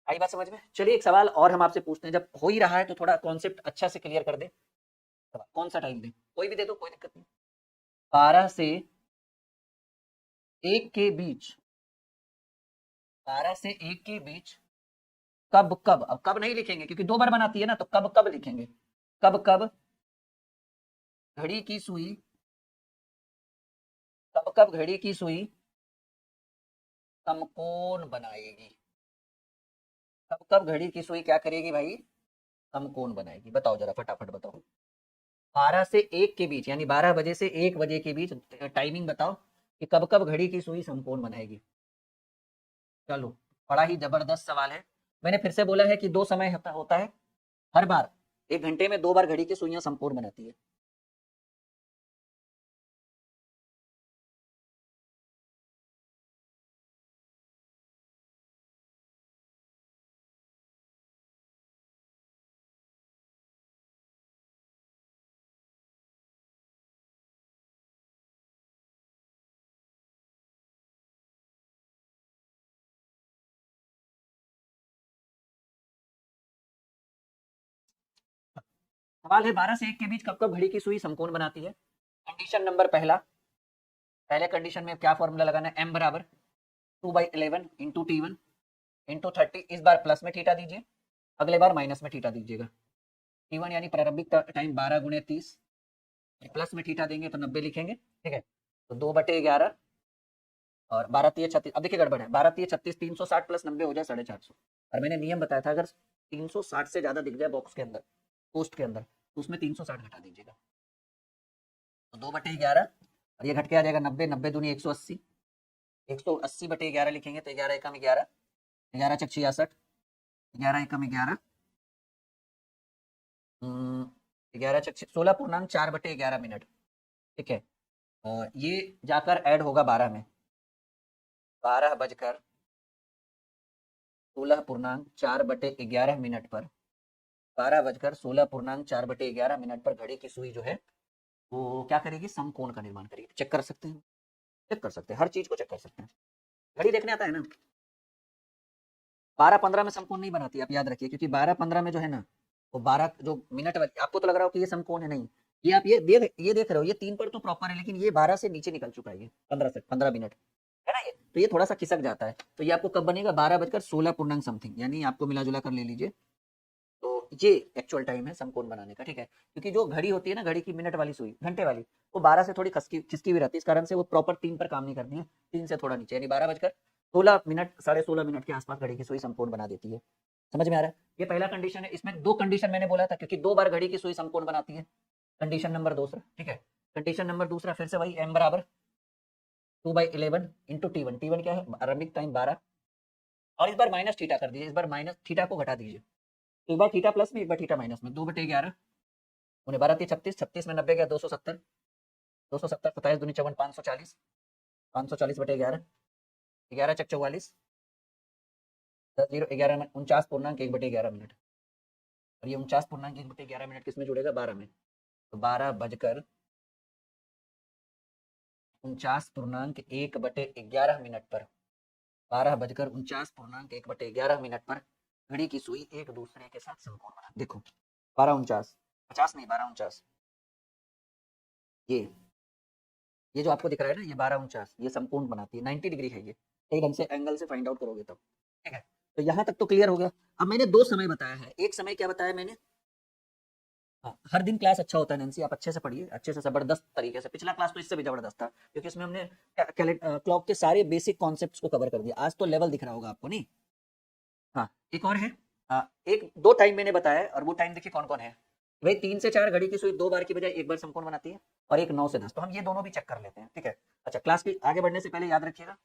आई बात समझ में? चलिए एक सवाल और हम आपसे पूछते हैं, जब हो ही रहा है तो थोड़ा कॉन्सेप्ट अच्छा से क्लियर कर दे। कौन सा टाइम दे, कोई भी दे दो, कोई दिक्कत नहीं। 12 से 1 के बीच, 12 से 1 के बीच कब कब, अब कब नहीं लिखेंगे क्योंकि 2 बार बनाती है ना, तो कब कब लिखेंगे, कब कब घड़ी की सुई, कब कब घड़ी की सुई समकोण बनाएगी, कब कब घड़ी की सुई क्या करेगी भाई, समकोण बनाएगी, बताओ जरा फटाफट बताओ। 12 से 1 के बीच, यानी 12 बजे से 1 बजे के बीच टाइमिंग बताओ कि कब कब घड़ी की सुई समकोण बनाएगी। चलो बड़ा ही जबरदस्त सवाल है, मैंने फिर से बोला है कि 2 समय होता है, हर बार 1 घंटे में 2 बार घड़ी की सुइयां समकोण बनाती है। सवाल है 12 से 1 के बीच कब कब घड़ी की सुई समकोण बनाती है। कंडीशन नंबर पहला, पहले कंडीशन में क्या फॉर्मूला लगाना है, m बराबर 2/11 इंटू T1 इंटू 30, इस बार प्लस में थीटा दीजिए, अगले बार माइनस में थीटा दीजिएगा। T1 यानी प्रारंभिक टाइम 12 गुणे 30, प्लस में थीटा देंगे तो 90 लिखेंगे, ठीक है। तो 2/11 और 12 3 36, अब देखिए गड़बड़ है, 12 3 36, 360 प्लस 90 हो जाए 450। और मैंने नियम बताया था अगर 360 से ज्यादा दिख जाए बॉक्स के अंदर, पोस्ट के अंदर, तो उसमें 360 घटा दीजिएगा। तो 2/11 और ये घट के आ जाएगा 90, 90 दूनी 180, 180/11 लिखेंगे तो 11 एकम 11, 11 चक 66, 11 एकम 11, 11 चक 16.4/11 मिनट, ठीक है। और ये जाकर ऐड होगा 12 में, 12 बजकर 16.4/11 मिनट पर, 12 बजकर 16.4/11 मिनट पर घड़ी की सुई जो है वो क्या करेगी, समकोण का निर्माण करेगी। चेक कर सकते हैं, चेक कर सकते हैं, हर चीज को चेक कर सकते हैं। घड़ी देखने आता है ना। 12-15 में समकोण नहीं बनाती, आप याद रखिए, क्योंकि 12-15 में जो है ना, वो 12 जो मिनट वाली, आपको तो लग रहा हो कि ये समकोण है, नहीं, ये आप ये देख रहे हो, ये 3 पर तो प्रॉपर है, लेकिन ये 12 से नीचे निकल चुका है, ये 15 मिनट है ना, ये तो ये थोड़ा सा खिसक जाता है। तो ये आपको कब बनेगा, 12 बजकर 16 पूर्णांक समथिंग, यानी आपको मिला जुला कर ले लीजिए। तो ये एक्चुअल टाइम है समकोण बनाने का, ठीक है। क्योंकि जो घड़ी होती है ना, घड़ी की मिनट वाली सुई, घंटे वाली, वो 12 से थोड़ी खिसकी हुई रहती है, इस कारण से वो प्रॉपर 3 पर काम नहीं करती है, 3 से थोड़ा नीचे, यानी 12 बजकर 16 मिनट, 16.5 मिनट के आसपास घड़ी की सुई समकोण बना देती है। समझ में आ रहा है। ये पहला कंडीशन है, इसमें 2 कंडीशन मैंने बोला था, क्योंकि 2 बार घड़ी की सुई समकोण बनाती है। कंडीशन नंबर दूसरा, ठीक है। कंडीशन नंबर दूसरा फिर से वही, m बराबर 2/11 इंटू T1, T1 क्या है, आरंभिक टाइम 12, और इस बार माइनस थीटा कर दीजिए, इस बार माइनस थीटा को घटा दीजिए, तो एक बार थीटा प्लस में, एक बार थीटा माइनस में, 2/11 उन्हें 12 36, 36 में 90 गया 270, 270 27 दूनी 54, 540, 540/11, 11 चक 44, 10 0 11 में 49.1/11 मिनट, और ये 49.1/11 मिनट किसमें जुड़ेगा, 12 में। तो 12 बजकर 49.1/11 मिनट पर, 12 बजकर 49.1/11 मिनट पर घड़ी की सुई एक दूसरे के साथ समकोण बना, देखो 12:49, 50 नहीं 12:49, ये जो आपको दिख रहा है ना, ये 12:49, ये समकोण बनाती है, 90 डिग्री है ये, सही ढंग से एंगल से फाइंड आउट करोगे तब, ठीक है। तो यहाँ तक तो क्लियर हो गया। अब मैंने 2 समय बताया है, एक समय क्या बताया मैंने, हाँ, हर दिन क्लास अच्छा होता है नैन्सी, आप अच्छे से पढ़िए, अच्छे से जबरदस्त तरीके से। पिछला क्लास तो इससे भी जबरदस्त था, क्योंकि इसमें हमने क्लॉक के सारे बेसिक कॉन्सेप्ट्स को कवर कर दिया। आज तो लेवल दिख रहा होगा आपको, नहीं। हाँ, एक और है, एक 2 टाइम मैंने बताया, और वो टाइम देखिए कौन कौन है भाई। 3 से 4 घड़ी की सुई 2 बार की बजाय 1 बार समकोण बनाती है, और एक 9 से 10, तो हम ये दोनों भी चेक कर लेते हैं, ठीक है। अच्छा, क्लास की आगे बढ़ने से पहले याद रखिएगा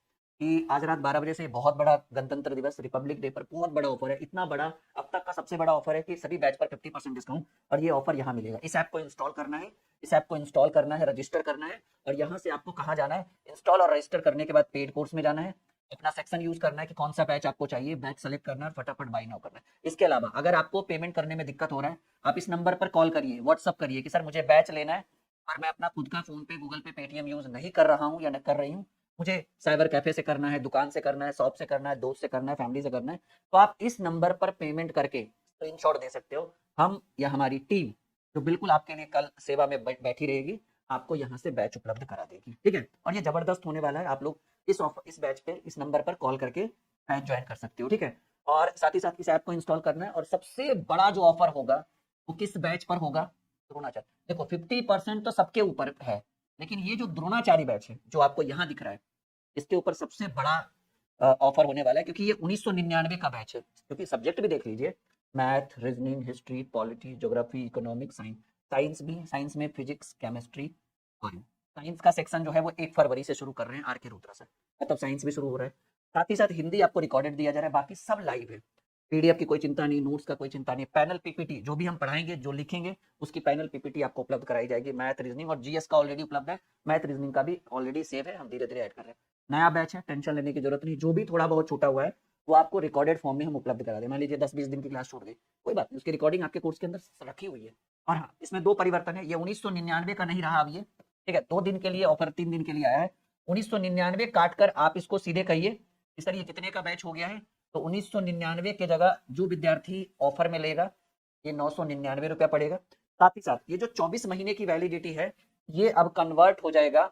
कि आज रात 12 बजे से बहुत बड़ा गणतंत्र दिवस, रिपब्लिक डे पर बहुत बड़ा ऑफर है, इतना बड़ा, अब तक का सबसे बड़ा ऑफर है कि सभी बैच पर 50% डिस्काउंट, और ये ऑफर यहाँ मिलेगा। इस ऐप को इंस्टॉल करना है, इस ऐप को इंस्टॉल करना है, रजिस्टर करना है, और यहाँ से आपको कहाँ जाना है, इंस्टॉल और रजिस्टर करने के बाद पेड कोर्स में जाना है, अपना सेक्शन यूज करना है कि कौन सा बैच आपको चाहिए, बैच सेलेक्ट करना है, फटाफट बाय नाउ करना है। इसके अलावा अगर आपको पेमेंट करने में दिक्कत हो रहा है, आप इस नंबर पर कॉल करिए, व्हाट्सअप करिए कि सर मुझे बैच लेना है, और मैं अपना खुद का फोन पे, गूगल पे, पेटीएम यूज नहीं कर रहा हूँ या न कर रही हूँ, मुझे साइबर कैफे से करना है, दुकान से करना है, शॉप से करना है, दोस्त से करना है, फैमिली से करना है, तो आप इस नंबर पर पेमेंट करके स्क्रीनशॉट दे सकते हो। हम या हमारी टीम जो बिल्कुल आपके लिए कल सेवा में बैठी रहेगी, आपको यहाँ से बैच उपलब्ध करा देगी, ठीक है। और ये जबरदस्त होने वाला है, आप लोग इस बैच पे, इस नंबर पर कॉल करके बैच ज्वाइन कर सकते हो, ठीक है। और साथ ही साथ इस ऐप को इंस्टॉल करना है, और सबसे बड़ा जो ऑफर होगा वो किस बैच पर होगा, द्रोणाचार्य। देखो 50% तो सबके ऊपर है, लेकिन ये जो द्रोणाचार्य बैच है जो आपको यहाँ दिख रहा है, इसके ऊपर सबसे बड़ा ऑफर होने वाला है, क्योंकि ये 1999 का बैच है। क्योंकि सब्जेक्ट भी देख लीजिए, math, reasoning, history, polity, geography, economics, science, science भी, साइंस में फिजिक्स, केमिस्ट्री, और साइंस का सेक्शन जो है वो 1 फरवरी से शुरू कर रहे हैं आर के रुद्रा सर, मतलब साइंस भी शुरू हो रहा है। साथ ही साथ हिंदी आपको रिकॉर्डेड दिया जा रहा है, बाकी सब लाइव है। पीडीएफ की कोई चिंता नहीं, नोट्स का कोई चिंता नहीं, पैनल पीपीटी जो भी हम पढ़ाएंगे, जो लिखेंगे, उसकी पैनल पीपीटी आपको उपलब्ध कराई जाएगी। मैथ, रीजनिंग और जीएस का ऑलरेडी उपलब्ध है, मैथ रीजनिंग का भी ऑलरेडी सेव है, हम धीरे धीरे ऐड कर रहे हैं। नया बैच है, टेंशन लेने की जरूरत नहीं, जो भी थोड़ा बहुत छूटा हुआ है वो आपको रिकॉर्डेड फॉर्म में हम उपलब्ध करा दें। मान लीजिए 10-20 दिन की क्लास छूट गई, कोई बात नहीं, उसकी रिकॉर्डिंग आपके कोर्स के अंदर रखी हुई है। और हाँ, इसमें 2 परिवर्तन है, ये 1999 का नहीं रहा अब ये, ठीक है। 2 दिन के लिए ऑफर, 3 दिन के लिए आया है। 1999 काट कर आप इसको सीधे कहिए कि सर ये कितने का बैच हो गया है, तो 1999 के जगह जो विद्यार्थी ऑफर में लेगा ये 999 रुपया पड़ेगा। साथ ही साथ ये जो 24 महीने की वैलिडिटी है, ये अब कन्वर्ट हो जाएगा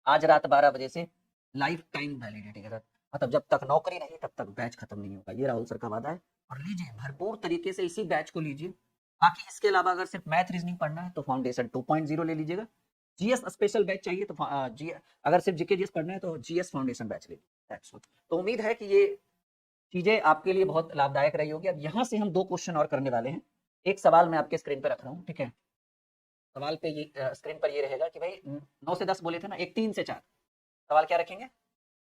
आज रात 12 बजे से लाइफ टाइम वैलिडिटी के साथ, मतलब जब तक नौकरी नहीं तब तक बैच खत्म नहीं होगा। ये राहुल सर का वादा है, और लीजिए भरपूर तरीके से इसी बैच को लीजिए। बाकी इसके अलावा अगर सिर्फ मैथ रीजनिंग पढ़ना है तो फाउंडेशन 2.0 ले लीजिएगा। जीएस स्पेशल बैच चाहिए तो जी, अगर सिर्फ जीके जीएस पढ़ना है तो जीएस फाउंडेशन बैच ले लीजिए। तो उम्मीद है कि ये चीजें आपके लिए बहुत लाभदायक रही होगी। अब यहाँ से हम 2 क्वेश्चन और करने वाले हैं। एक सवाल मैं आपके स्क्रीन पर रख रहा हूँ, ठीक है। सवाल पे ये स्क्रीन पर ये रहेगा कि भाई 9 से 10 बोले थे ना, एक 3 से 4 सवाल क्या रखेंगे,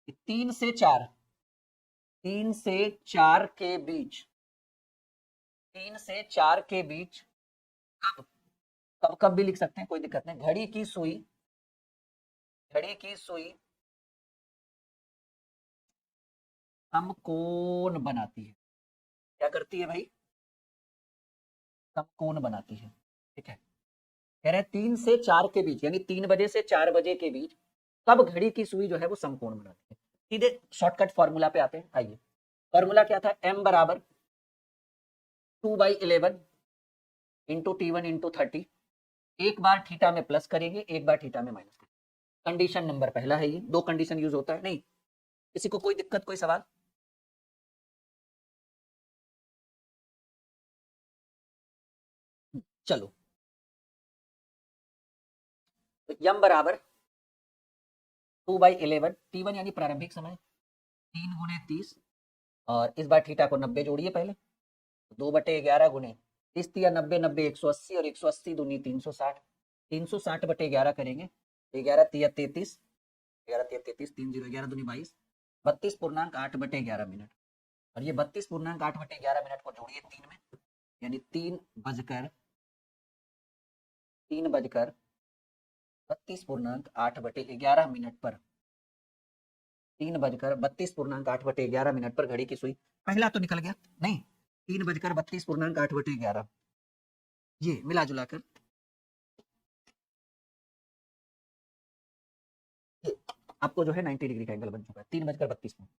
3 से 4, 3 से 4 के बीच, 3 से 4 के बीच कब कब कब भी लिख सकते हैं, कोई दिक्कत नहीं। घड़ी की सुई, घड़ी की सुई समकोण बनाती है। क्या करती है भाई, समकोण बनाती है, ठीक है। कह रहे हैं 3 से 4 के बीच, यानी 3 बजे से 4 बजे के बीच कब घड़ी की सुई जो है वो समकोण बनाती है। सीधे शॉर्टकट फॉर्मूला पे आते हैं, आइए। फॉर्मूला क्या था, m बराबर 2/11 इंटू T1 इंटू 30। एक बार थीटा में प्लस करेंगे, एक बार थीटा में माइनस करेंगे। कंडीशन नंबर पहला है ये, 2 कंडीशन यूज होता है। नहीं किसी को कोई दिक्कत, कोई सवाल? चलो, तो m बराबर 2/11, T1 यानी प्रारंभिक समय 3 गुणे 30, और इस बार थीटा को 90 जोड़िए पहले, 2/11 गुणे 30 या 90, 90 180, और 180 दूनी 360, 360/11 करेंगे, 11 तिया 33, 11 तिया 33, 3 0 11 दूनी 22, 32.8/11 मिनट। और ये 32.8/11 मिनट को जोड़िए 3 में, यानी 3:32.8/11 मिनट पर, 3:32.8/11 पर घड़ी की सुई, पहला तो निकल गया नहीं, 3:32.8/11, ये मिला जुला कर आपको जो है 90 डिग्री का एंगल बन चुका है, 3:32 मिनट,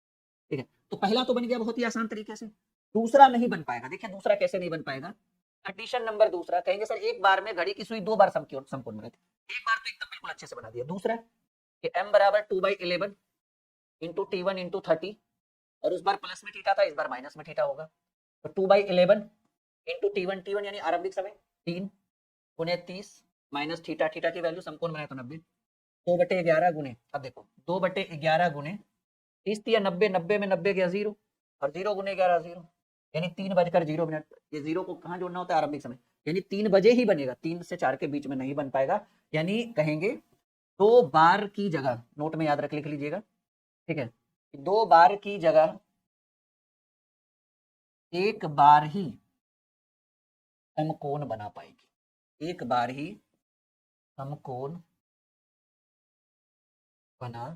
ठीक है। तो पहला तो बन गया बहुत ही आसान तरीके से। दूसरा नहीं बन पाएगा, देखिए दूसरा कैसे नहीं बन पाएगा। कंडीशन नंबर दूसरा, कहेंगे सर एक बार में घड़ी की सुई 2 बार समकोण बनाती है, एक बार तो एकदम बिल्कुल अच्छे से बना दिया। दूसरा कि m बराबर 2/11 इंटू T1 इंटू 30, और उस बार प्लस में थीटा था, इस बार माइनस में थीटा होगा, तो 2/11 इंटू T1, T1 यानी आरंभिक समय 3 गुणे 30 माइनस थीटा, थीटा की वैल्यू समकोण बनाया तो 90, 2/11 गुणे, अब देखो 2/11 गुणे 30 या 90, 90 में 90 गया 0, और 0 गुणे 11 0, यानी 3:0 ये 0 को कहाँ जोड़ना होता है, आरंभिक समय, यानी 3 बजे ही बनेगा, 3 से 4 के बीच में नहीं बन पाएगा। यानी कहेंगे 2 बार की जगह, नोट में याद रख लिख लीजिएगा, ठीक है, 2 बार की जगह एक बार ही समकोण बना पाएगी, एक बार ही समकोण बना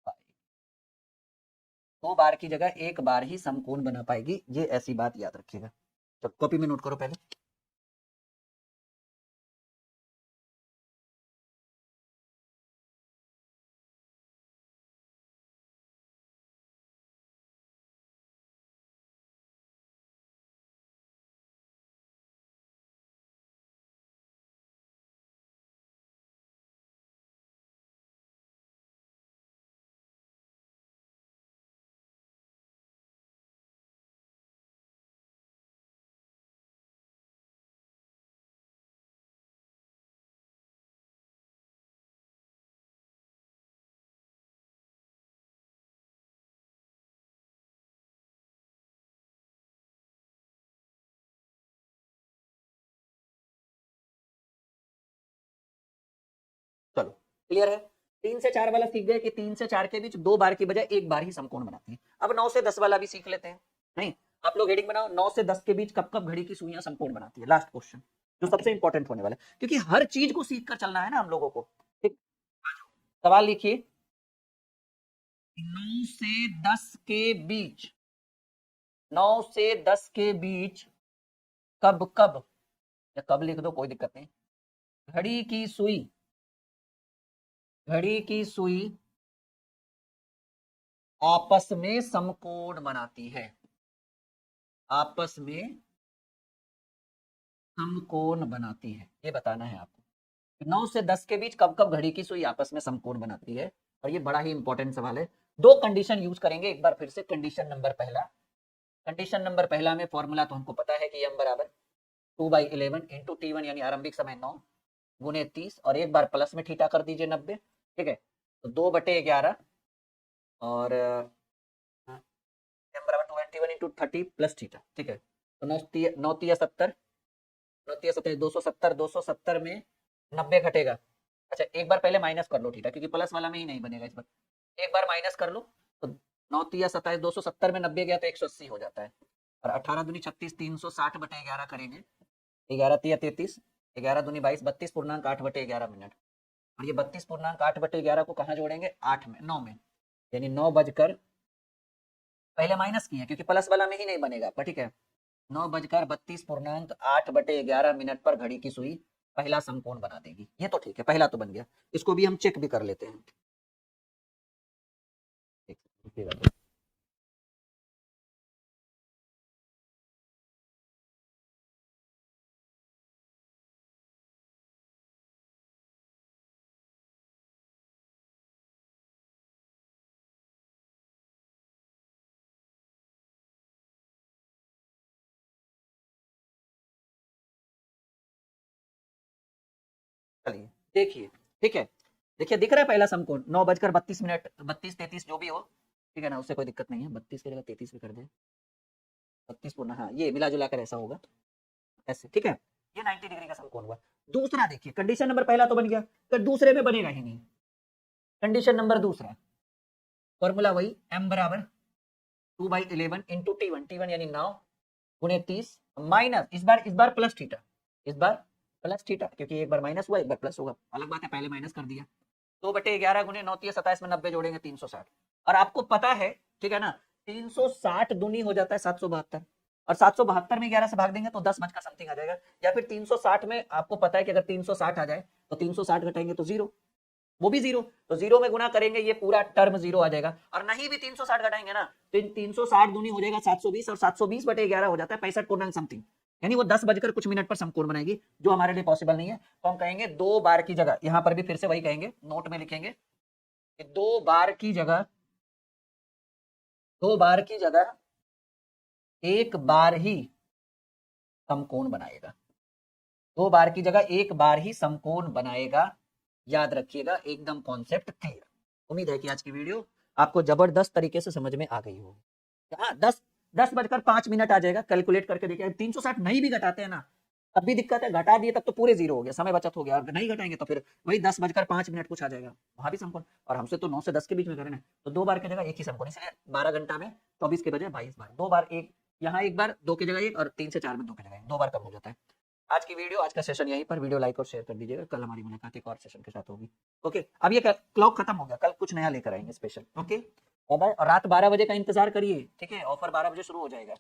पाएगी, 2 बार की जगह एक बार ही समकोण बना पाएगी, ये ऐसी बात याद रखिएगा। तो कॉपी में नोट करो पहले। चलो क्लियर है, 3 से 4 वाला सीख गए कि 3 से 4 के बीच 2 बार की बजाय एक बार ही समकोण बनाती है। अब 9 से 10 वाला भी सीख लेते हैं। नहीं, आप लोग हेडिंग बनाओ, 9 से 10 के बीच कब कब घड़ी की सुइयां समकोण बनाती है, लास्ट क्वेश्चन जो सबसे इंपॉर्टेंट होने वाला है, क्योंकि हर चीज को सीख कर चलना है ना हम लोगों को, ठीक। सवाल लिखिए, 9 से 10 के बीच, 9 से 10 के बीच कब कब, या कब लिख दो कोई दिक्कत नहीं, घड़ी की सुई, घड़ी की सुई आपस में समकोण बनाती है, आपस में समकोण बनाती है, ये बताना है आपको। 9 से 10 के बीच कब कब घड़ी की सुई आपस में समकोण बनाती है, और ये बड़ा ही इंपॉर्टेंट सवाल है। 2 कंडीशन यूज करेंगे एक बार फिर से। कंडीशन नंबर पहला, कंडीशन नंबर पहला में फॉर्मूला तो हमको पता है कि m बराबर 2/11 इंटू T1 यानी आरंभिक समय 9 गुने 30 और एक बार प्लस में थीटा कर दीजिए 90, ठीक है। तो 2/11 और m बराबर 21 इंटू 30 प्लस थीटा, ठीक है। तो 9 तिया 70 270 में 90 घटेगा। अच्छा एक बार पहले माइनस कर लो थीटा, क्योंकि प्लस वाला में ही नहीं बनेगा इस बार, एक बार माइनस कर लो। तो 9 तिया 27 270 में 90 गया तो 180 हो जाता है। और 18 दूनी 36 360/11 करेंगे, 11 तिया 33, 11 दूनी 22 32.8/11 मिनट। और ये 32.8/11 को कहाँ जोड़ेंगे, 8 में 9 में, यानी 9 बजकर, पहले माइनस किए क्योंकि प्लस वाला में ही नहीं बनेगा, पर ठीक है। 9 बजकर 32.8/11 मिनट पर घड़ी की सुई पहला समकोण बना देगी। ये तो ठीक है, पहला तो बन गया, इसको भी हम चेक भी कर लेते हैं। चलिए देखिए, ठीक है, देखिए दिख रहा है पहला समकोण 9 बजकर 32 मिनट, 32 33 जो भी हो, ठीक है ना, उससे कोई दिक्कत नहीं है। 32 की जगह 33 भी कर दे, 32 पूर्ण, हाँ ये मिला जुला कर ऐसा होगा, ऐसे, ठीक है। ये 90 डिग्री का समकोण हुआ। दूसरा देखिए, कंडीशन नंबर पहला तो बन गया, तो दूसरे में बनेगा ही नहीं। कंडीशन नंबर दूसरा, फॉर्मूला वही, m बराबर 2/11 इंटू T1 यानी 9 गुने 30 माइनस, इस बार प्लस थीटा, इस बार प्लस थीटा, क्योंकि एक बार माइनस हुआ एक बार प्लस होगा, अलग बात है, पहले माइनस कर दिया। 2/11 गुने 9 तिया 27 में 90 जोड़ेंगे 360। और आपको पता है, ठीक है ना, 360 दूनी हो जाता है 772, और 772 में 11 से भाग देंगे तो 10 बज का समथिंग आ जाएगा। या फिर 360 में आपको पता है कि अगर 360 आ जाए तो 360 घटाएंगे तो जीरो, वो भी जीरो, तो जीरो में गुना करेंगे ये पूरा टर्म जीरो आ जाएगा। और नहीं भी 360 घटाएंगे ना तो 360 दूनी हो जाएगा 720, और 720/11 हो जाता है 65 समथिंग, यानी वो 10 बजकर कुछ मिनट पर समकोण बनाएगी, जो हमारे लिए पॉसिबल नहीं है। तो हम कहेंगे 2 बार की जगह, यहां पर भी फिर से वही कहेंगे, नोट में लिखेंगे कि 2 बार की जगह, 2 बार की जगह एक बार ही समकोण बनाएगा, 2 बार की जगह एक बार ही समकोण बनाएगा। याद रखिएगा, एकदम कॉन्सेप्ट क्लियर। उम्मीद है कि आज की वीडियो आपको जबरदस्त तरीके से समझ में आ गई होगी। हाँ 10 बजकर 5 मिनट आ जाएगा, कैलकुलेट करके देखिए। 360 नहीं भी घटाते हैं ना तब भी दिक्कत है, घटा दिए तब तो पूरे जीरो हो गया, समय बचत हो गया, और नहीं घटाएंगे तो फिर वही 10 बजकर 5 मिनट कुछ आ जाएगा, वहां भी समकोण। और हमसे तो 9 से 10 के बीच में करें ना, तो 2 बार की जगह एक ही समकोण, इसलिए 12 घंटा में 24 के बजाय 22 बार, 2 बार एक, यहाँ एक बार 2 की जगह एक, और 3 से 4 में 2 की जगह 2 बार कम हो जाता है। आज की वीडियो, आज का सेशन यहीं पर, वीडियो लाइक और शेयर कर दीजिएगा। कल हमारी मुलाकात एक और सेशन के साथ होगी। ओके, अब ये क्लॉक खत्म हो गया, कल कुछ नया लेकर आएंगे स्पेशल। ओके बाय बाय, और रात 12 बजे का इंतजार करिए, ठीक है, ऑफर 12 बजे शुरू हो जाएगा।